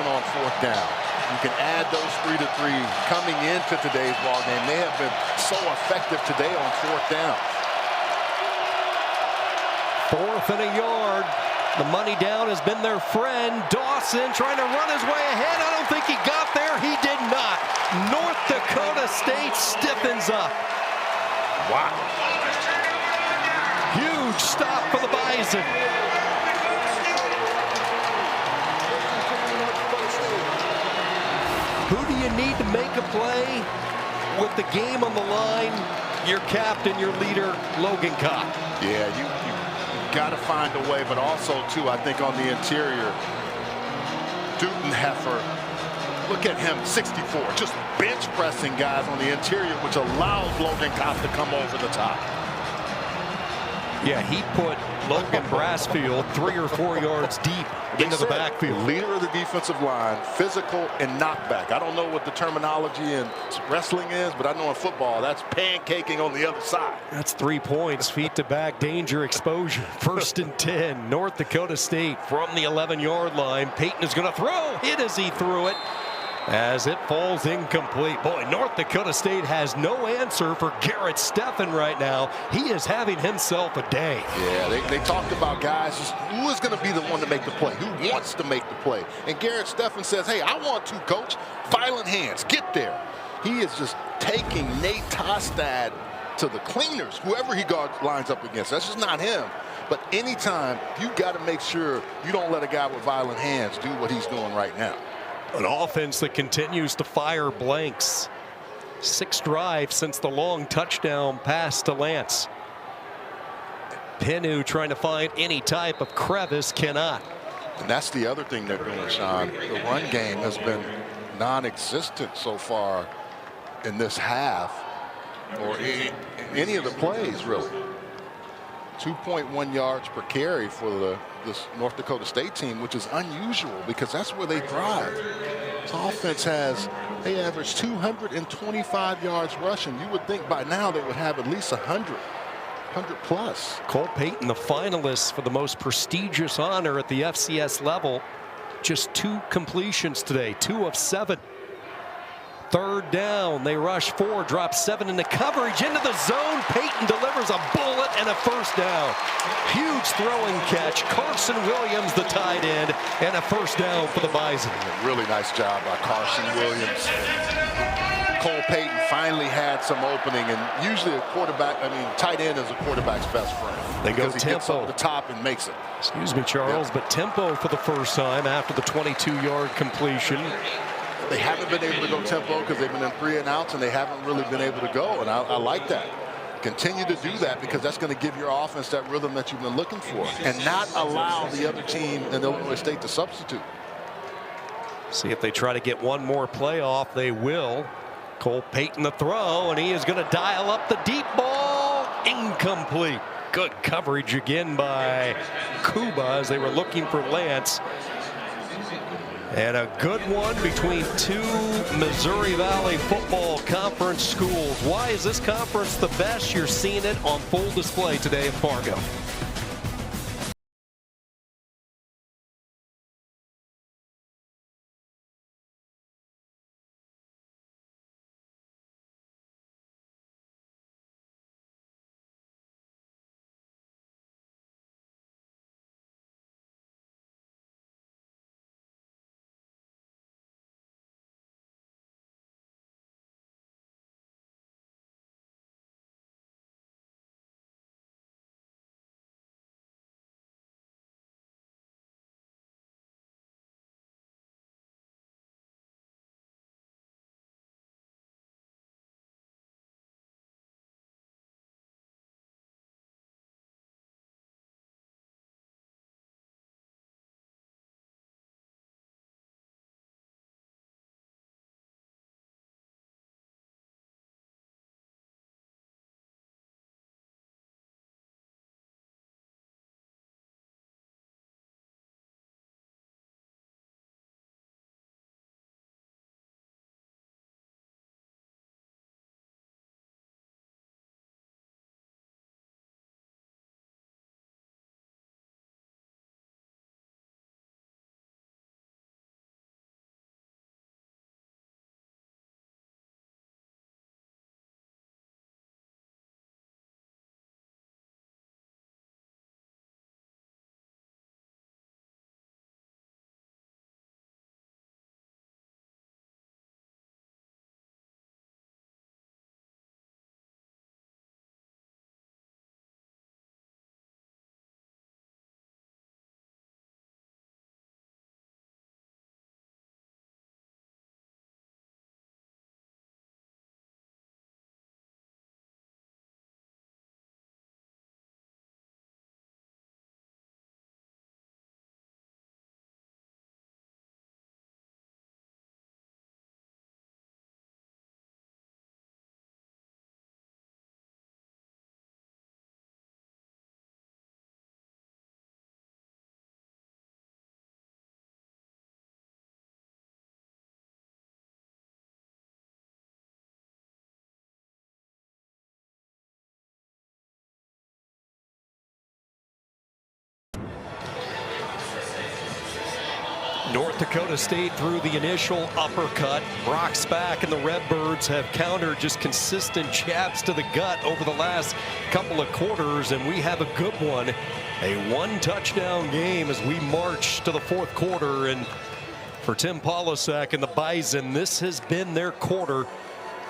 on 4th down. You can add those 3 to 3 coming into today's ball game. They have been so effective today on 4th down.
4th and a yard. The money down has been their friend. Dawson trying to run his way ahead. I don't think he got there. He did not. North Dakota State stiffens up.
Wow.
Huge stop for the Bison. Who do you need to make a play with the game on the line? Your captain, your leader, Logan Kopp.
Yeah, you got to find a way, but also, too, I think on the interior, Dudenheffer, look at him, 64, just bench pressing guys on the interior, which allows Logan Kopp to come over the top.
Yeah, he put Logan Brassfield 3 or 4 yards deep into the backfield.
Leader of the defensive line, physical and knockback. I don't know what the terminology in wrestling is, but I know in football, that's pancaking on the other side.
That's 3 points, feet to back, danger, exposure. 1st and 10, North Dakota State from the 11-yard line. Peyton is going to throw. Hit as he threw it, as it falls incomplete. Boy, North Dakota State has no answer for Garrett Steffen right now. He is having himself a day.
Yeah, they talked about guys, who is going to be the one to make the play? Who wants to make the play? And Garrett Steffen says, hey, I want to, coach. Violent hands, get there. He is just taking Nate Tostad to the cleaners, whoever he lines up against. That's just not him. But anytime, you got to make sure you don't let a guy with violent hands do what he's doing right now.
An offense that continues to fire blanks. 6 drives since the long touchdown pass to Lance. Penu trying to find any type of crevice, cannot.
And that's the other thing they're doing, Sean. The run game has been non-existent so far in this half, or any of the plays, really. 2.1 yards per carry for this North Dakota State team, which is unusual because that's where they thrive. This offense they average 225 yards rushing. You would think by now they would have at least 100 plus.
Cole Payton, the finalist for the most prestigious honor at the FCS level. Just 2 completions today, 2 of 7. 3rd down, they rush 4, drop 7 into coverage, into the zone. Payton delivers a bullet and a 1st down. Huge throwing catch. Carson Williams, the tight end, and a 1st down for the Bison.
Really nice job by Carson Williams. Cole Payton finally had some opening, and usually tight end is a quarterback's best friend.
They go
because he gets
tempo.
over the top and makes it.
Excuse me, Charles, but tempo for the first time after the 22-yard completion.
They haven't been able to go tempo because they've been in 3 and outs, and they haven't really been able to go, and I like that. Continue to do that because that's going to give your offense that rhythm that you've been looking for, and not allow the other team in Illinois State to substitute.
See if they try to get one more playoff. They will. Cole Payton the throw, and he is going to dial up the deep ball. Incomplete. Good coverage again by Kuba as they were looking for Lance. And a good one between 2 Missouri Valley Football Conference schools. Why is this conference the best? You're seeing it on full display today in Fargo. North Dakota State threw the initial uppercut. Brock's back, and the Redbirds have countered just consistent jabs to the gut over the last couple of quarters, and we have a good one. A one-touchdown game as we march to the fourth quarter. And for Tim Polasek and the Bison, this has been their quarter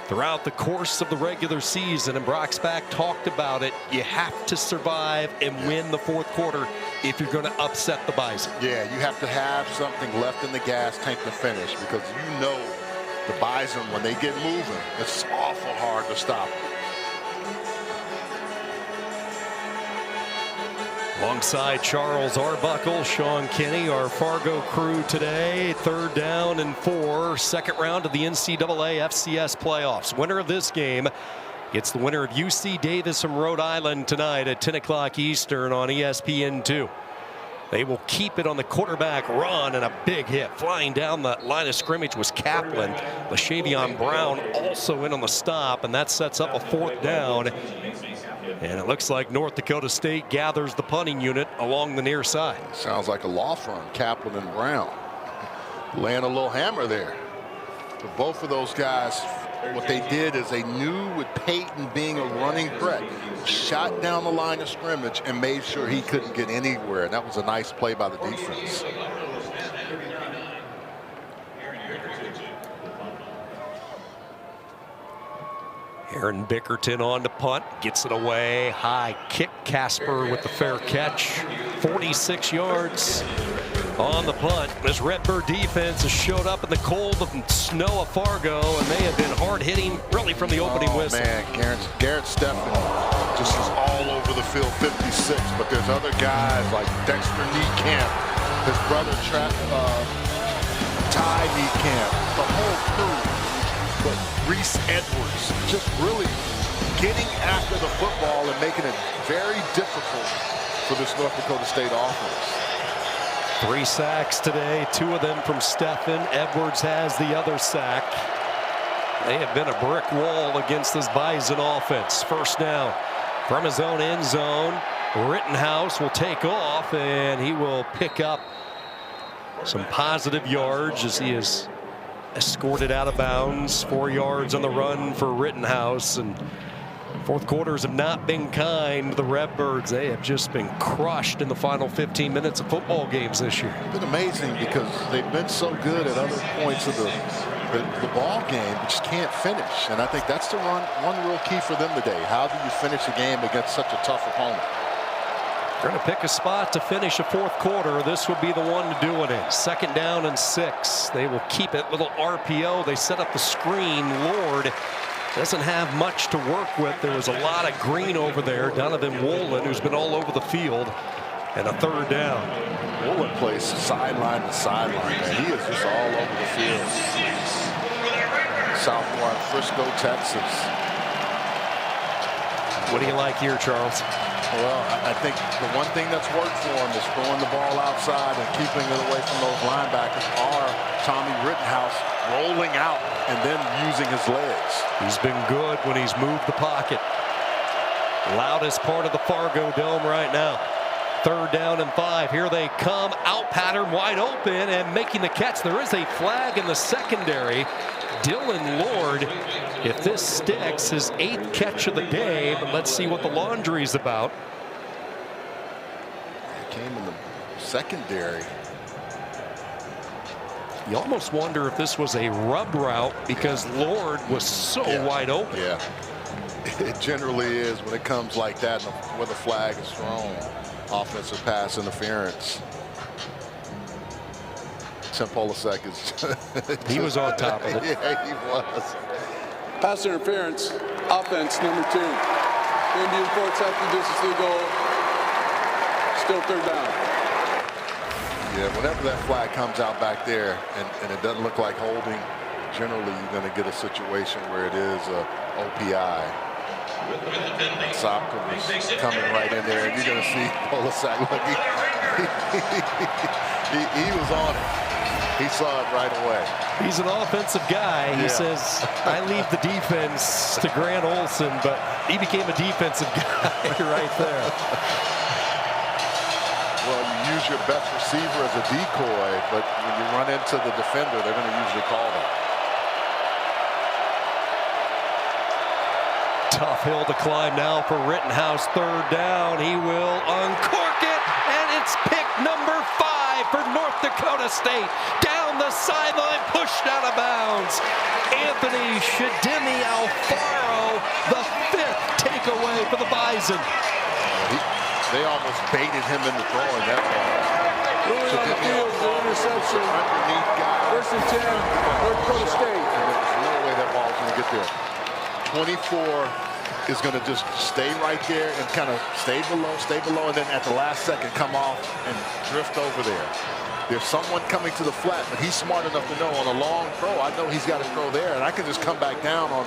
throughout the course of the regular season, and Brock's back talked about it. You have to survive and win the fourth quarter if you're going to upset the Bison.
Yeah, you have to have something left in the gas tank to finish, because you know the Bison, when they get moving, it's awful hard to stop them.
Alongside Charles Arbuckle, Sean Kinney, our Fargo crew today. 3rd down and 4, second round of the NCAA FCS Playoffs. Winner of this game gets the winner of UC Davis from Rhode Island tonight at 10 o'clock Eastern on ESPN2. They will keep it on the quarterback run, and a big hit flying down the line of scrimmage was Kaplan. LaShavion Brown also in on the stop, and that sets up a 4th down. And it looks like North Dakota State gathers the punting unit along the near side.
Sounds like a law firm, Kaplan and Brown. Laying a little hammer there. But both of those guys, what they did is they knew with Peyton being a running threat, shot down the line of scrimmage and made sure he couldn't get anywhere. And that was a nice play by the defense.
Aaron Bickerton on to punt, gets it away. High kick, Casper with the fair catch. 46 yards on the punt. This Redbird defense has showed up in the cold of snow of Fargo, and they have been hard hitting really from the opening whistle.
Man, Garrett Steffen just is all over the field, 56, but there's other guys like Dexter Niekamp, his brother Ty Niekamp, the whole crew. But Reese Edwards just really getting after the football and making it very difficult for this North Dakota State offense.
3 sacks today, 2 of them from Steffen. Edwards has the other sack. They have been a brick wall against this Bison offense. 1st down from his own end zone. Rittenhouse will take off, and he will pick up some positive yards as he is escorted out of bounds. 4 yards on the run for Rittenhouse. And fourth quarters have not been kind to the Redbirds. They have just been crushed in the final 15 minutes of football games this year.
It's been amazing because they've been so good at other points of the ball game, but just can't finish. And I think that's the one real key for them today. How do you finish a game against such a tough opponent?
They're going to pick a spot to finish a fourth quarter. This would be the one to do it in. 2nd down and 6. They will keep it. Little RPO. They set up the screen. Lord doesn't have much to work with. There was a lot of green over there. Donovan Wolin, who's been all over the field. And a 3rd down.
Wolin plays sideline to sideline. Man, he is just all over the field. Sophomore in Frisco, Texas.
What do you like here, Charles?
Well, I think the one thing that's worked for him is throwing the ball outside and keeping it away from those linebackers, or Tommy Rittenhouse rolling out and then using his legs.
He's been good when he's moved the pocket. Loudest part of the Fargo Dome right now. 3rd down and 5. Here they come. Out pattern wide open and making the catch. There is a flag in the secondary. Dylan Lord, if this sticks, his 8th catch of the day, but let's see what the laundry's about.
Came in the secondary.
You almost wonder if this was a rub route because Lord was so wide open.
Yeah, it generally is when it comes like that when the flag is thrown. Offensive pass interference. Tim Polasek is
he was on top of it.
Yeah, he was.
Pass interference, offense number 2. Indian Fort safety distance to the goal. Still 3rd down.
Yeah, whenever that flag comes out back there and it doesn't look like holding, generally you're going to get a situation where it is a OPI. Sopka was coming right in there, and you're going to see Polasek. Look, he was on it. He saw it right away.
He's an offensive guy. He says, I leave the defense to Grant Olson, but he became a defensive guy right there.
Well, you use your best receiver as a decoy, but when you run into the defender, they're going to usually call that.
Tough hill to climb now for Rittenhouse. Third down. He will uncork it, and it's pick number 5 for North Dakota State. Down the sideline, pushed out of bounds. Anthony Shadimi Alfaro, the 5th takeaway for the Bison.
They almost baited him into throwing that ball.
Moving on the field for interception.
Underneath guy.
1st and 10, North Dakota State.
And there's no way that ball's going to get there. 24 is going to just stay right there and kind of stay below, and then at the last second come off and drift over there. There's someone coming to the flat, but he's smart enough to know on a long throw, I know he's got to throw there, and I can just come back down on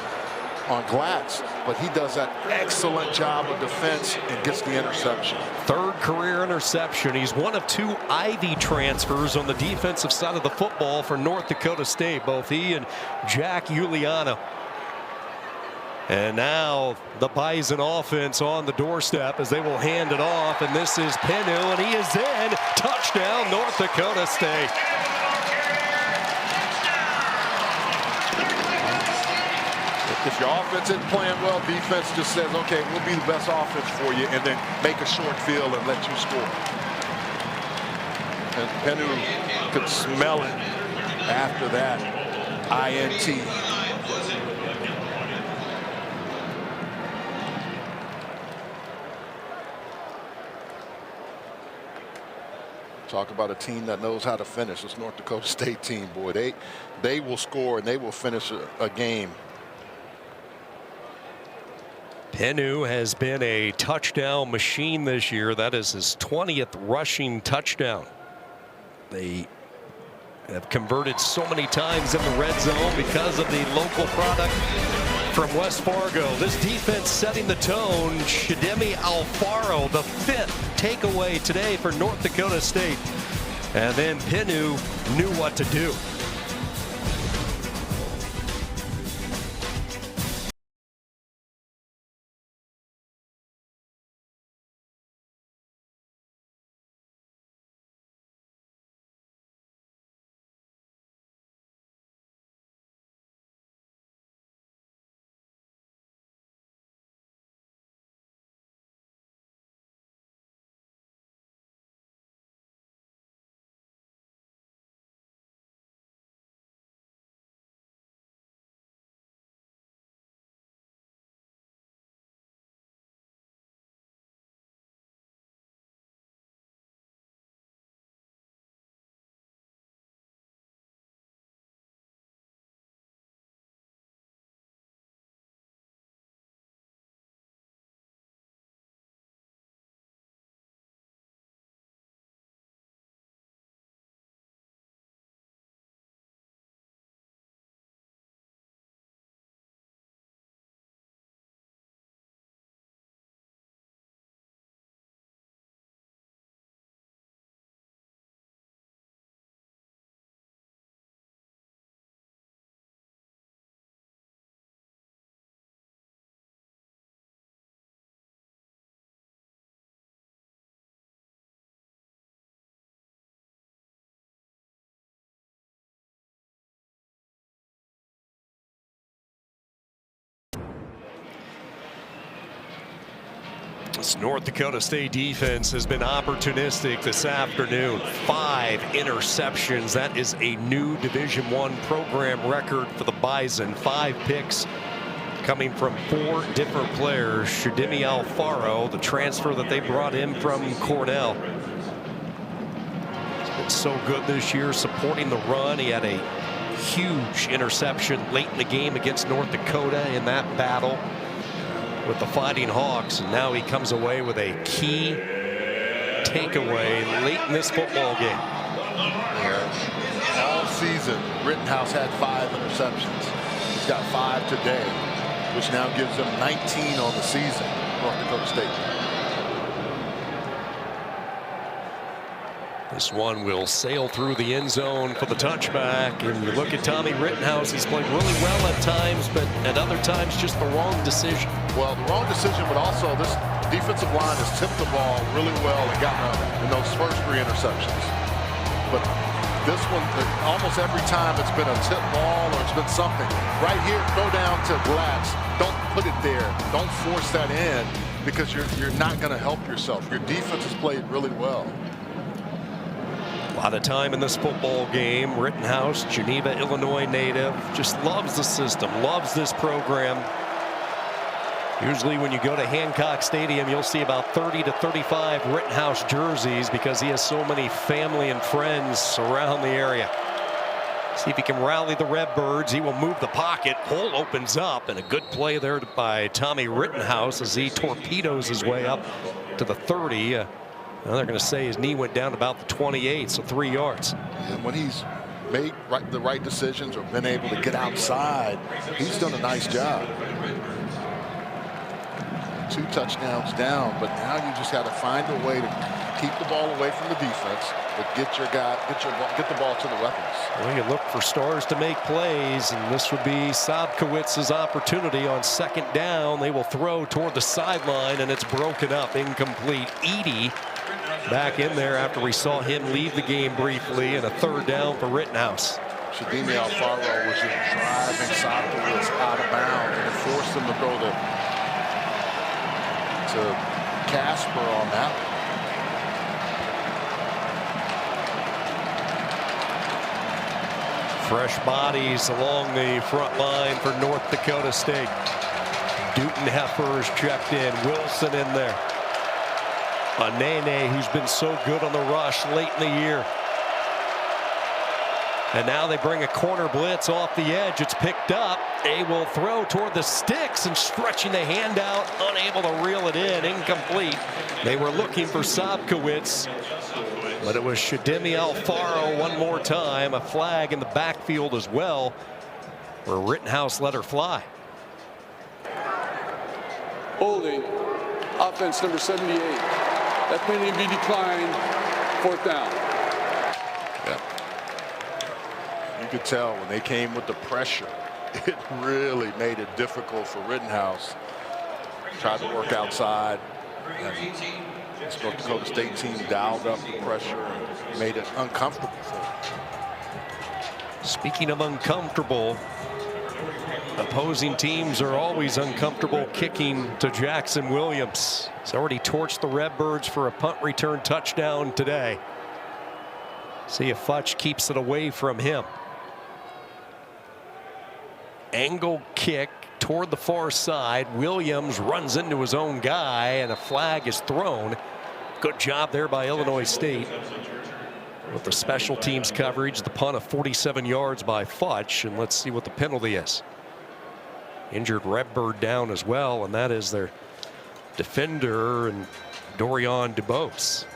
Glatz, but he does an excellent job of defense and gets the interception.
3rd career interception. He's one of 2 Ivy transfers on the defensive side of the football for North Dakota State, both he and Jack Giuliano. And now the Bison offense on the doorstep as they will hand it off, and this is Penu, and he is in. Touchdown, North Dakota State.
If your offense isn't playing well, defense just says, okay, we'll be the best offense for you, and then make a short field and let you score. And Penu could smell it after that INT. Talk about a team that knows how to finish. This North Dakota State team, boy, they will score and they will finish a game.
Penu has been a touchdown machine this year. That is his 20th rushing touchdown. They have converted so many times in the red zone because of the local product from West Fargo. This defense setting the tone. Shadimi Alfaro, the 5th takeaway today for North Dakota State. And then Penu knew what to do. This North Dakota State defense has been opportunistic this afternoon. 5 interceptions. That is a new Division I program record for the Bison. 5 picks coming from 4 different players. Shadimi Alfaro, the transfer that they brought in from Cornell. He's been so good this year supporting the run. He had a huge interception late in the game against North Dakota in that battle with the Fighting Hawks, and now he comes away with a key takeaway late in this football game.
All season, Rittenhouse had 5 interceptions. He's got 5 today, which now gives him 19 on the season, North Dakota State.
This one will sail through the end zone for the touchback. And you look at Tommy Rittenhouse, he's played really well at times, but at other times just the wrong decision.
Well, the wrong decision, but also this defensive line has tipped the ball really well and gotten in those first 3 interceptions. But this one, almost every time it's been a tip ball or it's been something. Right here, throw down to Glatz. Don't put it there. Don't force that in because you're not going to help yourself. Your defense has played really well.
A lot of time in this football game. Rittenhouse, Geneva, Illinois native, just loves the system, loves this program. Usually when you go to Hancock Stadium, you'll see about 30 to 35 Rittenhouse jerseys because he has so many family and friends around the area. See if he can rally the Redbirds. He will move the pocket. Hole opens up, and a good play there by Tommy Rittenhouse as he torpedoes his way up to the 30. Now they're going to say his knee went down about the 28, so 3 yards.
And when he's made the right decisions or been able to get outside, he's done a nice job. 2 touchdowns down, but now you just got to find a way to keep the ball away from the defense, but get the ball to the weapons.
Well, you look for stars to make plays, and this would be Sobkowitz's opportunity on 2nd down. They will throw toward the sideline, and it's broken up, incomplete. Edey back in there after we saw him leave the game briefly, and a 3rd down for Rittenhouse.
Shadimi Alfaro was just driving Sobkowitz out of bounds, and it forced him to throw to Casper on that one.
Fresh bodies along the front line for North Dakota State. Dutton Heifer is checked in. Wilson in there. Anene, who's been so good on the rush late in the year. And now they bring a corner blitz off the edge. It's picked up. They will throw toward the sticks and stretching the hand out, unable to reel it in. Incomplete. They were looking for Sobkowitz, but it was Shadimi Alfaro one more time. A flag in the backfield as well, where Rittenhouse let her fly.
Holding, offense number 78. That penalty be declined, 4th down.
Yeah. You could tell when they came with the pressure, it really made it difficult for Rittenhouse. Tried to work outside. And this North Dakota State team dialed up the pressure and made it uncomfortable for them.
Speaking of uncomfortable, opposing teams are always uncomfortable kicking to Jackson Williams. He's already torched the Redbirds for a punt return touchdown today. See if Futch keeps it away from him. Angle kick toward the far side. Williams runs into his own guy, and a flag is thrown. Good job there by Illinois State with the special teams coverage. The punt of 47 yards by Futch, and let's see what the penalty is. Injured Redbird down as well, and that is their defender and Dorian DuBose.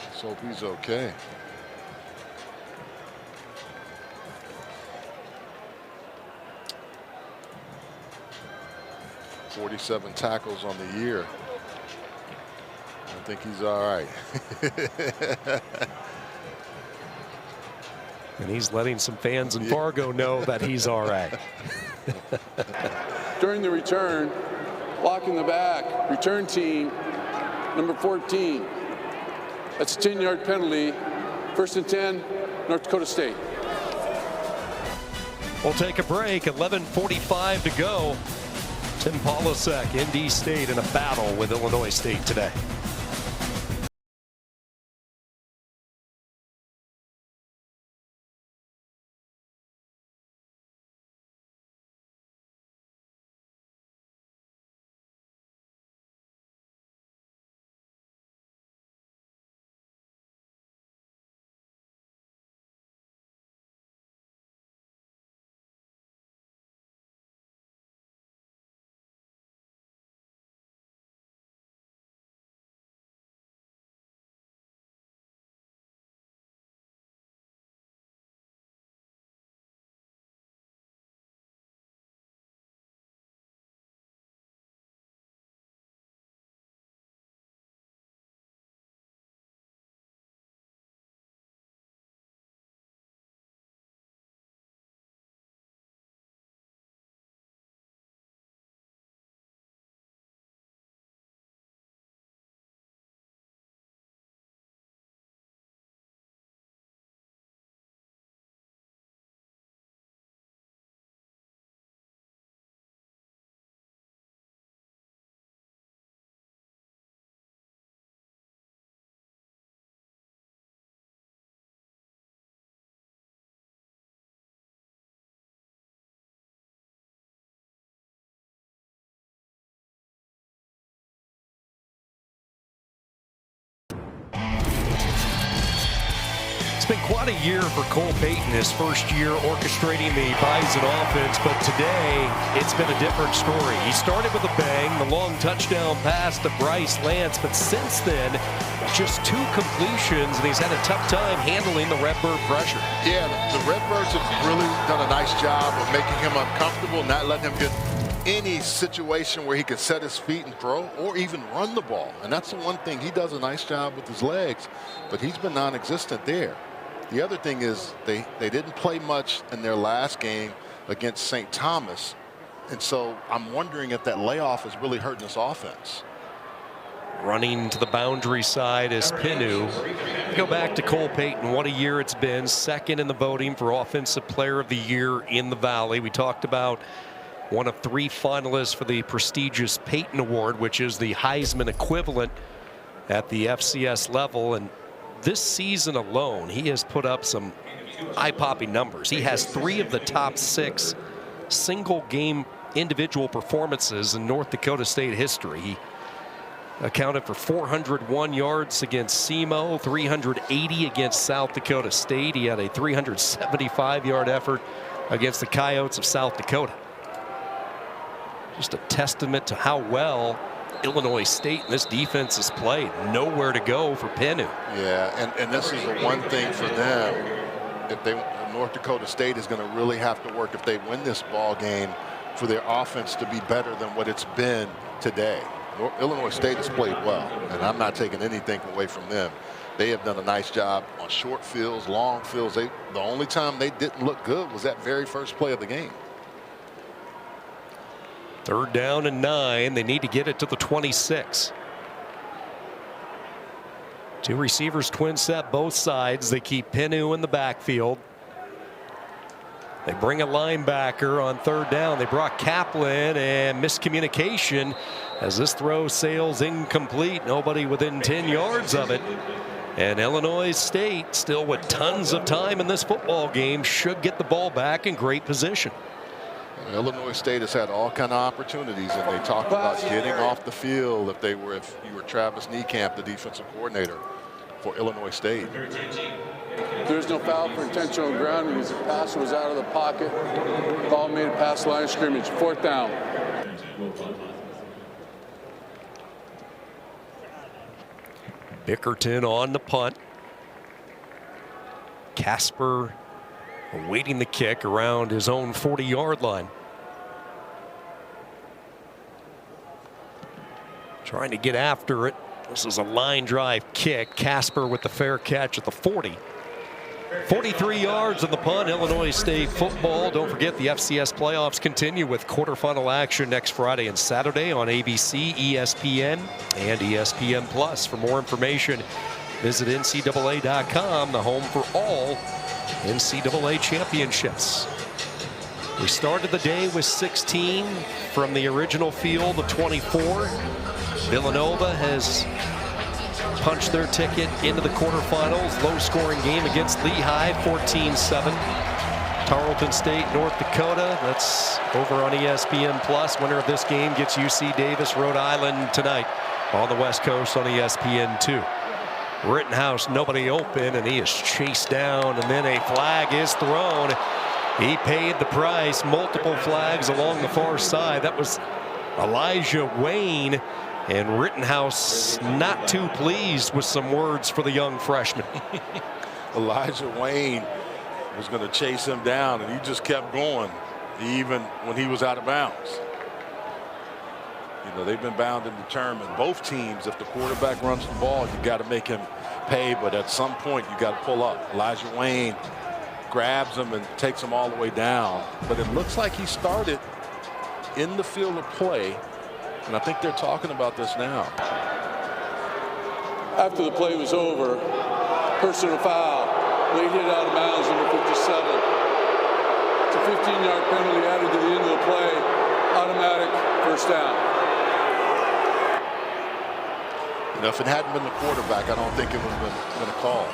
Let's hope he's okay. .47 tackles on the year. I think he's all right.
And he's letting some fans in Fargo know that he's all right.
During the return, block in the back, return team, number 14. That's a 10-yard penalty. 1st and 10, North Dakota State.
We'll take a break. 11:45 to go. Tim Polasek, ND State, in a battle with Illinois State today. been quite a year for Cole Payton, his first year orchestrating the Bison offense, but today it's been a different story. He started with a bang, the long touchdown pass to Bryce Lance, but since then, just 2 completions, and he's had a tough time handling the Redbird pressure.
Yeah, the Redbirds have really done a nice job of making him uncomfortable, not letting him get any situation where he can set his feet and throw or even run the ball. And that's the one thing. He does a nice job with his legs, but he's been non-existent there. The other thing is they didn't play much in their last game against St. Thomas. And so I'm wondering if that layoff is really hurting this offense.
Running to the boundary side is Pinu. Go back to Cole Payton. What a year it's been. Second in the voting for Offensive Player of the Year in the Valley. We talked about one of 3 finalists for the prestigious Payton Award, which is the Heisman equivalent at the FCS level. And this season alone, he has put up some eye-popping numbers. He has 3 of the top 6 single-game individual performances in North Dakota State history. He accounted for 401 yards against SEMO, 380 against South Dakota State. He had a 375-yard effort against the Coyotes of South Dakota. Just a testament to how well Illinois State and this defense has played. Nowhere to go for Pinu.
Yeah, and this is the one thing for them. If North Dakota State is going to really have to work if they win this ball game for their offense to be better than what it's been today. Illinois State has played well, and I'm not taking anything away from them. They have done a nice job on short fields, long fields. The only time they didn't look good was that very first play of the game.
3rd down and 9. They need to get it to the 26. 2 receivers, twin set both sides. They keep Pinu in the backfield. They bring a linebacker on 3rd down. They brought Kaplan, and miscommunication as this throw sails incomplete. Nobody within 10 yards of it. And Illinois State, still with tons of time in this football game, should get the ball back in great position.
Illinois State has had all kind of opportunities, and they talked about getting off the field if you were Travis Niekamp, the defensive coordinator for Illinois State.
There's no foul for intentional grounding as the passer was out of the pocket. Ball made it past the line of scrimmage. 4th down.
Bickerton on the punt. Casper awaiting the kick around his own 40-yard line. Trying to get after it. This is a line drive kick. Casper with the fair catch at the 40. 43 yards on the punt. Illinois State football. Don't forget the FCS playoffs continue with quarterfinal action next Friday and Saturday on ABC, ESPN, and ESPN Plus. For more information, visit NCAA.com, the home for all NCAA championships. We started the day with 16 from the original field of 24. Villanova has punched their ticket into the quarterfinals. Low-scoring game against Lehigh, 14-7. Tarleton State, North Dakota. That's over on ESPN Plus. Winner of this game gets UC Davis, Rhode Island tonight on the West Coast on ESPN2. Rittenhouse, nobody open, and he is chased down, and then a flag is thrown. He paid the price. Multiple flags along the far side. That was Elijah Wayne, and Rittenhouse not too pleased with some words for the young freshman.
Elijah Wayne was going to chase him down, and he just kept going, even when he was out of bounds. You know, they've been bound and determined. Both teams, if the quarterback runs the ball, you got to make him pay, but at some point you got to pull up. Elijah Wayne grabs him and takes him all the way down, but it looks like he started in the field of play, and I think they're talking about this now.
After the play was over, personal foul, late hit out of bounds, number 57. It's a 15-yard penalty added to the end of the play, automatic 1st down.
You know, if it hadn't been the quarterback, I don't think it would have been a call.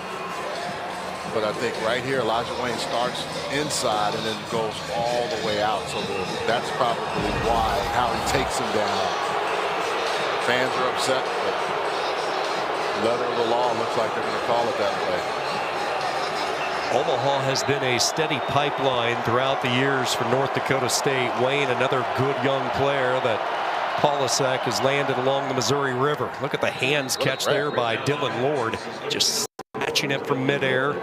But I think right here, Elijah Wayne starts inside and then goes all the way out. So that's probably why, how he takes him down. Fans are upset, but letter of the law looks like they're going to call it that way.
Omaha has been a steady pipeline throughout the years for North Dakota State. Wayne, another good young player that Polasek has landed along the Missouri River. Look at the hands catch there by Dylan Lord, just snatching it from midair.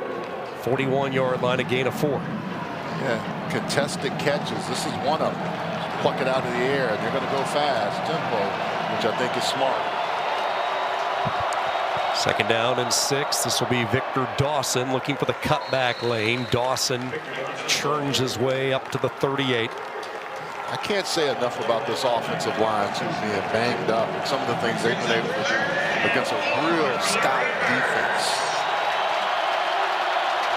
41-yard line, a gain of 4.
Yeah, contested catches. This is one of them. Pluck it out of the air. They're going to go fast, tempo, which I think is smart.
2nd down and 6. This will be Victor Dawson looking for the cutback lane. Dawson churns his way up to the 38.
I can't say enough about this offensive line too, being banged up and some of the things they've been able to do against a real stout defense.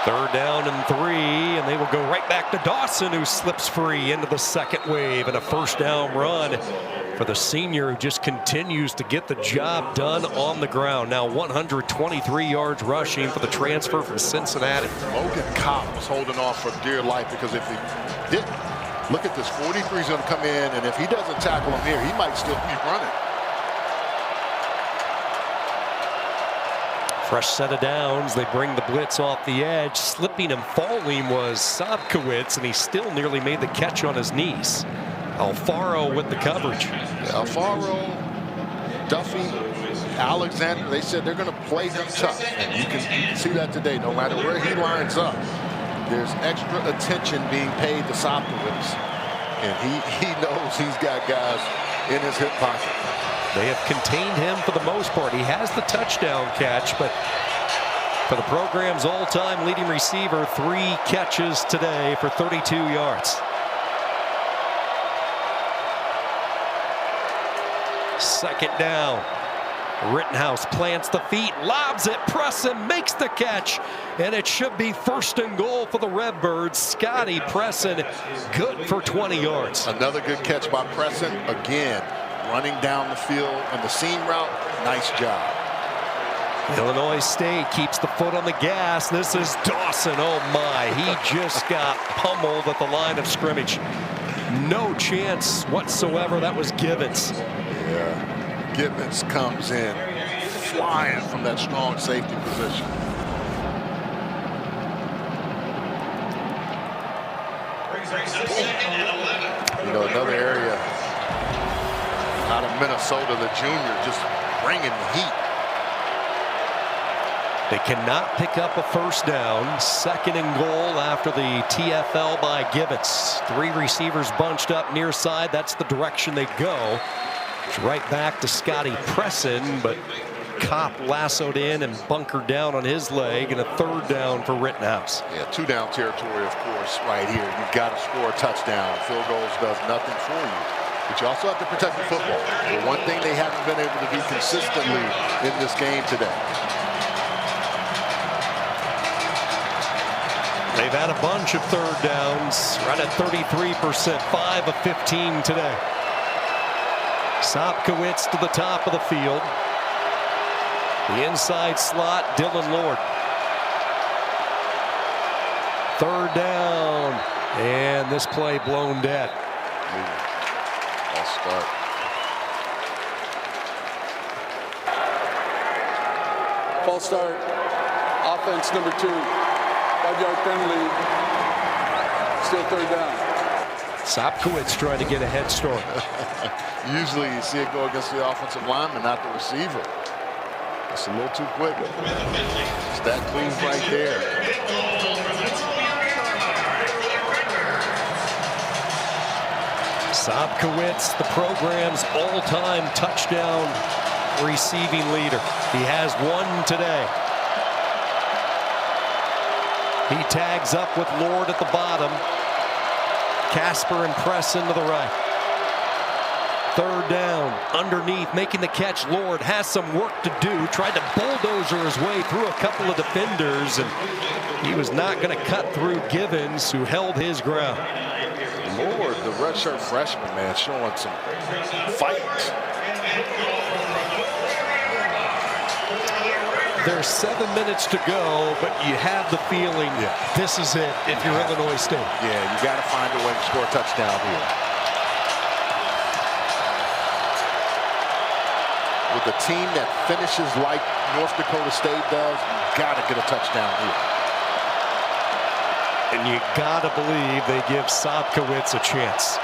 3rd down and 3, and they will go right back to Dawson, who slips free into the 2nd wave, and a 1st down run for the senior, who just continues to get the job done on the ground. Now 123 yards rushing for the transfer from Cincinnati.
Logan Kopp was holding on for dear life, because if he didn't, look at this, 43 is going to come in, and if he doesn't tackle him here, he might still be running.
Fresh set of downs. They bring the blitz off the edge. Slipping and falling was Sobkowitz, and he still nearly made the catch on his knees. Alfaro with the coverage.
Alfaro, Duffy, Alexander, they said they're going to play him tough. And you can see that today. No matter where he lines up, there's extra attention being paid to Sobkowitz. And he knows he's got guys in his hip pocket.
They have contained him for the most part. He has the touchdown catch, but for the program's all-time leading receiver, 3 catches today for 32 yards. 2nd down. Rittenhouse plants the feet, lobs it, Presson makes the catch, and it should be 1st and goal for the Redbirds. Scotty Presson, good for 20 yards.
Another good catch by Presson. Again, running down the field on the seam route. Nice job.
Illinois State keeps the foot on the gas. This is Dawson. Oh my, he just got pummeled at the line of scrimmage. No chance whatsoever. That was Givens.
Yeah, Givens comes in flying from that strong safety position. You know, another area out of Minnesota, the junior, just bringing the heat.
They cannot pick up a 1st down. 2nd and goal after the TFL by Givens. 3 receivers bunched up near side. That's the direction they go. It's right back to Scotty Presson, but Kopp lassoed in and bunkered down on his leg, and a 3rd down for Rittenhouse.
Yeah, 2-down territory, of course, right here. You've got to score a touchdown. Field goals does nothing for you. But you also have to protect the football. The one thing they haven't been able to do consistently in this game today.
They've had a bunch of 3rd downs, right at 33%, 5 of 15 today. Sobkowitz to the top of the field. The inside slot, Dylan Lord. 3rd down, and this play blown dead.
False start.
False start. Offense number 2. 5-yard penalty. Still 3rd down.
Sobkowitz trying to get a head start.
Usually you see it go against the offensive lineman, not the receiver. It's a little too quick. It's that move right there.
Sobkowitz, the program's all-time touchdown receiving leader. He has 1 today. He tags up with Lord at the bottom. Casper and Presson to the right. 3rd down, underneath, making the catch. Lord has some work to do. Tried to bulldozer his way through a couple of defenders, and he was not going to cut through Givens, who held his ground.
Lord, the redshirt freshman, man, showing some fight.
There's 7 minutes to go, but you have the feeling this is it if you're Illinois State.
Yeah, you got to find a way to score a touchdown here. With a team that finishes like North Dakota State does, you got to get a touchdown here.
And you gotta believe they give Sobkowitz a chance.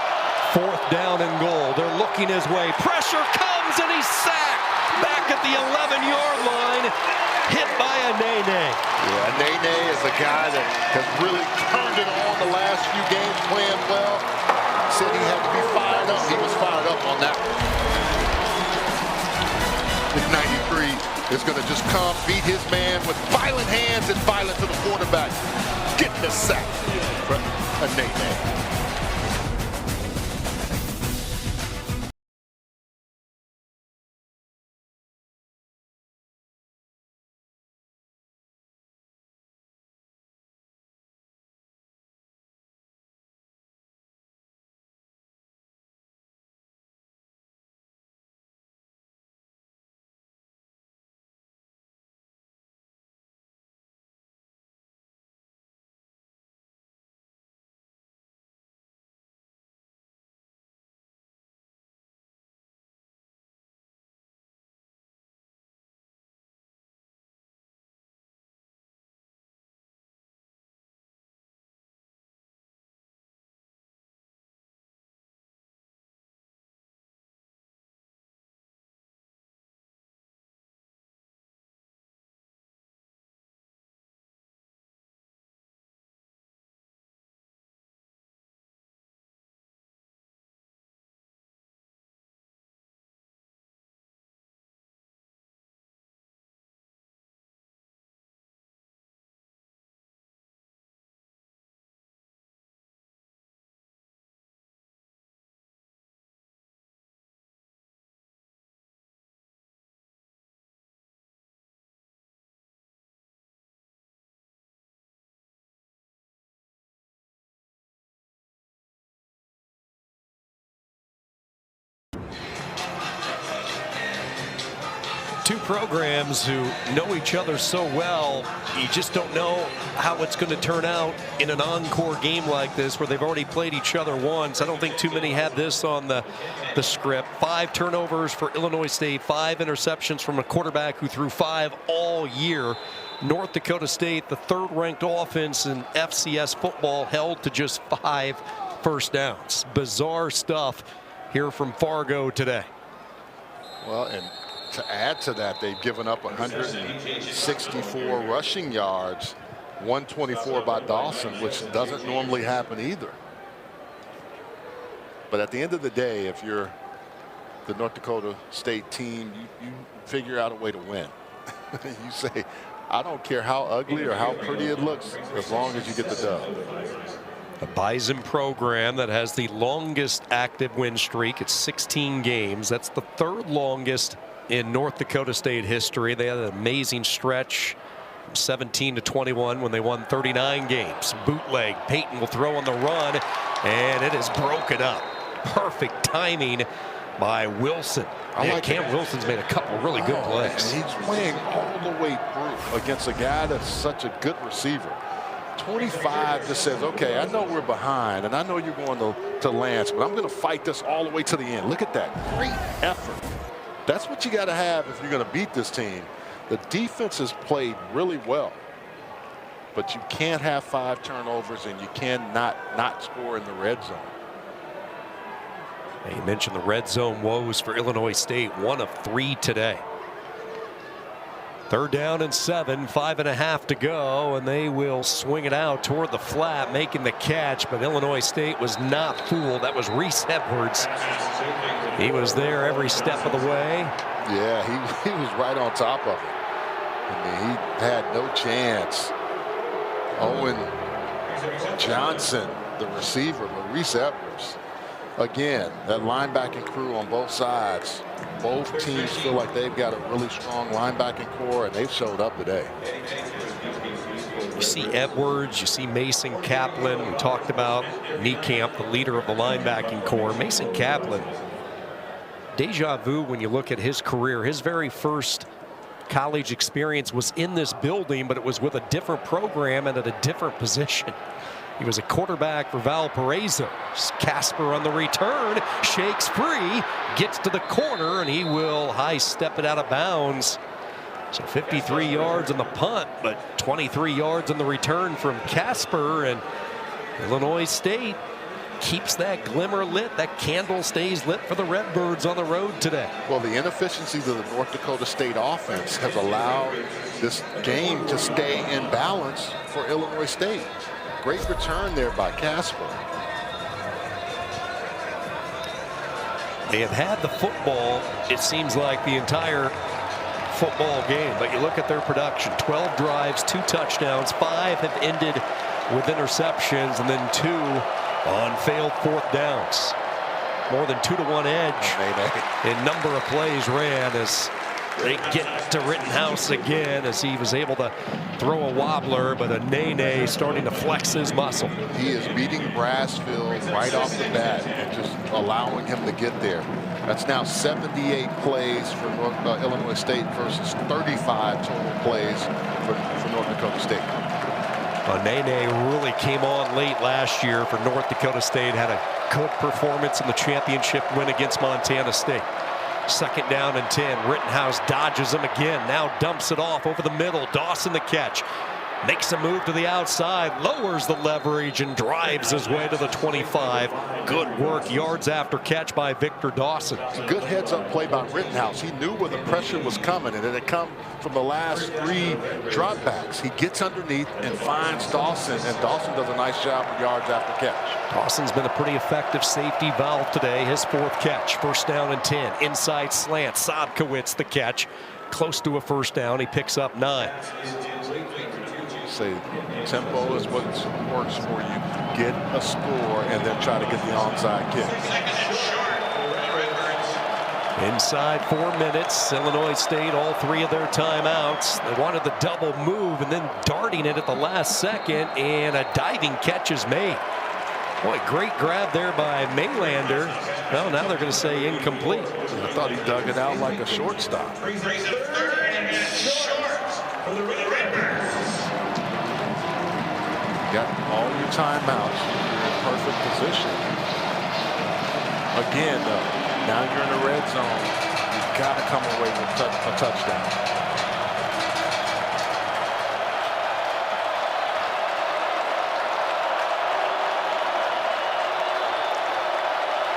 4th down and goal. They're looking his way. Pressure comes and he's sacked. Back at the 11-yard line. Hit by a Nene.
Yeah, Nene is a guy that has really turned it on the last few games, playing well. Said he had to be fired up. He was fired up on that one. This 93 is going to just come, beat his man with violent hands and violent to the quarterback. Getting the sack for a Nene.
Two programs who know each other so well, you just don't know how it's going to turn out in an encore game like this where they've already played each other once. I don't think too many had this on the script. 5 turnovers for Illinois State, 5 interceptions from a quarterback who threw 5 all year. North Dakota State, the 3rd-ranked offense in FCS football, held to just 5 first downs. Bizarre stuff here from Fargo today.
Well, and to add to that, they've given up 164 rushing yards, 124 by Dawson, which doesn't normally happen either. But at the end of the day, if you're the North Dakota State team, you figure out a way to win. You say, I don't care how ugly or how pretty it looks, as long as you get the dub.
A Bison program that has the longest active win streak. It's 16 games. That's the 3rd longest in North Dakota State history. They had an amazing stretch from 17 to 21 when they won 39 games. Bootleg. Peyton will throw on the run, and it is broken up. Perfect timing by Wilson. Cam Wilson's made a couple really good plays.
And he's playing all the way through against a guy that's such a good receiver. 25 just says, okay, I know we're behind, and I know you're going to Lance, but I'm going to fight this all the way to the end. Look at that great effort. That's what you got to have if you're going to beat this team. The defense has played really well, but you can't have 5 turnovers, and you cannot not score in the red zone.
You mentioned the red zone woes for Illinois State, 1 of 3 today. 3rd down and 7, 5.5 to go, and they will swing it out toward the flat, making the catch, but Illinois State was not fooled. That was Reese Edwards. He was there every step of the way.
Yeah, he was right on top of it. I mean, he had no chance. Owen Johnson, the receiver, but Reese Edwards. Again, that linebacking crew on both sides. Both teams feel like they've got a really strong linebacking core, and they've showed up today.
You see Edwards, you see Mason Kaplan. We talked about Niekamp, the leader of the linebacking core. Mason Kaplan, deja vu when you look at his career. His very first college experience was in this building, but it was with a different program and at a different position. He was a quarterback for Valparaiso. Casper on the return, shakes free, gets to the corner, and he will high step it out of bounds. So 53 yards on the punt, but 23 yards on the return from Casper, and Illinois State keeps that glimmer lit. That candle stays lit for the Redbirds on the road today.
Well, the inefficiencies of the North Dakota State offense has allowed this game to stay in balance for Illinois State. Great return there by Casper.
They have had the football, it seems like, the entire football game, but you look at their production: 12 drives, 2 touchdowns, 5 have ended with interceptions, and then 2 on failed 4th downs. More than 2-to-1 edge in number of plays ran as they get to Rittenhouse again, as he was able to throw a wobbler, but a Nene starting to flex his muscle.
He is beating Brassfield right off the bat and just allowing him to get there. That's now 78 plays for Illinois State versus 35 total plays for North Dakota State.
Nene really came on late last year for North Dakota State, had a good performance in the championship win against Montana State. 2nd down and 10. Rittenhouse dodges him again, now dumps it off over the middle. Dawson the catch. Makes a move to the outside, lowers the leverage, and drives his way to the 25. Good work, yards after catch by Victor Dawson.
Good heads-up play by Rittenhouse. He knew where the pressure was coming, and it had come from the last 3 dropbacks. He gets underneath and finds Dawson, and Dawson does a nice job of yards after catch.
Dawson's been a pretty effective safety valve today. His 4th catch, 1st down and 10. Inside slant, Sobkowitz the catch. Close to a 1st down, he picks up 9.
Say tempo is what works for you. Get a score and then try to get the onside kick.
Inside 4 minutes, Illinois State, all 3 of their timeouts. They wanted the double move and then darting it at the last second, and a diving catch is made. Boy, great grab there by Maylander. Well, now they're going to say incomplete.
I thought he dug it out like a shortstop. Got all your timeouts. You're in perfect position. Again, though, now you're in the red zone. You've got to come away with a touchdown.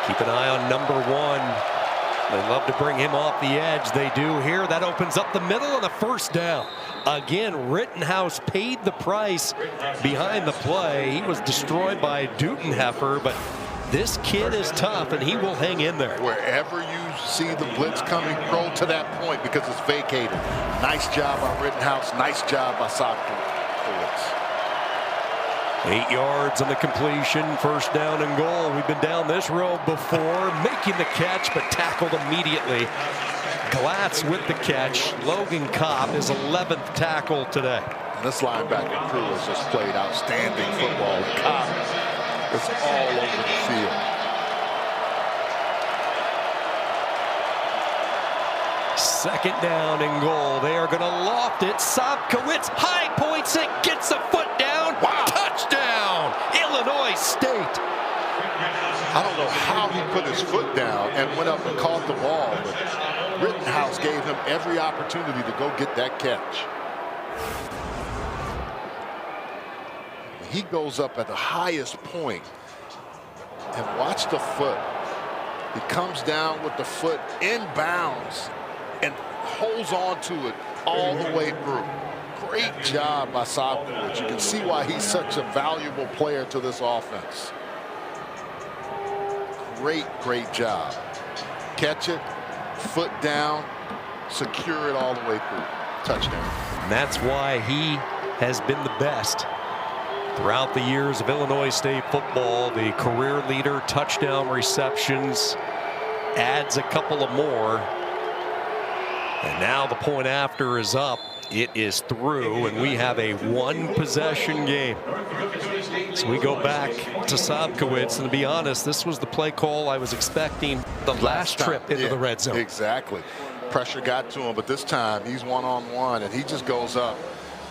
Keep an eye on number 1. They love to bring him off the edge. They do here. That opens up the middle and a 1st down. Again, Rittenhouse paid the price behind the play. He was destroyed by Dutenheffer, but this kid is tough, and he will hang in there.
Wherever you see the blitz coming, roll to that point because it's vacated. Nice job by Rittenhouse. Nice job by Sobkowitz.
8 yards on the completion, 1st down and goal. We've been down this road before, making the catch, but tackled immediately. Glatz with the catch. Logan Kopp, his 11th tackle today.
And this linebacker crew has just played outstanding football. Kopp is all over the field.
Second down and goal. They are going to loft it. Sobkowitz high points it, gets a foot down. Wow. Touchdown, Illinois State.
I don't know how he put his foot down and went up and caught the ball, but Rittenhouse gave him every opportunity to go get that catch. He goes up at the highest point, and watch the foot. He comes down with the foot inbounds and holds on to it all the way through. Great job by Sobkowitz. You can see why he's such a valuable player to this offense. Great job. Catch it, foot down, secure it all the way through. Touchdown.
And that's why he has been the best throughout the years of Illinois State football. The career leader, touchdown receptions, adds a couple of more. And now the point after is up. It is through, and we have a 1-possession game. So we go back to Sobkowitz, and to be honest, this was the play call I was expecting the last trip into the red zone.
Exactly. Pressure got to him, but this time he's one-on-one, and he just goes up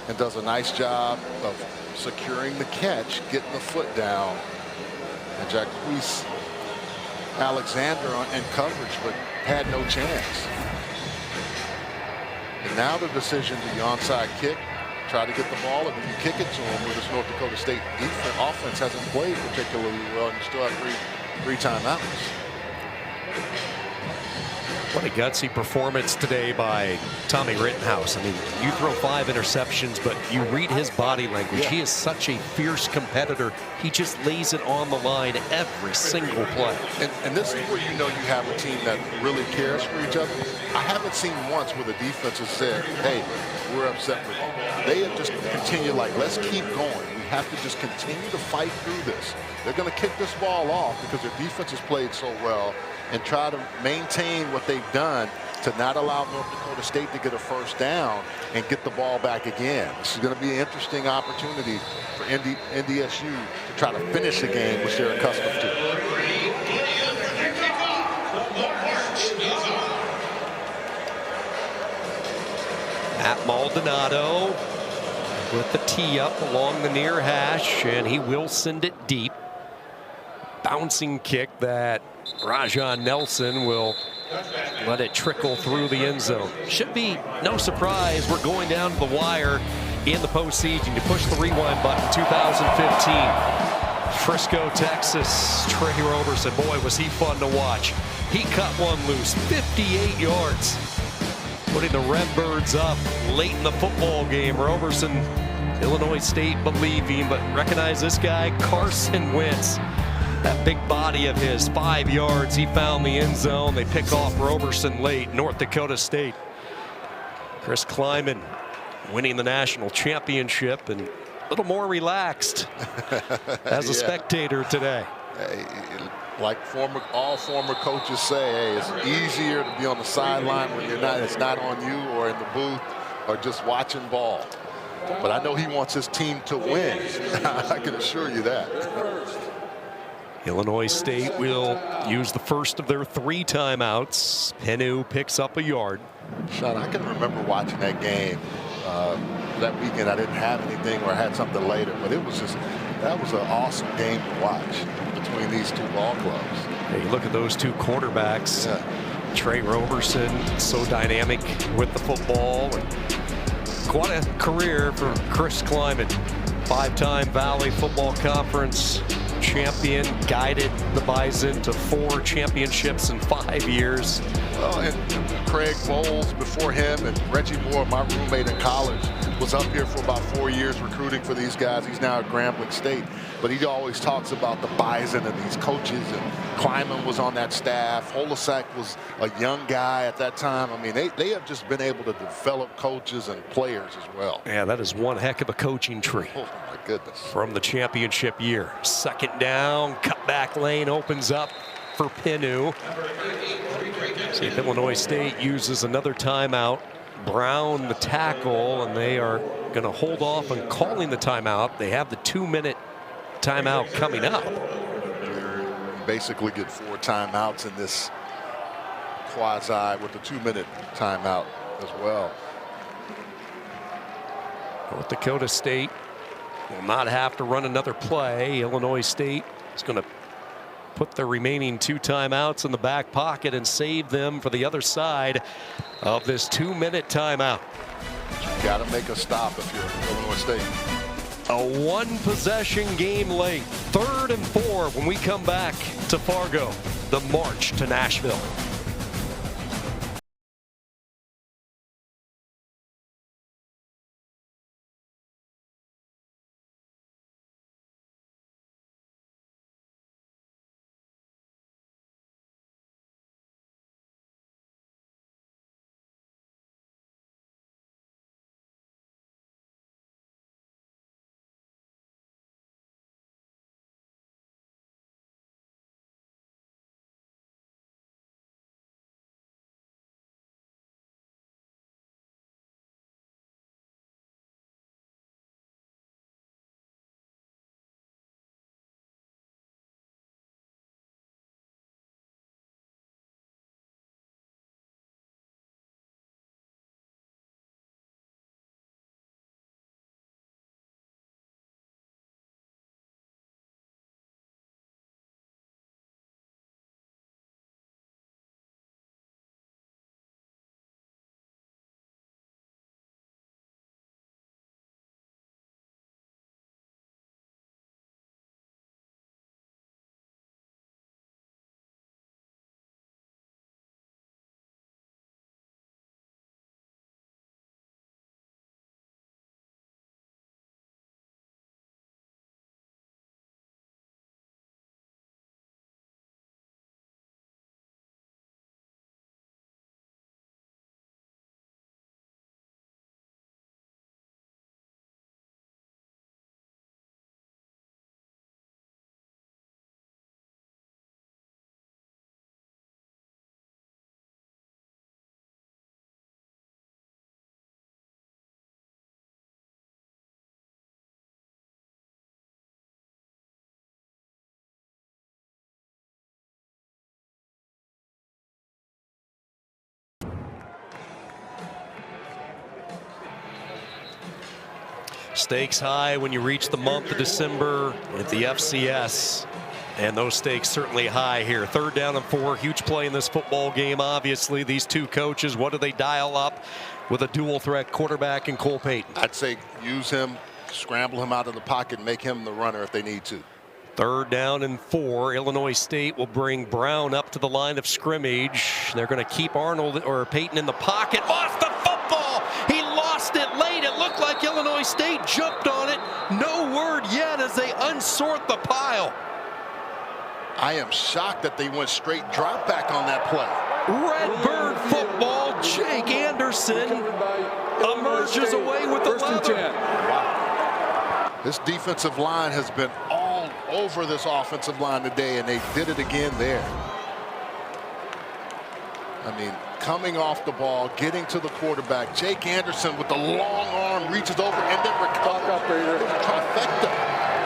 and does a nice job of securing the catch, getting the foot down. And Jacquees Alexander in coverage, but had no chance. And now the decision, the onside kick, try to get the ball, and then you kick it to them, where this North Dakota State offense hasn't played particularly well, and you still have three timeouts.
What a gutsy performance today by Tommy Rittenhouse. I mean, you throw 5 interceptions, but you read his body language.
Yeah.
He is such a fierce competitor. He just lays it on the line every single play.
And this is where you know you have a team that really cares for each other. I haven't seen once where the defense has said, hey, we're upset with you. They have just continued like, let's keep going. We have to just continue to fight through this. They're going to kick this ball off because their defense has played so well, and try to maintain what they've done to not allow North Dakota State to get a first down and get the ball back again. This is going to be an interesting opportunity for NDSU to try to finish the game, which they're accustomed to.
Matt Maldonado with the tee up along the near hash, and he will send it deep. Bouncing kick that Rajon Nelson will let it trickle through the end zone. Should be no surprise we're going down to the wire in the postseason. You push the rewind button, 2015. Frisco, Texas. Trey Roberson, boy, was he fun to watch. He cut one loose, 58 yards, putting the Redbirds up late in the football game. Roberson, Illinois State believing, but recognize this guy, Carson Wentz. That big body of his, 5 yards, he found the end zone. They pick off Roberson late. North Dakota State. Chris Kleiman winning the national championship and a little more relaxed as a spectator today.
Hey, like all former coaches say, hey, it's easier to be on the sideline when it's not on you, or in the booth, or just watching ball. But I know he wants his team to win. I can assure you that.
Illinois State will use the first of their 3 timeouts. Penu picks up a yard.
Sean, I can remember watching that game that weekend. I didn't have anything, or I had something later, but that was an awesome game to watch between these two ball clubs.
Hey, look at those two quarterbacks. Yeah. Trey Roberson, so dynamic with the football. Quite a career for Chris Kleiman. 5-time Valley Football Conference champion, guided the Bison to 4 championships in 5 years.
Well, and Craig Bowles before him, and Reggie Moore, my roommate in college, was up here for about 4 years recruiting for these guys. He's now at Grambling State, but he always talks about the Bison and these coaches, and Kleiman was on that staff. Holosack was a young guy at that time. I mean, they have just been able to develop coaches and players as well.
Yeah, that is one heck of a coaching tree.
Oh, my goodness.
From the championship year. 2nd down, cutback lane opens up for Penu. See if Illinois State uses another timeout. Brown the tackle, and they are going to hold off on calling the timeout. They have the 2-minute timeout coming up.
You basically get 4 timeouts in this quasi with the 2-minute timeout as well.
North Dakota State will not have to run another play. Illinois State is going to put their remaining 2 timeouts in the back pocket and save them for the other side of this 2-minute timeout.
You got to make a stop if you're Illinois State.
A 1-possession game late. 3rd and 4 when we come back to Fargo. The march to Nashville. Stakes high when you reach the month of December at the FCS. And those stakes certainly high here. 3rd down and 4, huge play in this football game. Obviously, these two coaches, what do they dial up with a dual threat quarterback in Cole Payton?
I'd say use him, scramble him out of the pocket, make him the runner if they need to.
3rd down and 4. Illinois State will bring Brown up to the line of scrimmage. They're going to keep Arnold or Payton in the pocket. Lost the football. He lost it late. It looked like Illinois State jumped on it. No word yet as they unsort the pile.
I am shocked that they went straight drop back on that play.
Redbird football. Jake Anderson emerges away with the leather.
Wow. This defensive line has been all over this offensive line today, and they did it again there. I mean, coming off the ball, getting to the quarterback. Jake Anderson with the long arm reaches over and then recovers. Trifecta.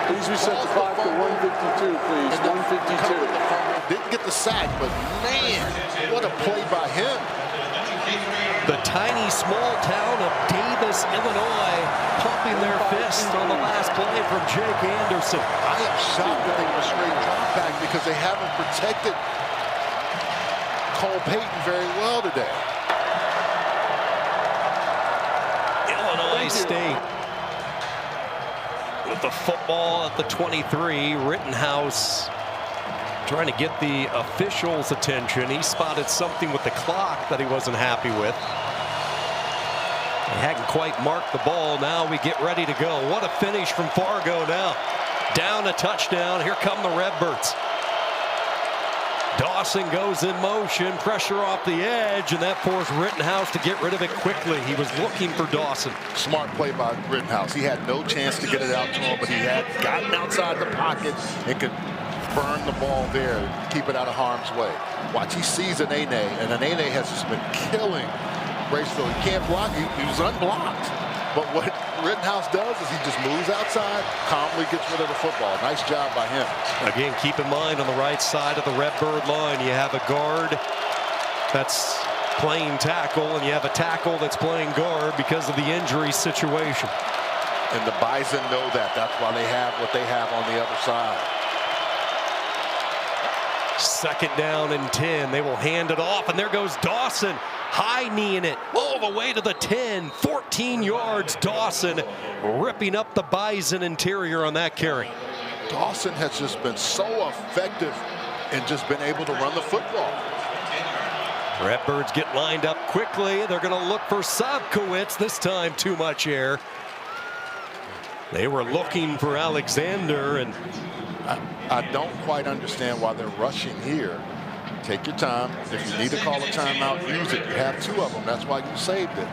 Please reset the clock to 152, please. 152.
Didn't get the sack, but man, what a play by him.
The tiny small town of Davis, Illinois, pumping their fist on the last play from Jake Anderson.
I am shocked that they were straight drop back because they haven't protected Cole Payton very well today.
Illinois State with the football at the 23. Rittenhouse trying to get the official's attention. He spotted something with the clock that he wasn't happy with. They hadn't quite marked the ball. Now we get ready to go. What a finish from Fargo now. Down a touchdown. Here come the Redbirds. Dawson goes in motion, pressure off the edge, and that forced Rittenhouse to get rid of it quickly. He was looking for Dawson.
Smart play by Rittenhouse. He had no chance to get it out to him, but he had gotten outside the pocket and could burn the ball there, keep it out of harm's way. Watch, he sees an Ane, and an Ane has just been killing Braceville. He can't block. He was unblocked. But what Rittenhouse does is he just moves outside, calmly gets rid of the football. Nice job by him.
Again, keep in mind on the right side of the Redbird line, you have a guard that's playing tackle, and you have a tackle that's playing guard because of the injury situation.
And the Bison know that. That's why they have what they have on the other side.
2nd down and 10. They will hand it off, and there goes Dawson. High kneeing it all the way to the 10. 14 yards. Dawson ripping up the Bison interior on that carry.
Dawson has just been so effective and just been able to run the football.
Redbirds get lined up quickly. They're going to look for Sobkowitz. This time too much air. They were looking for Alexander, and
I don't quite understand why they're rushing here. Take your time. If you need to call a timeout, use it. You have 2 of them. That's why you saved it.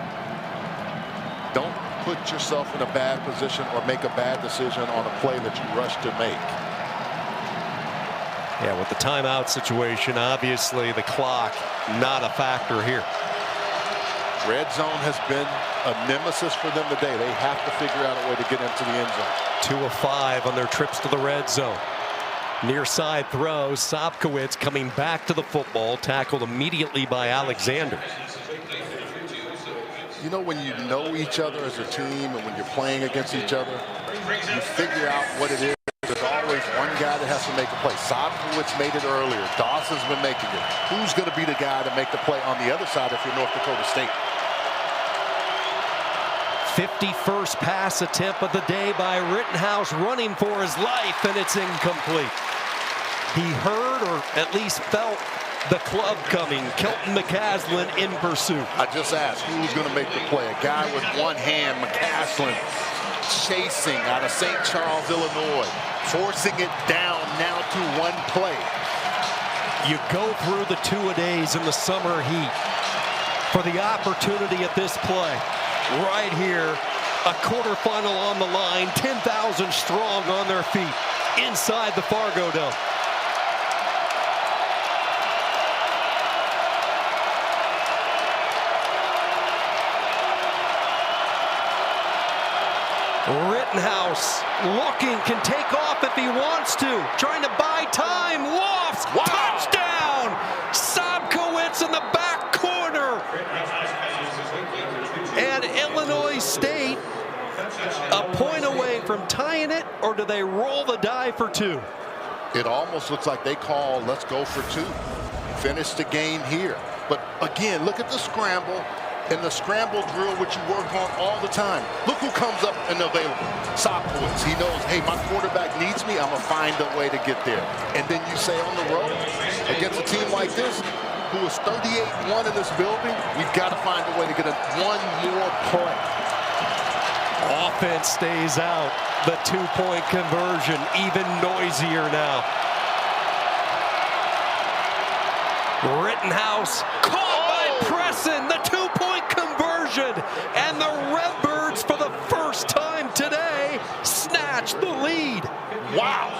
Don't put yourself in a bad position or make a bad decision on a play that you rushed to make.
Yeah, with the timeout situation, obviously the clock not a factor here.
Red zone has been a nemesis for them today. They have to figure out a way to get into the end zone.
2 of 5 on their trips to the red zone. Near side throw, Sobkowitz coming back to the football, tackled immediately by Alexander.
You know, when you know each other as a team and when you're playing against each other, you figure out what it is. There's always one guy that has to make a play. Sobkowitz made it earlier. Dawson's been making it. Who's going to be the guy to make the play on the other side if you're North Dakota State?
51st pass attempt of the day by Rittenhouse, running for his life, and it's incomplete. He heard, or at least felt, the club coming. Kelton McCaslin in pursuit.
I just asked, who's going to make the play? A guy with one hand, McCaslin, chasing out of St. Charles, Illinois, forcing it down now to 1 play.
You go through the 2-a-days in the summer heat for the opportunity at this play. Right here, a quarterfinal on the line, 10,000 strong on their feet inside the Fargo Dome. Rittenhouse looking, can take off if he wants to, trying to buy time, lofts, touchdown! Sobkowitz in the back corner. And Illinois State a point away from tying it, or do they roll the die for 2?
It almost looks like they call, let's go for 2. Finish the game here. But again, look at the scramble and the scramble drill, which you work on all the time. Look who comes up and available. Sopkowitz. He knows, hey, my quarterback needs me. I'm going to find a way to get there. And then you say on the road, against a team like this, who is 38-1 in this building, we've got to find a way to get one more play.
Offense stays out. The 2-point conversion, even noisier now. Rittenhouse caught by Presson, the 2-point conversion, and the Redbirds for the first time today snatch the lead.
Wow.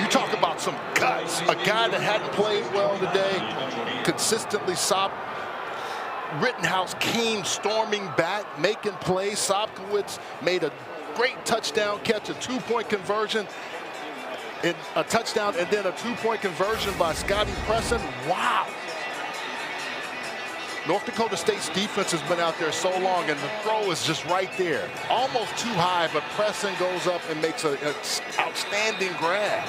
You talk about some guts. A guy that hadn't played well today, consistently Rittenhouse came storming back, making plays. Sopkowitz made a great touchdown catch, a 2-point conversion, and a touchdown, and then a 2-point conversion by Scotty Presson. Wow. North Dakota State's defense has been out there so long, and the throw is just right there. Almost too high, but Presson goes up and makes an outstanding grab.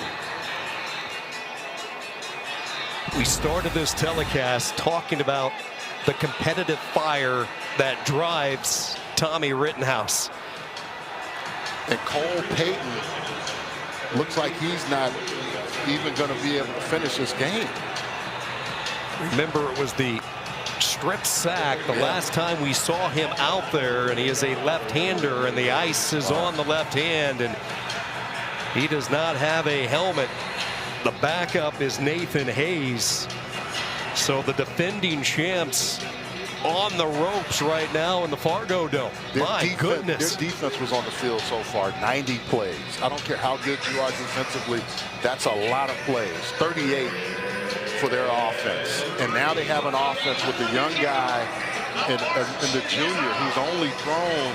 We started this telecast talking about the competitive fire that drives Tommy Rittenhouse.
And Cole Payton looks like he's not even going to be able to finish this game.
Remember, it was the strip sack the last time we saw him out there, and he is a left-hander, and the ice is on the left hand, and he does not have a helmet. The backup is Nathan Hayes. So the defending champs on the ropes right now in the Fargo Dome. My goodness.
Their defense was on the field so far, 90 plays. I don't care how good you are defensively, that's a lot of plays. 38 for their offense. And now they have an offense with the young guy and the junior who's only thrown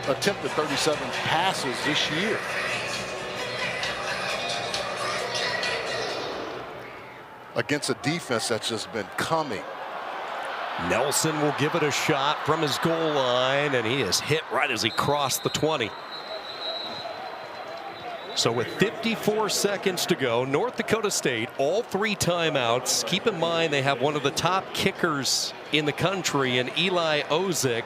attempted 37 passes this year. Against a defense that's just been coming.
Nelson will give it a shot from his goal line, and he is hit right as he crossed the 20. So with 54 seconds to go, North Dakota State, all 3 timeouts. Keep in mind they have one of the top kickers in the country in Eli Ozick,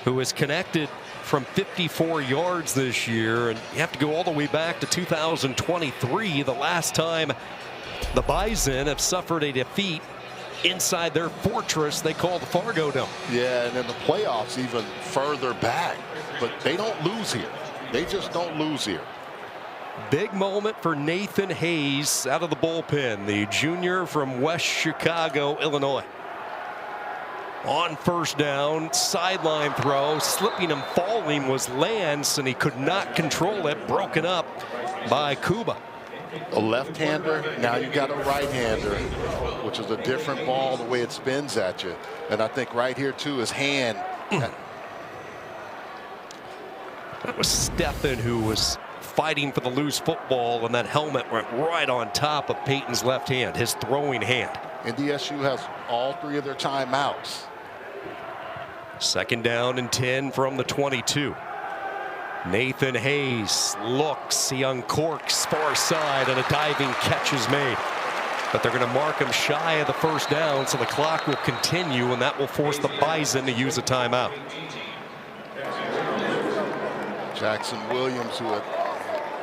who is connected from 54 yards this year. And you have to go all the way back to 2023, the last time the Bison have suffered a defeat inside their fortress they call the Fargo Dome.
Yeah, and in the playoffs even further back. But they don't lose here. They just don't lose here.
Big moment for Nathan Hayes out of the bullpen, the junior from West Chicago, Illinois. On first down, sideline throw, slipping and falling was Lance, and he could not control it, broken up by Kuba.
A left-hander, now you got a right-hander, which is a different ball the way it spins at you. And I think right here too, his hand.
That was Stephan who was fighting for the loose football, and that helmet went right on top of Peyton's left hand, his throwing hand.
NDSU has all 3 of their timeouts.
Second down and 10 from the 22. Nathan Hayes looks, he uncorks far side, and a diving catch is made. But they're going to mark him shy of the first down, so the clock will continue, and that will force the Bison to use a timeout.
Jackson Williams, who had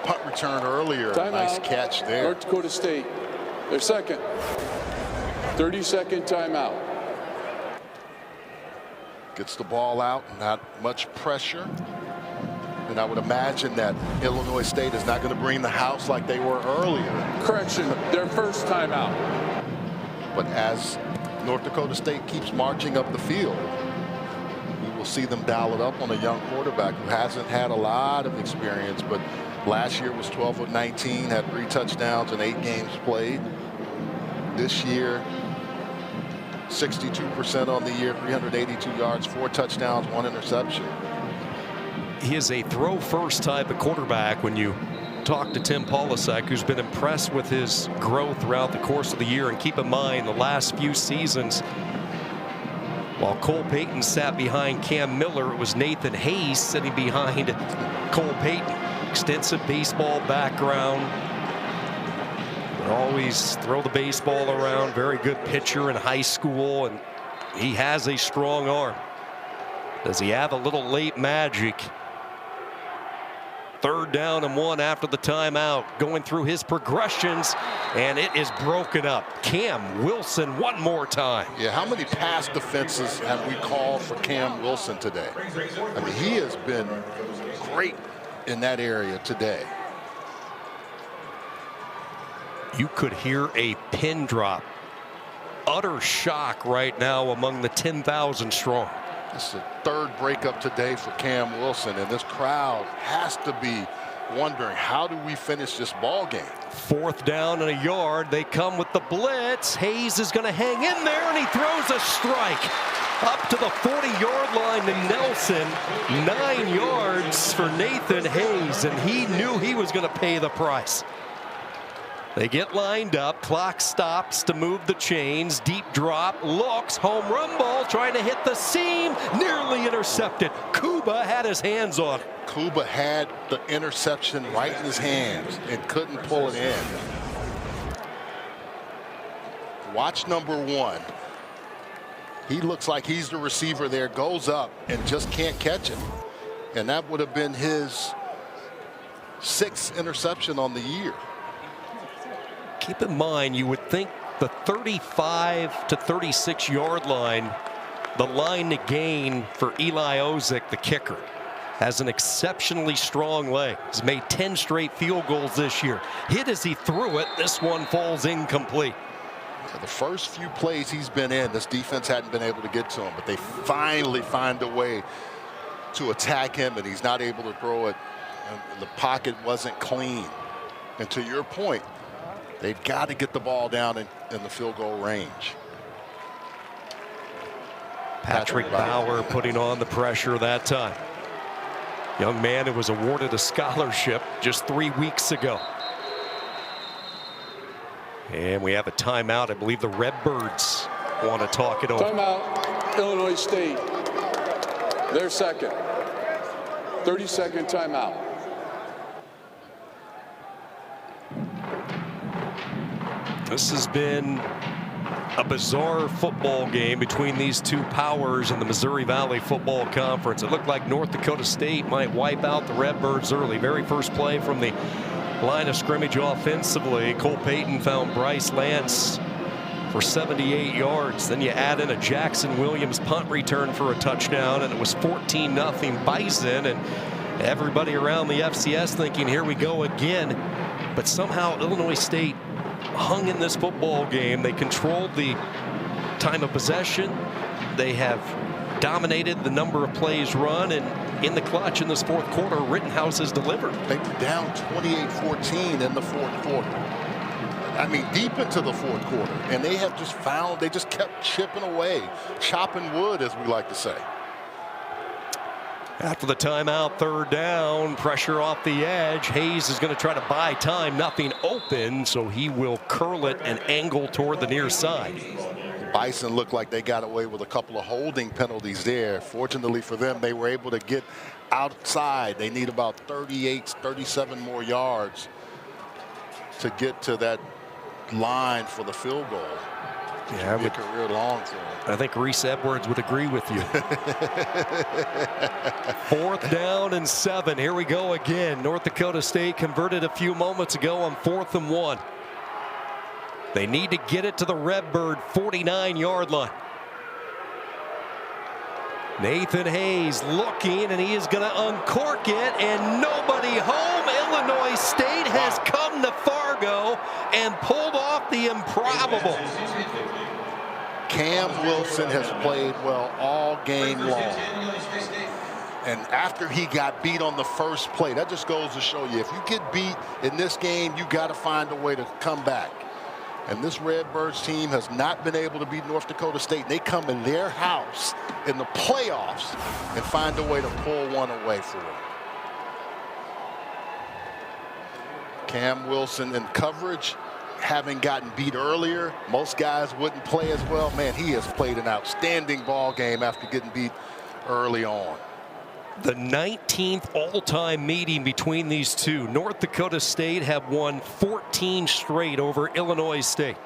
punt return earlier, nice catch there.
North Dakota State, their second. 30-second timeout.
Gets the ball out, not much pressure. And I would imagine that Illinois State is not going to bring the house like they were earlier.
Correction, their first timeout.
But as North Dakota State keeps marching up the field, we will see them dial it up on a young quarterback who hasn't had a lot of experience, but last year was 12 of 19, had 3 touchdowns in 8 games played. This year, 62% on the year, 382 yards, 4 touchdowns, 1 interception.
He is a throw first type of quarterback. When you talk to Tim Polasek, who's been impressed with his growth throughout the course of the year, and keep in mind the last few seasons While Cole Payton sat behind Cam Miller, it was Nathan Hayes sitting behind Cole Payton. Extensive baseball background. Would always throw the baseball around. Very good pitcher in high school, and he has a strong arm. Does he have a little late magic? 3rd down and 1 after the timeout. Going through his progressions, and it is broken up. Cam Wilson one more time.
Yeah, how many pass defenses have we called for Cam Wilson today? I mean, he has been great in that area today.
You could hear a pin drop. Utter shock right now among the 10,000 strong.
This is the 3rd breakup today for Cam Wilson, and this crowd has to be wondering, how do we finish this ball game?
4th down and a yard. They come with the blitz. Hayes is going to hang in there, and he throws a strike up to the 40-yard line to Nelson. 9 yards for Nathan Hayes, and he knew he was going to pay the price. They get lined up. Clock stops to move the chains. Deep drop. Looks. Home run ball trying to hit the seam. Nearly intercepted. Kuba had his hands on it.
Kuba had the interception right in his hands and couldn't pull it in. Watch number 1. He looks like he's the receiver there. Goes up and just can't catch it. And that would have been his 6th interception on the year.
Keep in mind, you would think the 35 to 36 yard line, the line to gain for Eli Ozick, the kicker, has an exceptionally strong leg. He's made 10 straight field goals this year. Hit as he threw it. This one falls incomplete.
The first few plays he's been in, this defense hadn't been able to get to him, but they finally find a way to attack him, and he's not able to throw it. And the pocket wasn't clean. And to your point, they've got to get the ball down in the field goal range.
Patrick Bauer putting on the pressure that time. Young man who was awarded a scholarship just 3 weeks ago. And we have a timeout. I believe the Redbirds want to talk it over.
Timeout, Illinois State. Their second. 30-second timeout.
This has been a bizarre football game between these two powers in the Missouri Valley Football Conference. It looked like North Dakota State might wipe out the Redbirds early. Very first play from the line of scrimmage offensively. Cole Payton found Bryce Lance for 78 yards. Then you add in a Jackson Williams punt return for a touchdown, and it was 14-0 Bison, and everybody around the FCS thinking, here we go again. But somehow Illinois State hung in this football game. They controlled the time of possession. They have dominated the number of plays run, and in the clutch in this 4th quarter, Rittenhouse has delivered.
They were down 28-14 in the 4th quarter. I mean, deep into the 4th quarter, and they have just found, they just kept chipping away, chopping wood, as we like to say.
After the timeout, 3rd down, pressure off the edge. Hayes is going to try to buy time. Nothing open, so he will curl it and angle toward the near side.
Bison looked like they got away with a couple of holding penalties there. Fortunately for them, they were able to get outside. They need about 38, 37 more yards to get to that line for the field goal.
Yeah,
a career long for him.
I think Reese Edwards would agree with you. 4th down and 7. Here we go again. North Dakota State converted a few moments ago on 4th and 1. They need to get it to the Redbird 49-yard line. Nathan Hayes looking, and he is going to uncork it, and nobody home. Illinois State has come to Fargo and pulled off the improbable.
Cam Wilson has played well all game long. And after he got beat on the first play, that just goes to show you, if you get beat in this game, you got to find a way to come back. And this Redbirds team has not been able to beat North Dakota State. They come in their house in the playoffs and find a way to pull one away for them. Cam Wilson in coverage having gotten beat earlier, most guys wouldn't play as well. Man, he has played an outstanding ball game after getting beat early on.
The 19th all-time meeting between these two. North Dakota State have won 14 straight over Illinois State.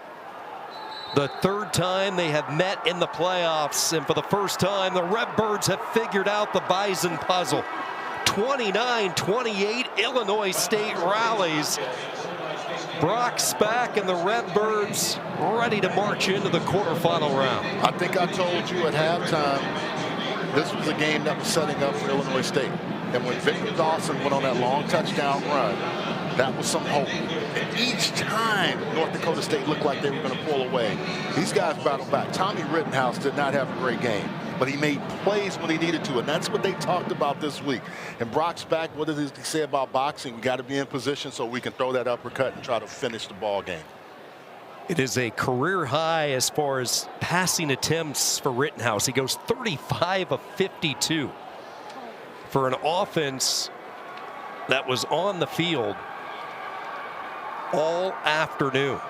The third time they have met in the playoffs, and for the first time, the Redbirds have figured out the Bison puzzle. 29-28, Illinois State rallies. Brock Spack and the Redbirds ready to march into the quarterfinal round.
I think I told you at halftime, this was a game that was setting up for Illinois State. And when Victor Dawson went on that long touchdown run, that was some hope. And each time North Dakota State looked like they were going to pull away, these guys battled back. Tommy Rittenhouse did not have a great game, but he made plays when he needed to, and that's what they talked about this week. And Brock Spack, what did he say about boxing? We got to be in position so we can throw that uppercut and try to finish the ball game.
It is a career high as far as passing attempts for Rittenhouse. He goes 35 of 52 for an offense that was on the field all afternoon.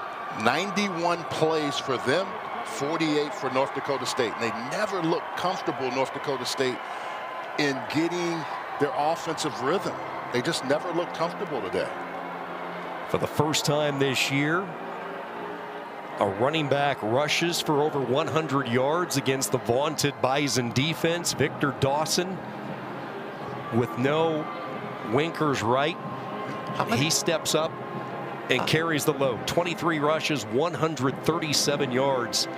91 plays for them, 48 for North Dakota State. And they never looked comfortable, North Dakota State, in getting their offensive rhythm. They just never looked comfortable today.
For the first time this year, a running back rushes for over 100 yards against the vaunted Bison defense. Victor Dawson with no winkers right. He steps up and carries the load. 23 rushes, 137 yards.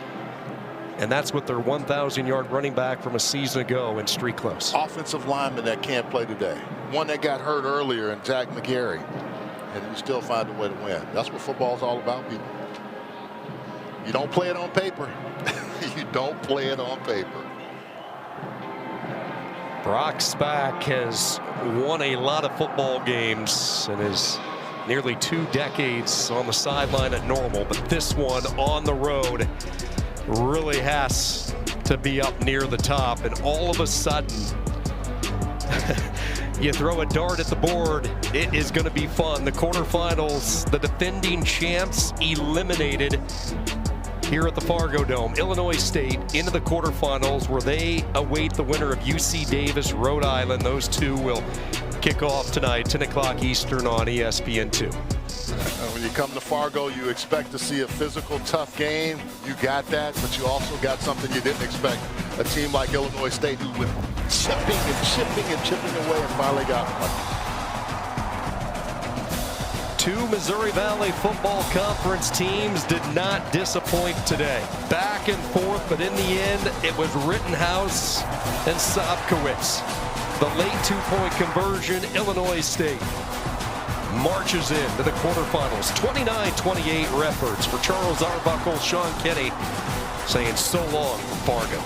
And that's with their 1,000-yard running back from a season ago in street close.
Offensive lineman that can't play today. One that got hurt earlier in Jack McGarry. And you still find a way to win. That's what football's all about, people. You don't play it on paper. You don't play it on paper.
Brock Spack has won a lot of football games and is nearly 2 decades on the sideline at Normal, but this one on the road really has to be up near the top, and all of a sudden you throw a dart at the board, it is going to be fun. The quarterfinals, the defending champs eliminated here at the Fargo Dome. Illinois State into the quarterfinals where they await the winner of UC Davis, Rhode Island. Those two will kick off tonight, 10 o'clock Eastern on ESPN2.
When you come to Fargo, you expect to see a physical, tough game. You got that, but you also got something you didn't expect. A team like Illinois State who with chipping and chipping and chipping away and finally got one.
2 Missouri Valley Football Conference teams did not disappoint today. Back and forth, but in the end, it was Rittenhouse and Sobkowitz. The late 2-point conversion, Illinois State marches into the quarterfinals. 29-28 Redbirds. For Charles Arbuckle, Sean Kenny saying so long from Fargo.